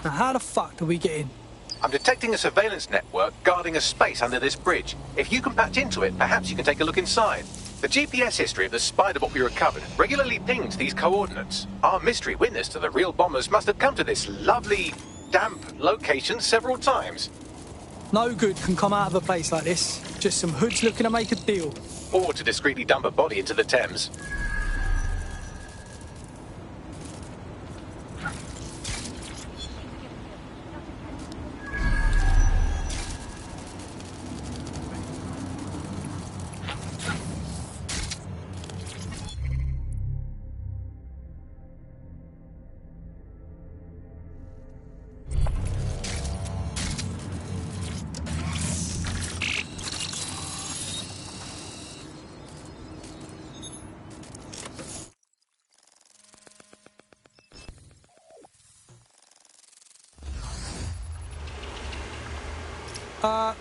Now how the fuck do we get in? I'm detecting a surveillance network guarding a space under this bridge. If you can patch into it, perhaps you can take a look inside. The GPS history of the spider bot we recovered regularly pings these coordinates. Our mystery witness to the real bombers must have come to this lovely, damp location several times. No good can come out of a place like this. Just some hoods looking to make a deal. Or to discreetly dump a body into the Thames.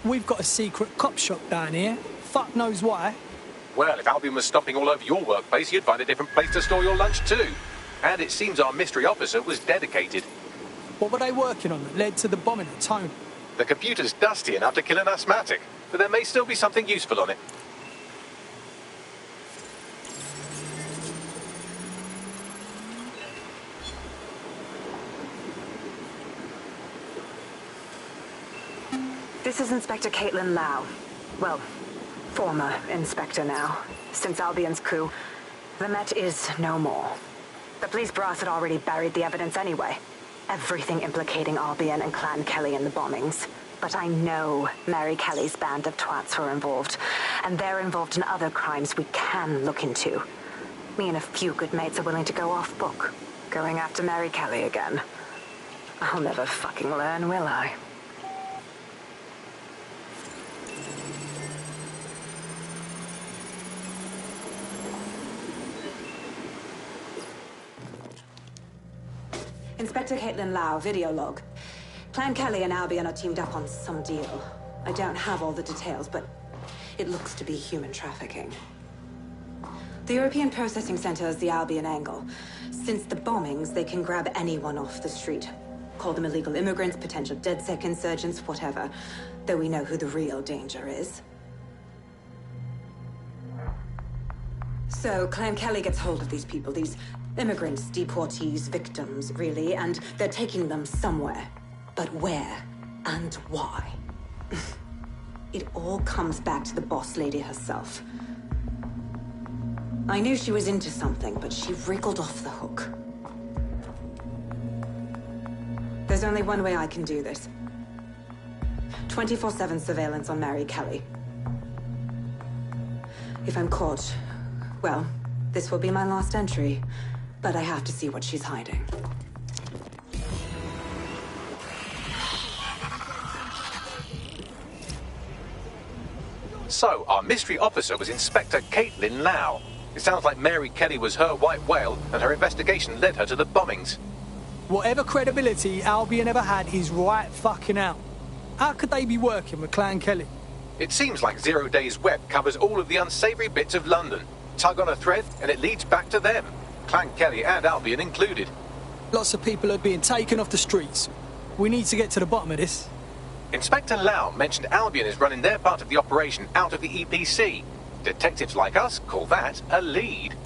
We've got a secret cop shop down here. Fuck knows why. Well, if Albion was stomping all over your workplace, you'd find a different place to store your lunch too. And it seems our mystery officer was dedicated. What were they working on that led to the bombing at Tone? The computer's dusty enough to kill an asthmatic, but there may still be something useful on it. This is Inspector Caitlin Lau. Well, former inspector now. Since Albion's coup, the Met is no more. The police brass had already buried the evidence anyway. Everything implicating Albion and Clan Kelly in the bombings. But I know Mary Kelly's band of twats were involved, and they're involved in other crimes we can look into. Me and a few good mates are willing to go off book, going after Mary Kelly again. I'll never fucking learn, will I? Inspector Caitlin Lau, video log. Clan Kelly and Albion are teamed up on some deal. I don't have all the details, but it looks to be human trafficking. The European Processing Center is the Albion angle. Since the bombings, they can grab anyone off the street. Call them illegal immigrants, potential DedSec insurgents, whatever. Though we know who the real danger is. So, Clan Kelly gets hold of these people, these immigrants, deportees, victims, really, and they're taking them somewhere. But where and why? It all comes back to the boss lady herself. I knew she was into something, but she wriggled off the hook. There's only one way I can do this. 24/7 surveillance on Mary Kelly. If I'm caught, well, this will be my last entry. But I have to see what she's hiding. So, our mystery officer was Inspector Caitlin Lau. It sounds like Mary Kelly was her white whale, and her investigation led her to the bombings. Whatever credibility Albion ever had is right fucking out. How could they be working with Clan Kelly? It seems like 0 Days Web covers all of the unsavoury bits of London. Tug on a thread, and it leads back to them. Clan Kelly and Albion included. Lots of people are being taken off the streets. We need to get to the bottom of this. Inspector Lau mentioned Albion is running their part of the operation out of the EPC. Detectives like us call that a lead.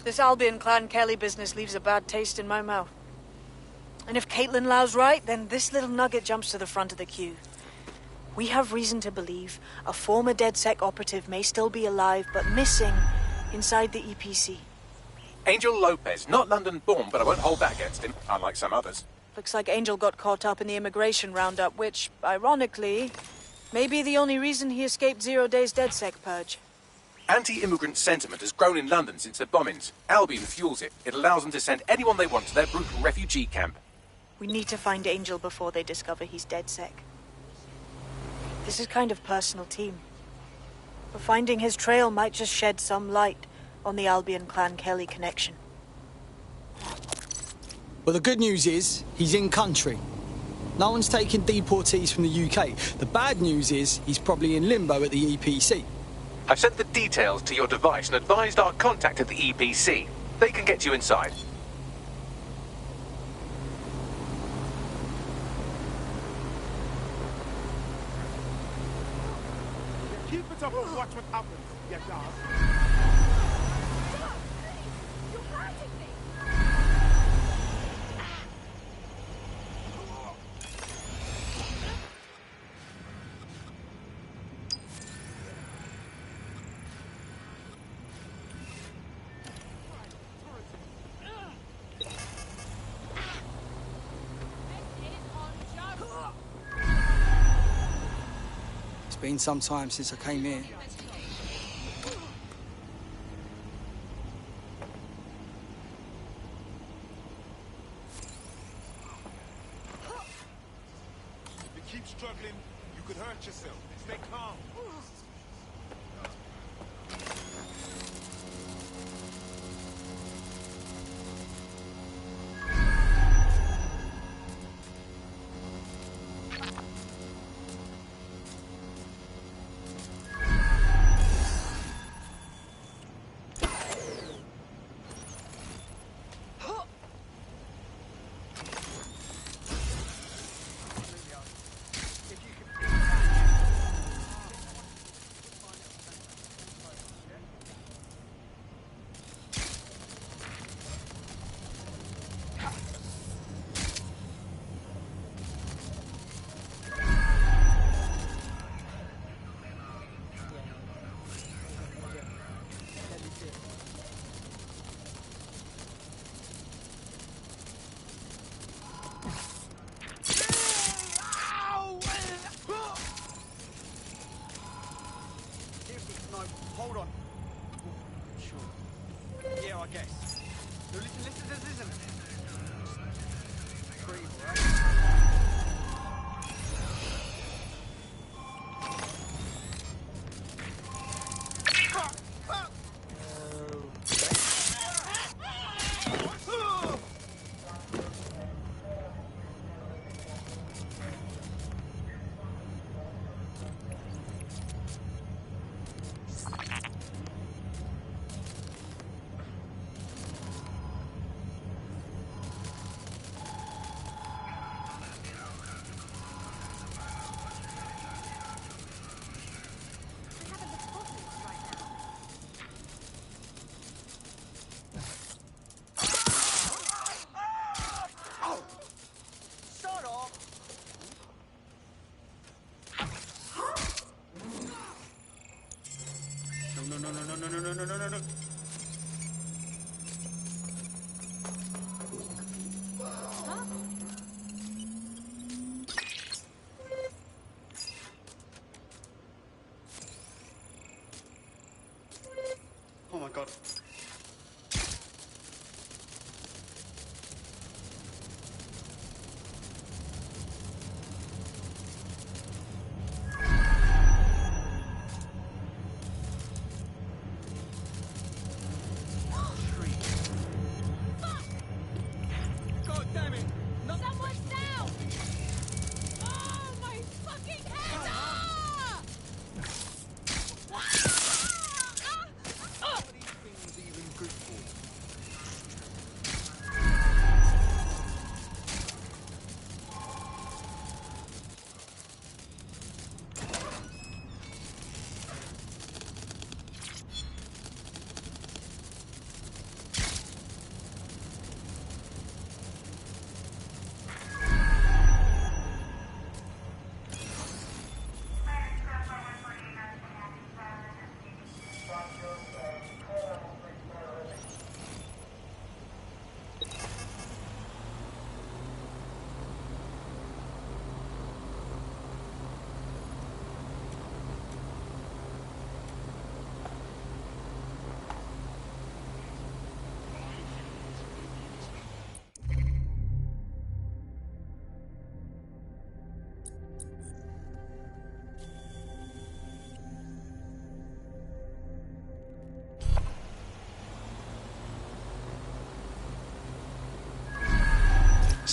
This Albion Clan Kelly business leaves a bad taste in my mouth. And if Caitlin Lau's right, then this little nugget jumps to the front of the queue. We have reason to believe a former DedSec operative may still be alive, but missing inside the EPC. Angel Lopez, not London-born, but I won't hold that against him, unlike some others. Looks like Angel got caught up in the immigration roundup, which, ironically, may be the only reason he escaped 0 Days DedSec purge. Anti-immigrant sentiment has grown in London since the bombings. Albion fuels it. It allows them to send anyone they want to their brutal refugee camp. We need to find Angel before they discover he's DedSec. This is kind of personal team. But finding his trail might just shed some light on the Albion Clan Kelly connection. Well, the good news is, he's in country. No one's taking deportees from the UK. The bad news is, he's probably in limbo at the EPC. I've sent the details to your device and advised our contact at the EPC. They can get you inside. Keep it up and watch what happens, you dog. It's been some time since I came here. If you keep struggling, you could hurt yourself. Stay calm.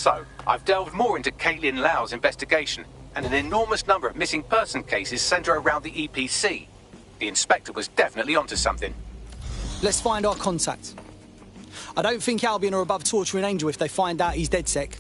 So, I've delved more into Caitlin Lau's investigation, and an enormous number of missing person cases centre around the EPC. The inspector was definitely onto something. Let's find our contact. I don't think Albion are above torturing Angel if they find out he's DedSec.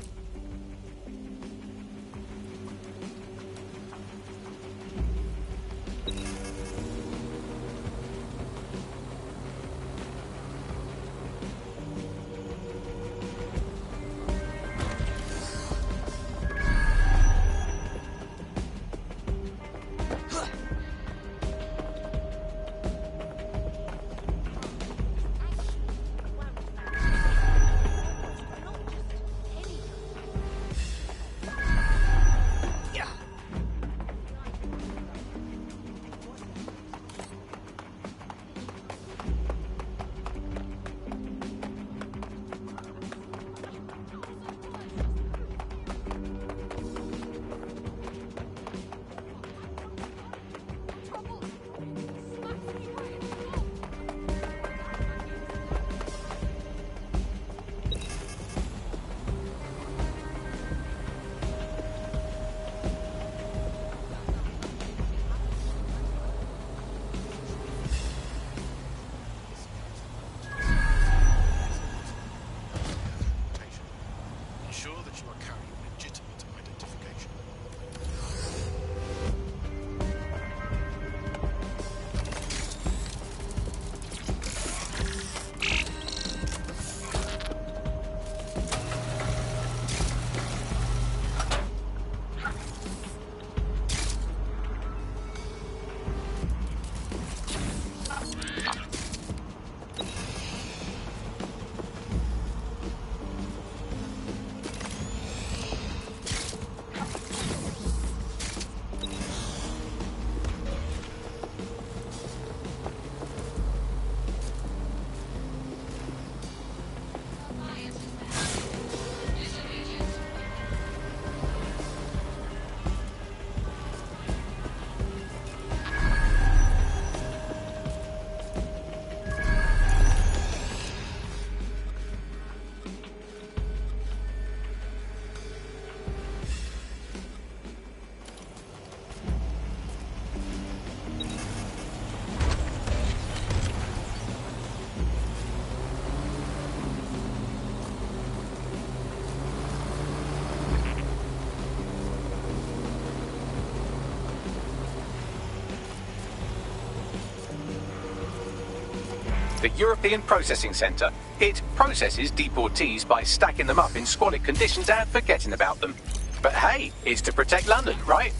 The European Processing Centre. It processes deportees by stacking them up in squalid conditions and forgetting about them. But hey, it's to protect London, right?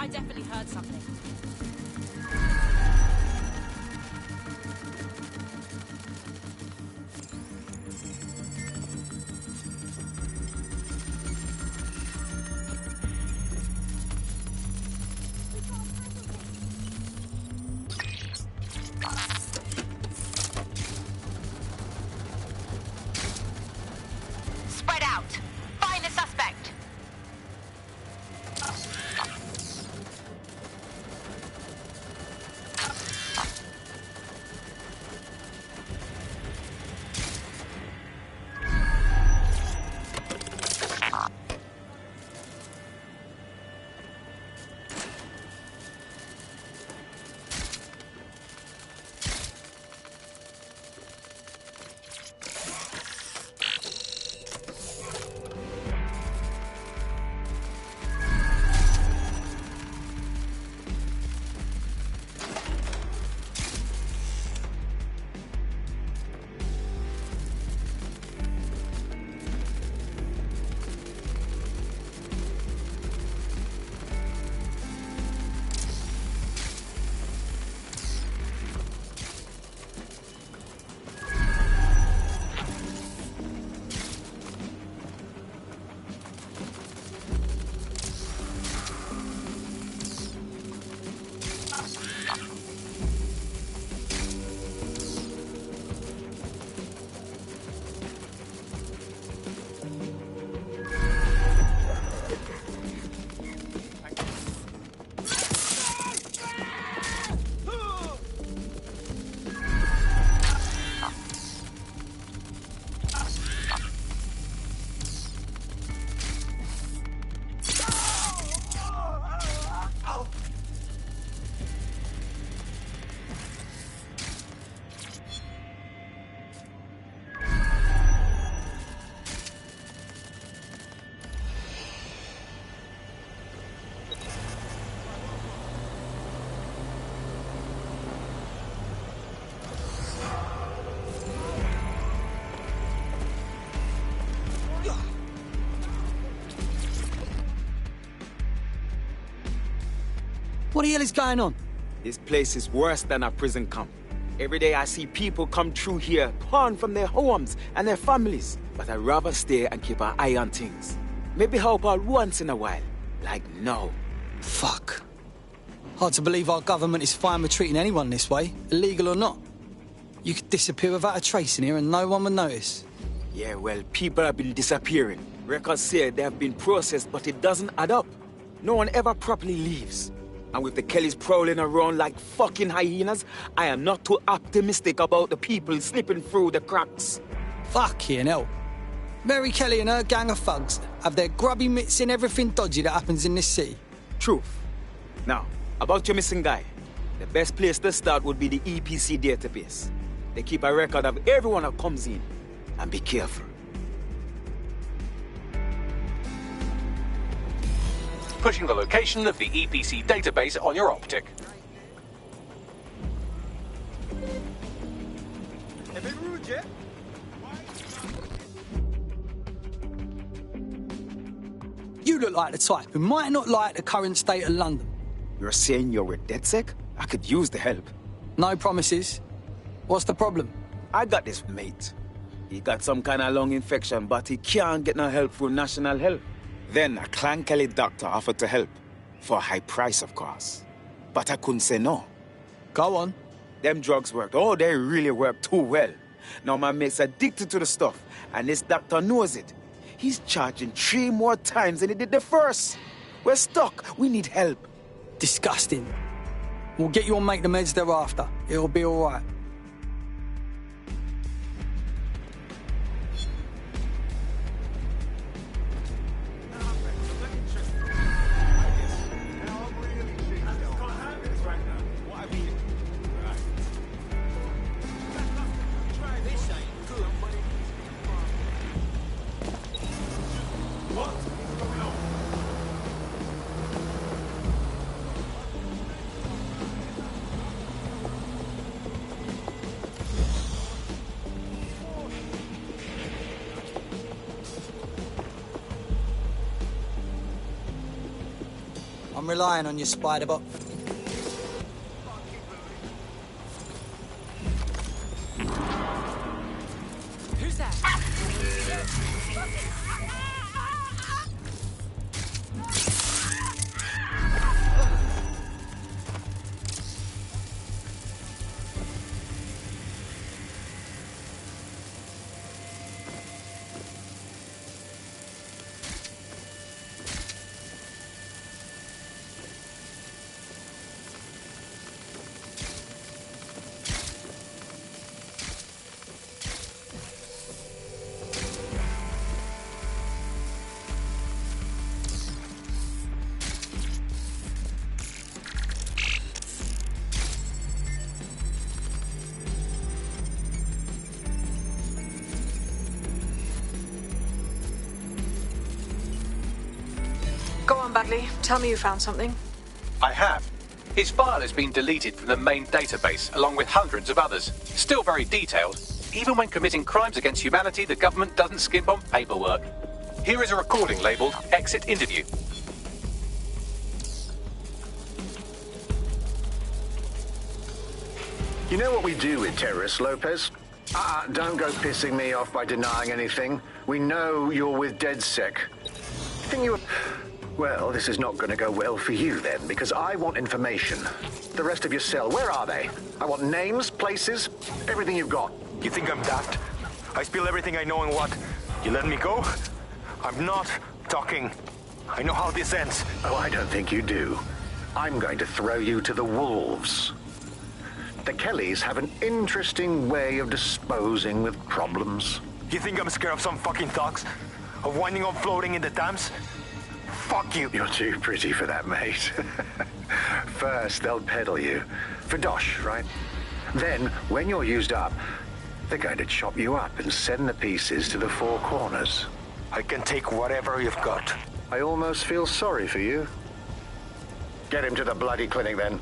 I definitely heard something. What the hell is going on? This place is worse than a prison camp. Every day I see people come through here, torn from their homes and their families. But I'd rather stay and keep an eye on things. Maybe help out once in a while. Like now. Fuck. Hard to believe our government is fine with treating anyone this way, illegal or not. You could disappear without a trace in here and no one would notice. Yeah, well, people have been disappearing. Records say they have been processed, but it doesn't add up. No one ever properly leaves. And with the Kellys prowling around like fucking hyenas, I am not too optimistic about the people slipping through the cracks. Fucking hell. Mary Kelly and her gang of thugs have their grubby mitts in everything dodgy that happens in this city. Truth. Now, about your missing guy. The best place to start would be the EPC database. They keep a record of everyone that comes in. And be careful. Pushing the location of the EPC database on your optic. You look like the type who might not like the current state of London. You're saying you're with DedSec? I could use the help. No promises. What's the problem? I got this mate. He got some kind of lung infection, but he can't get no help through national health. Then a Clan Kelly doctor offered to help. For a high price, of course. But I couldn't say no. Go on. Them drugs worked. Oh, they really work too well. Now my mate's addicted to the stuff, and this doctor knows it. He's charging 3 more times than he did the first. We're stuck. We need help. Disgusting. We'll get you on make the meds thereafter. It'll be all right. I'm relying on you, Spiderbot. Who's that? Go on, Bagley. Tell me you found something. I have. His file has been deleted from the main database, along with hundreds of others. Still very detailed. Even when committing crimes against humanity, the government doesn't skimp on paperwork. Here is a recording labelled Exit Interview. You know what we do with terrorists, Lopez? Don't go pissing me off by denying anything. We know you're with DedSec. Think you... Well, this is not going to go well for you then, because I want information. The rest of your cell, where are they? I want names, places, everything you've got. You think I'm daft? I spill everything I know and what? You let me go? I'm not talking. I know how this ends. Oh, I don't think you do. I'm going to throw you to the wolves. The Kellys have an interesting way of disposing with problems. You think I'm scared of some fucking thugs? Of winding up floating in the Thames? Fuck you. You're too pretty for that, mate. First, they'll peddle you. For dosh, right? Then, when you're used up, they're going to chop you up and send the pieces to the Four Corners. I can take whatever you've got. I almost feel sorry for you. Get him to the bloody clinic, then.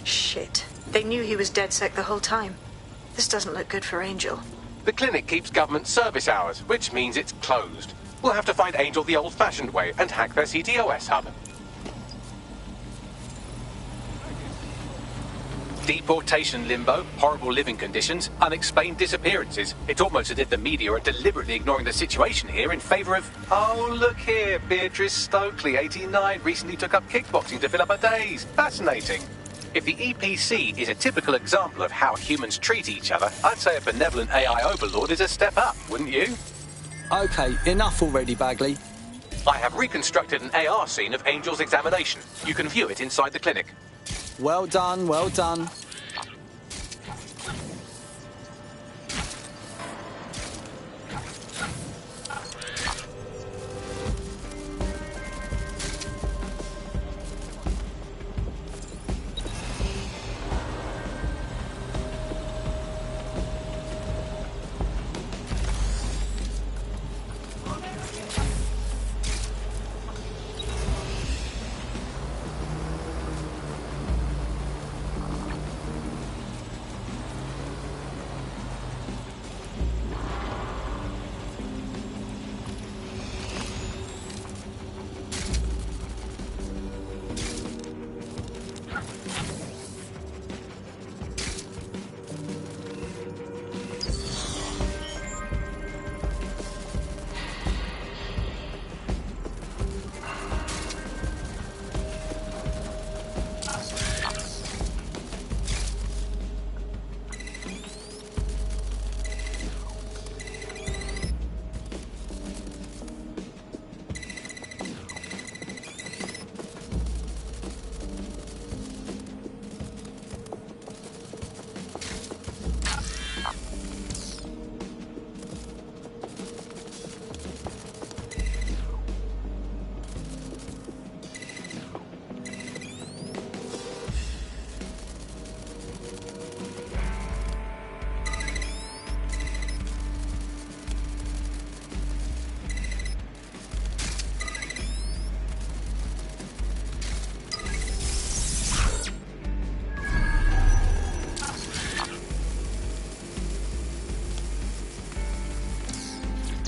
Shit. They knew he was DedSec the whole time. This doesn't look good for Angel. The clinic keeps government service hours, which means it's closed. We'll have to find Angel the old-fashioned way and hack their CTOS hub. Deportation limbo, horrible living conditions, unexplained disappearances. It's almost as if the media are deliberately ignoring the situation here in favour of... Oh, look here, Beatrice Stokely, 89, recently took up kickboxing to fill up her days. Fascinating. If the EPC is a typical example of how humans treat each other, I'd say a benevolent AI overlord is a step up, wouldn't you? OK, enough already, Bagley. I have reconstructed an AR scene of Angel's examination. You can view it inside the clinic. Well done, well done.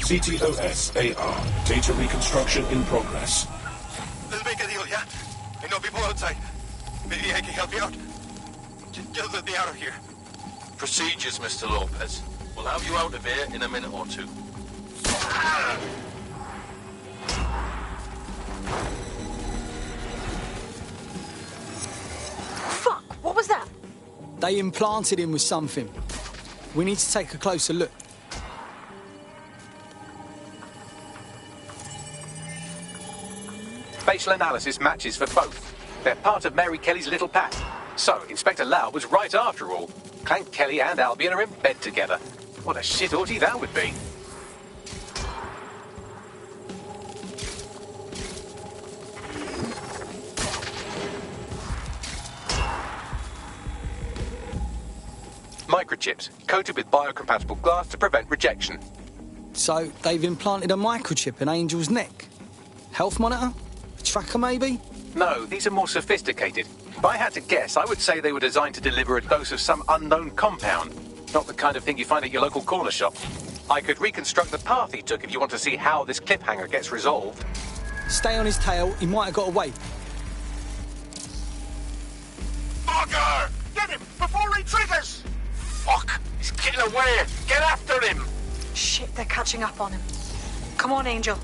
CTOS-AR. Data reconstruction in progress. Let's make a deal, yeah? I know people outside. Maybe I can help you out. Just let me out of here. Procedures, Mr. Lopez. We'll have you out of here in a minute or two. Fuck! What was that? They implanted him with something. We need to take a closer look. Facial analysis matches for both. They're part of Mary Kelly's little pack. So, Inspector Lau was right after all. Clank Kelly and Albion are in bed together. What a shit orgy that would be. Microchips, coated with biocompatible glass to prevent rejection. So, they've implanted a microchip in Angel's neck? Health monitor? A tracker, maybe? No, these are more sophisticated. If I had to guess, I would say they were designed to deliver a dose of some unknown compound. Not the kind of thing you find at your local corner shop. I could reconstruct the path he took if you want to see how this cliffhanger gets resolved. Stay on his tail, he might have got away. Bugger! Get him before he triggers! Fuck! He's getting away! Get after him! Shit, they're catching up on him. Come on, Angel.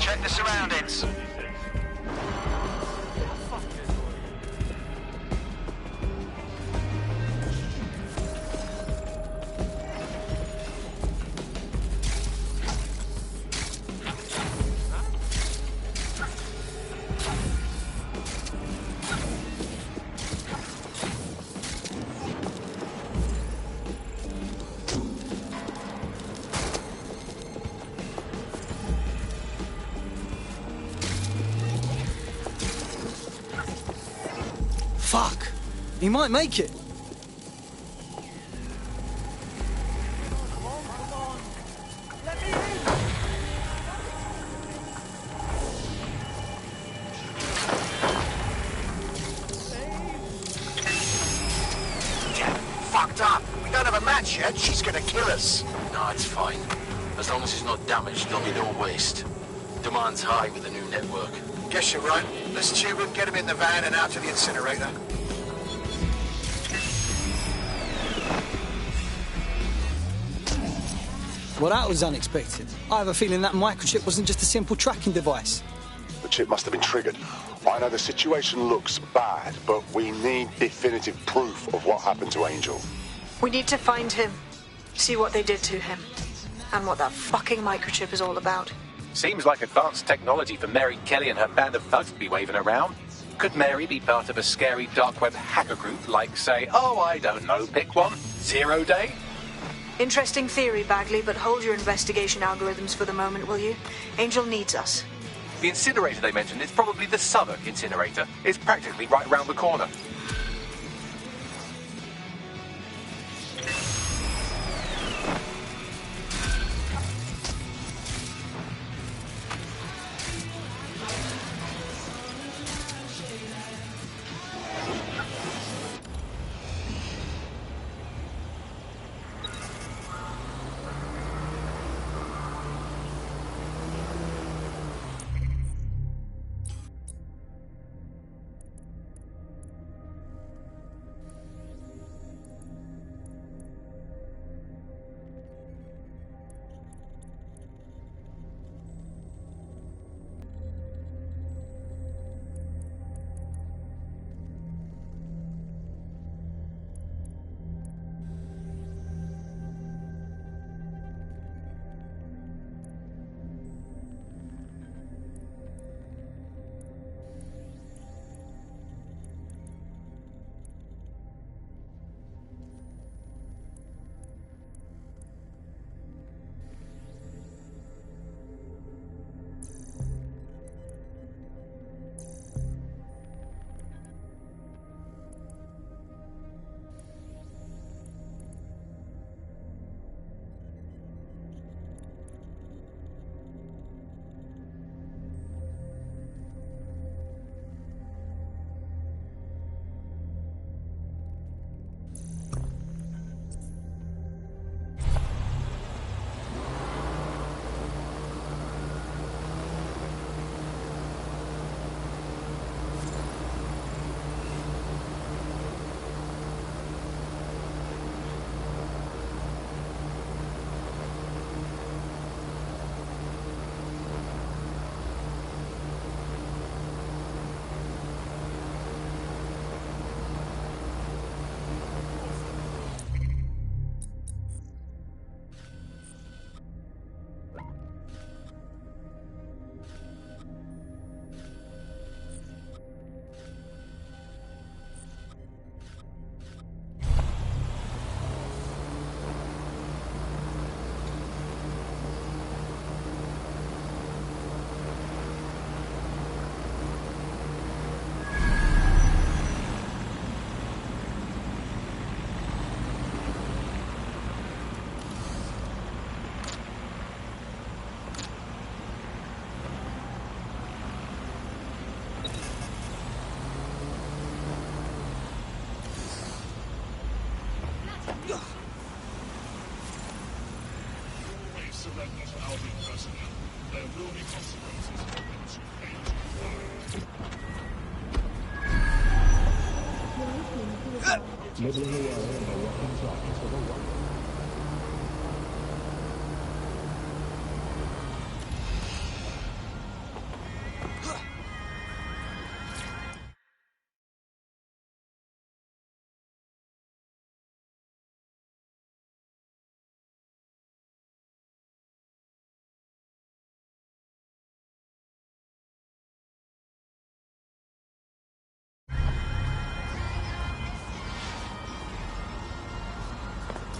Check the surroundings. Fuck! He might make it. Fucked up. We don't have a match yet. She's gonna kill us. No, it's fine. As long as it's not damaged, there'll be no waste. Demand's high with the new network. Guess you're right. Let's tube him, get him in the van and out to the incinerator. Well, that was unexpected. I have a feeling that microchip wasn't just a simple tracking device. The chip must have been triggered. I know the situation looks bad, but we need definitive proof of what happened to Angel. We need to find him, see what they did to him, and what that fucking microchip is all about. Seems like advanced technology for Mary Kelly and her band of thugs to be waving around. Could Mary be part of a scary dark web hacker group like, say, oh, I don't know, pick one, 0 Day? Interesting theory, Bagley, but hold your investigation algorithms for the moment, will you? Angel needs us. The incinerator they mentioned is probably the Southwark incinerator. It's practically right round the corner.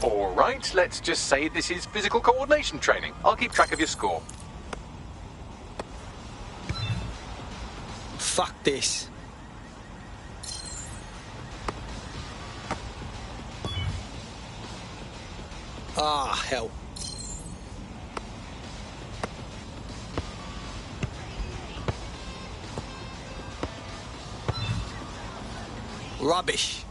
All right, let's just say this is physical coordination training. I'll keep track of your score. Fuck this. Ah, hell. Rubbish.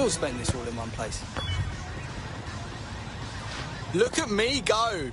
will spend this all in one place. Look at me go!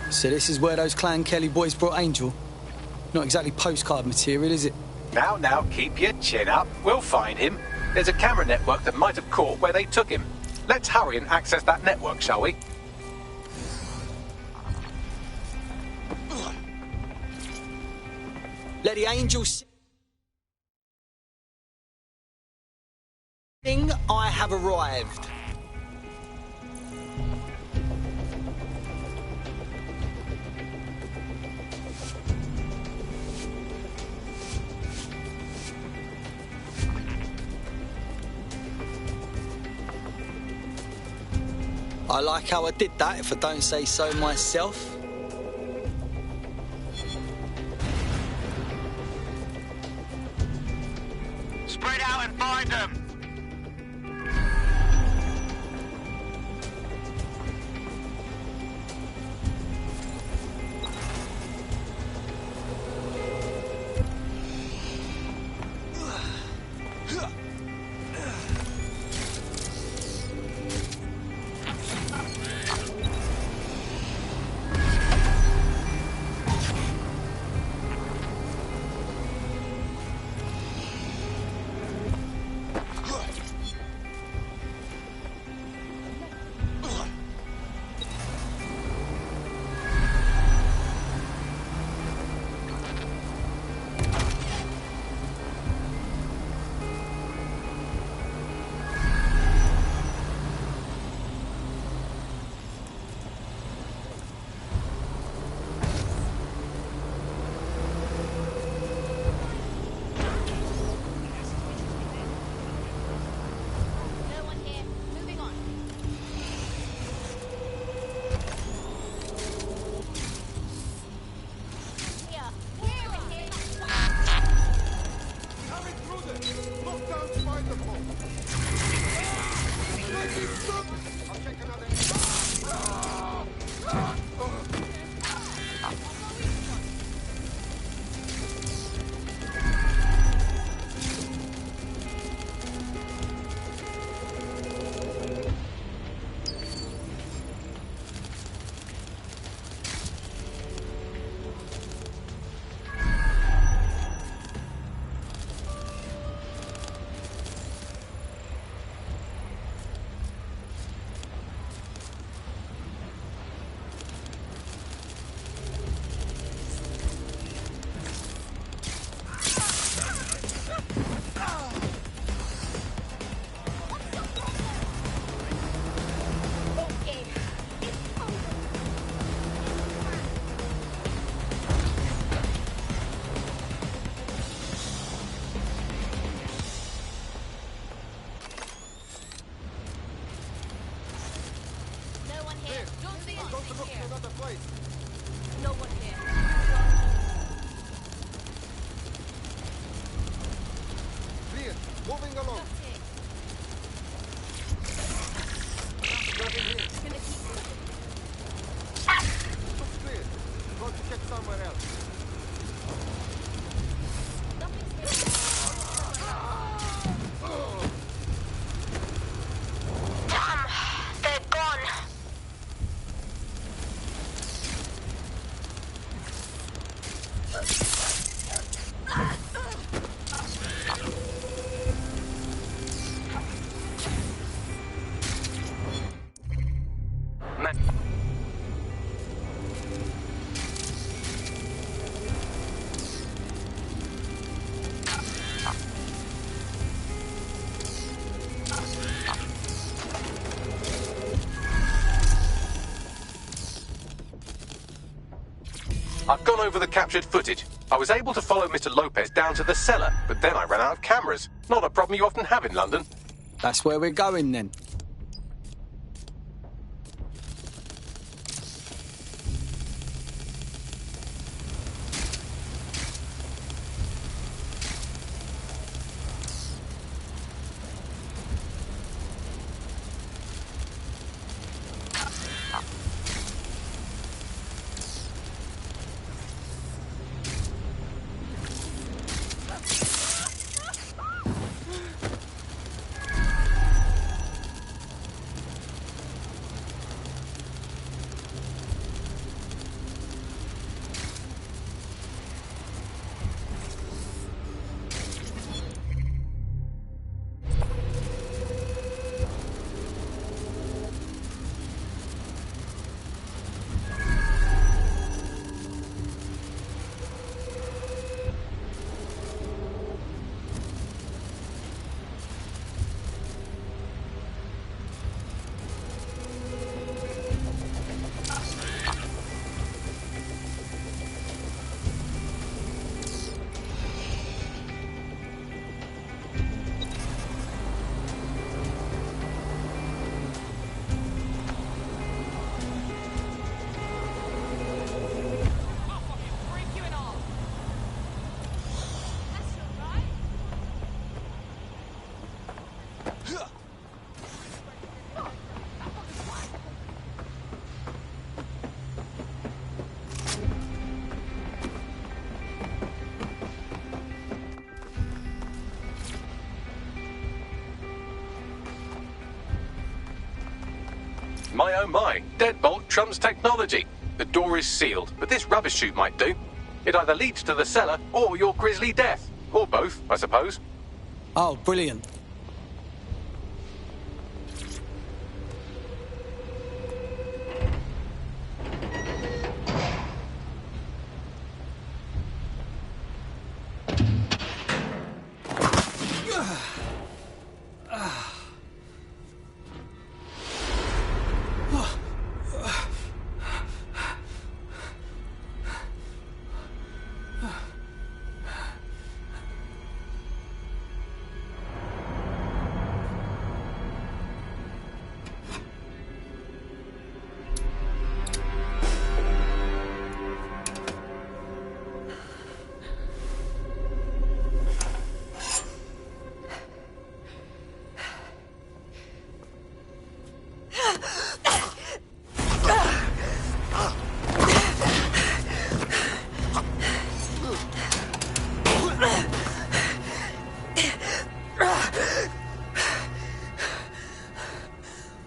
So this is where those Clan Kelly boys brought Angel? Not exactly postcard material, is it? Now, keep your chin up. We'll find him. There's a camera network that might have caught where they took him. Let's hurry and access that network, shall we? Let the Angel sing, I have arrived. I like how I did that, if I don't say so myself. Spread out and find them! Moving along. Looks clear. Got to check somewhere else. Damn, they're gone. I've gone over the captured footage. I was able to follow Mr. Lopez down to the cellar, but then I ran out of cameras. Not a problem you often have in London. That's where we're going then. My oh my, deadbolt trumps technology. The door is sealed, but this rubbish chute might do. It either leads to the cellar or your grisly death. Or both, I suppose. Oh, brilliant.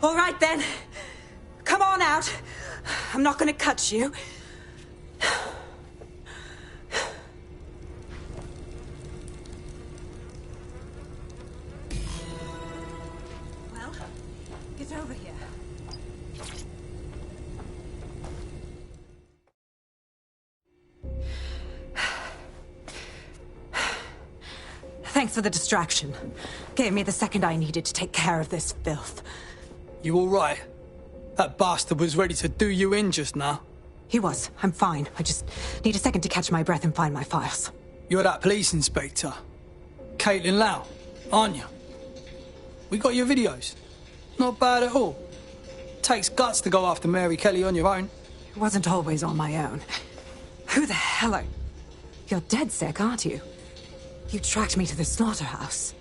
All right, then. Come on out. I'm not going to cut you. Well, get over here. Thanks for the distraction. Gave me the second I needed to take care of this filth. You all right? That bastard was ready to do you in just now. He was. I'm fine. I just need a second to catch my breath and find my files. You're that police inspector, Caitlin Lau, aren't you? We got your videos. Not bad at all. Takes guts to go after Mary Kelly on your own. It wasn't always on my own. Who the hell are... You're dead sick, aren't you? You tracked me to the slaughterhouse.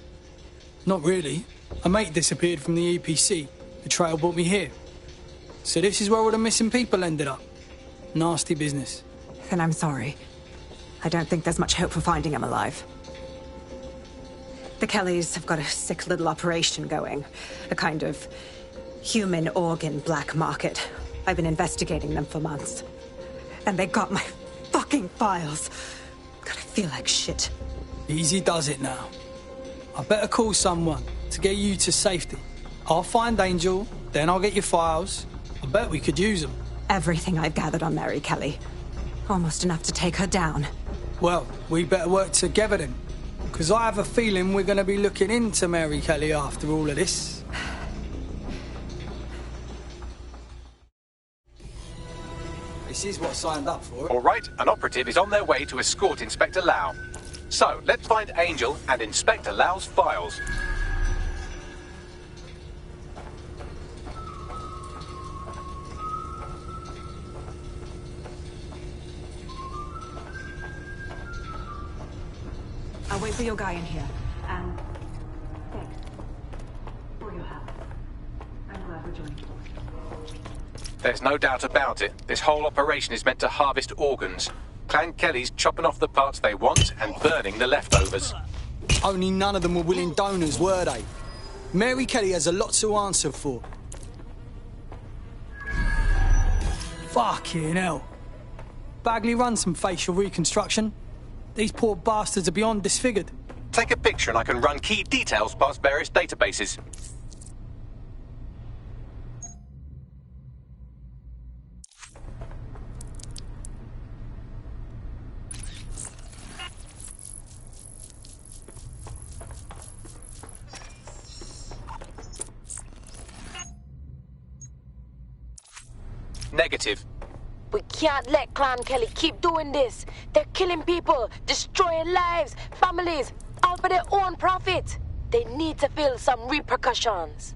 Not really. A mate disappeared from the EPC. The trail brought me here. So this is where all the missing people ended up. Nasty business. Then I'm sorry. I don't think there's much hope for finding him alive. The Kellys have got a sick little operation going. A kind of human organ black market. I've been investigating them for months. And they got my fucking files. God, I feel like shit. Easy does it now. I better call someone to get you to safety. I'll find Angel, then I'll get your files. I bet we could use them. Everything I've gathered on Mary Kelly. Almost enough to take her down. Well, we better work together then. Because I have a feeling we're going to be looking into Mary Kelly after all of this. This is what I signed up for. All right, an operative is on their way to escort Inspector Lau. So, let's find Angel and Inspector Lau's files. I'll wait for your guy in here. And thanks for your help. I'm glad we're joining forces. There's no doubt about it. This whole operation is meant to harvest organs. Clan Kelly's chopping off the parts they want and burning the leftovers. Only none of them were willing donors, were they? Mary Kelly has a lot to answer for. Fucking hell. Bagley runs some facial reconstruction. These poor bastards are beyond disfigured. Take a picture and I can run key details past various databases. Negative. We can't let Clan Kelly keep doing this. They're killing people, destroying lives, families, all for their own profit. They need to feel some repercussions.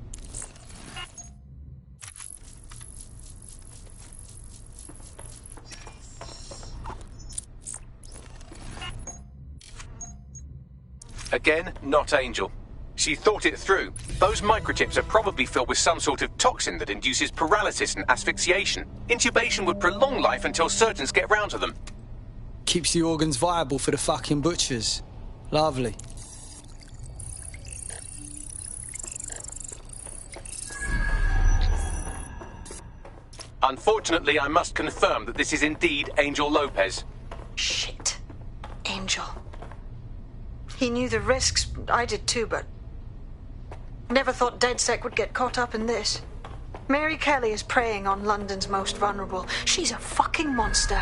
Again, not Angel. She thought it through. Those microchips are probably filled with some sort of toxin that induces paralysis and asphyxiation. Intubation would prolong life until surgeons get round to them. Keeps the organs viable for the fucking butchers. Lovely. Unfortunately, I must confirm that this is indeed Angel Lopez. Shit. Angel. He knew the risks. I did too, but never thought DedSec would get caught up in this. Mary Kelly is preying on London's most vulnerable. She's a fucking monster.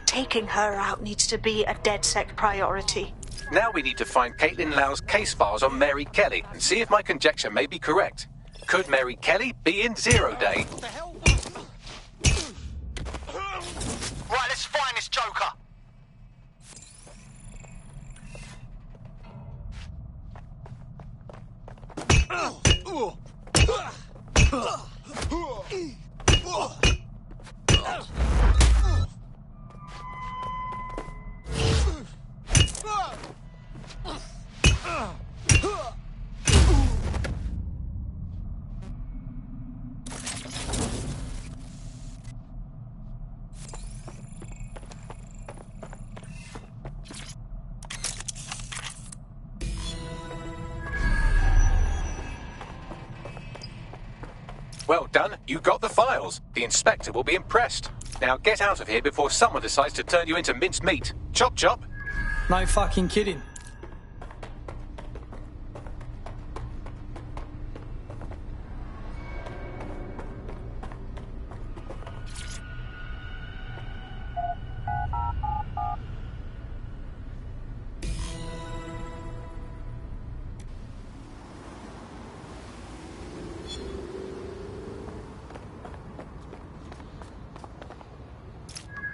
Taking her out needs to be a DedSec priority. Now we need to find Caitlin Lau's case files on Mary Kelly and see if my conjecture may be correct. Could Mary Kelly be in Zero Day? Right, let's find this joker. Well done, you got the files. The inspector will be impressed. Now get out of here before someone decides to turn you into minced meat. Chop chop. No fucking kidding.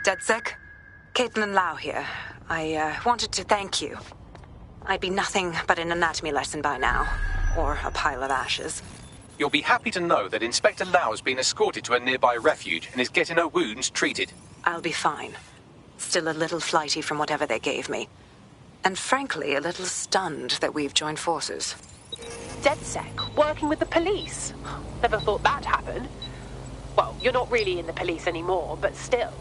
DedSec? Caitlin Lau here. I wanted to thank you. I'd be nothing but an anatomy lesson by now. Or a pile of ashes. You'll be happy to know that Inspector Lau has been escorted to a nearby refuge and is getting her wounds treated. I'll be fine. Still a little flighty from whatever they gave me. And frankly, a little stunned that we've joined forces. DedSec, working with the police. Never thought that'd happen. Well, you're not really in the police anymore, but still.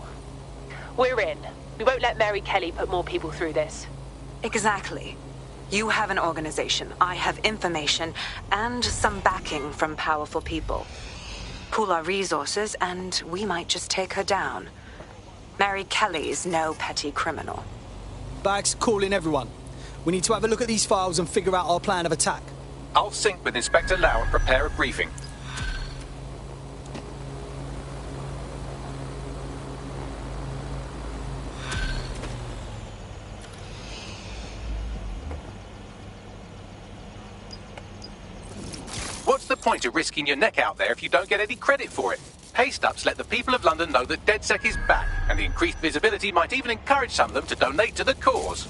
We're in. We won't let Mary Kelly put more people through this. Exactly. You have an organization, I have information, and some backing from powerful people. Pool our resources, and we might just take her down. Mary Kelly's no petty criminal. Bags, call in everyone. We need to have a look at these files and figure out our plan of attack. I'll sync with Inspector Lau and prepare a briefing. What's the point of risking your neck out there if you don't get any credit for it? Pay stubs let the people of London know that DedSec is back, and the increased visibility might even encourage some of them to donate to the cause.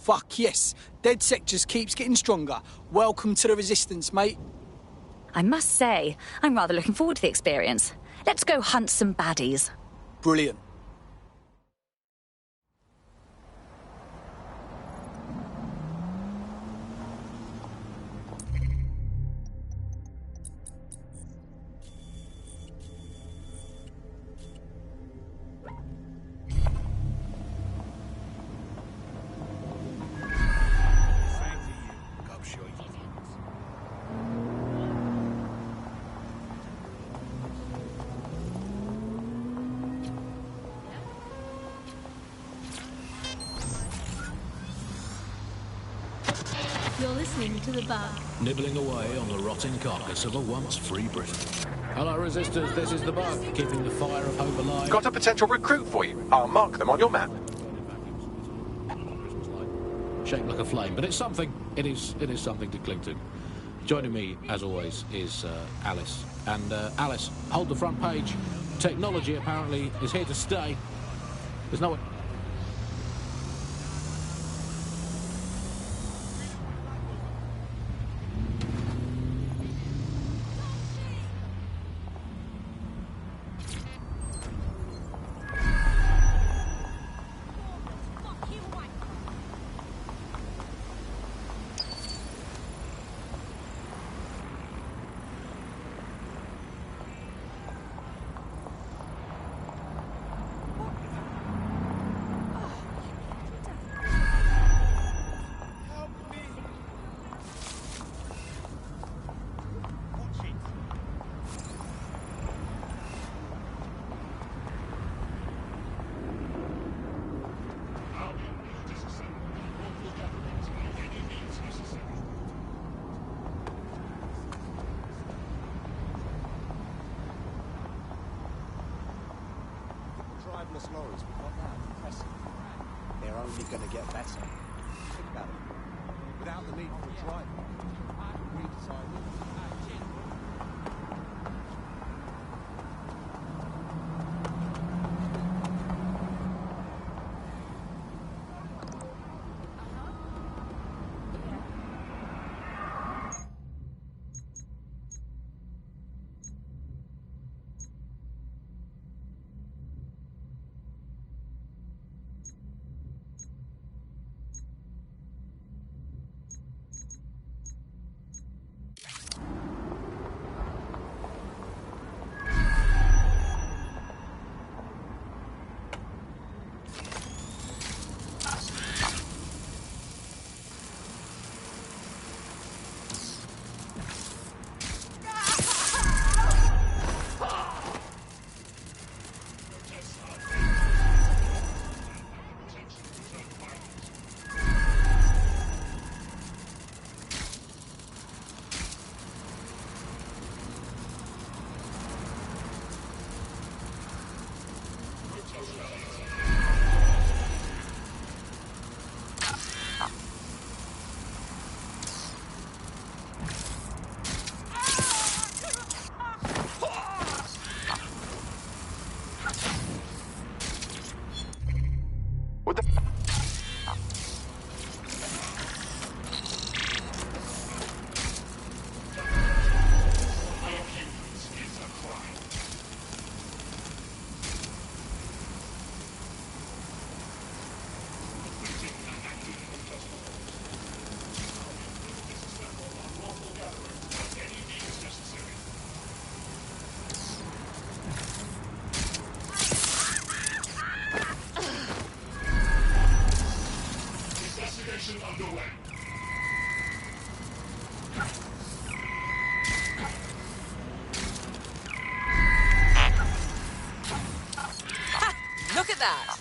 Fuck yes. DedSec just keeps getting stronger. Welcome to the Resistance, mate. I must say, I'm rather looking forward to the experience. Let's go hunt some baddies. Brilliant. listening to the bar. Nibbling away on the rotting carcass of a once free Britain. Hello, resistors. This is the bug, keeping the fire of hope alive. Got a potential recruit for you. I'll mark them on your map. Shaped like a flame, but it's something. It is something to cling to. Joining me, as always, is Alice. And Alice, hold the front page. Technology apparently is here to stay. There's no one. Driverless lorries we've got now are impressive. They're only going to get better. Think about it. Without the need for a driver, redesign them. Look at that!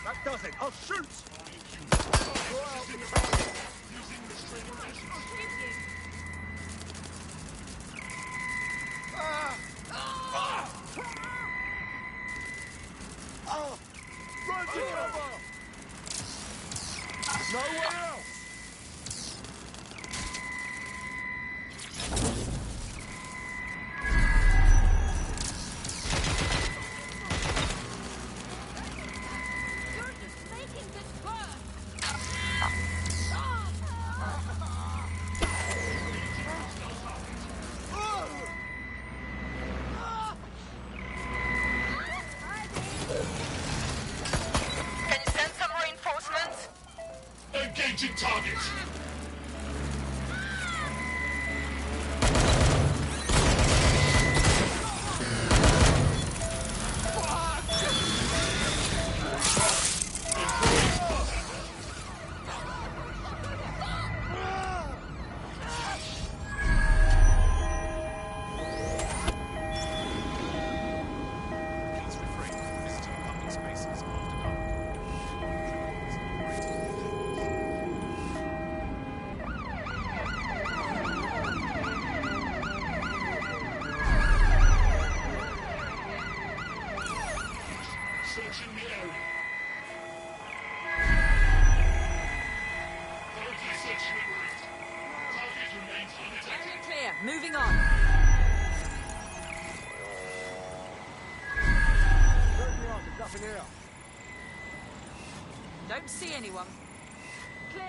That does it. I'll shoot! Run to cover! Nowhere else! Engaging target. moving on. Up in here. Don't see anyone. Clear.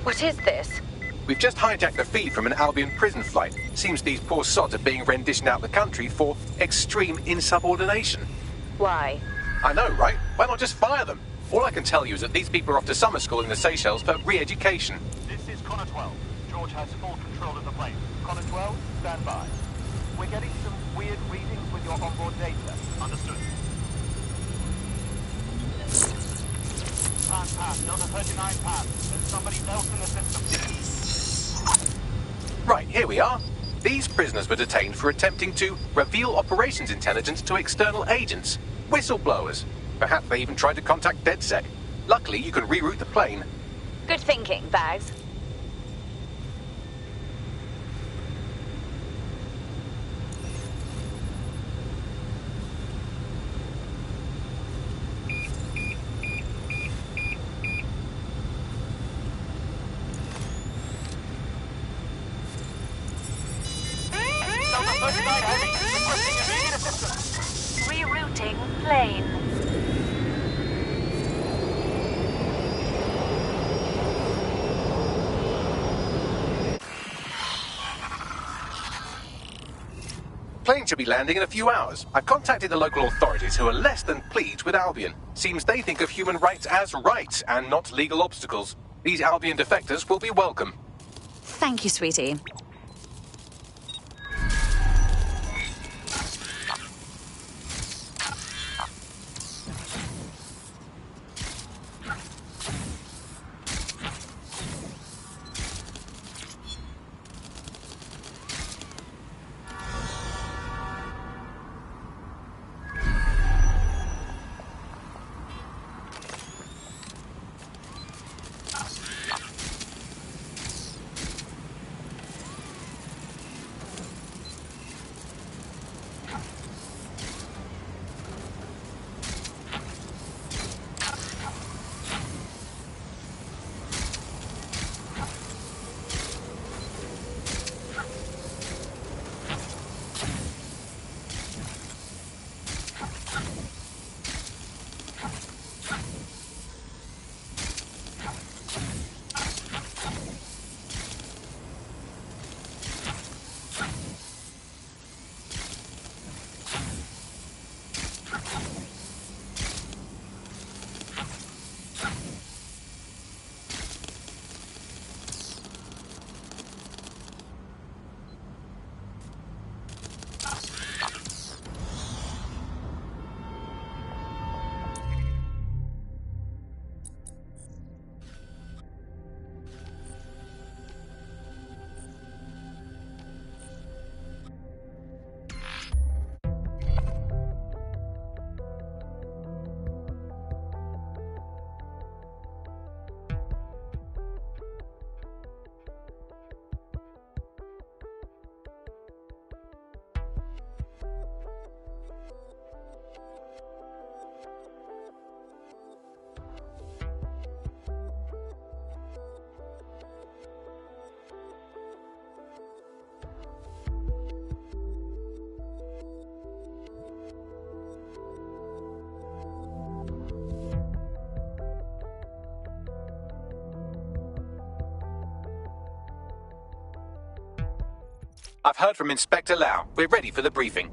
What is this? We've just hijacked the feed from an Albion prison flight. Seems these poor sods are being renditioned out the country for extreme insubordination. Why? I know, right? Why not just fire them? All I can tell you is that these people are off to summer school in the Seychelles for re-education. This is Connor 12. George has full control of the plane. Connor 12, stand by. We're getting some weird readings with your onboard data. Understood. Pass, Delta 39 pass. There's somebody else in the system. Right, here we are. These prisoners were detained for attempting to reveal operations intelligence to external agents. Whistleblowers. Perhaps they even tried to contact DedSec. Luckily, you can reroute the plane. Good thinking, Bags. Allied heavy. Requesting immediate assistance. Rerouting plane. Plane should be landing in a few hours. I've contacted the local authorities who are less than pleased with Albion. Seems they think of human rights as rights and not legal obstacles. These Albion defectors will be welcome. Thank you, sweetie. I've heard from Inspector Lau. We're ready for the briefing.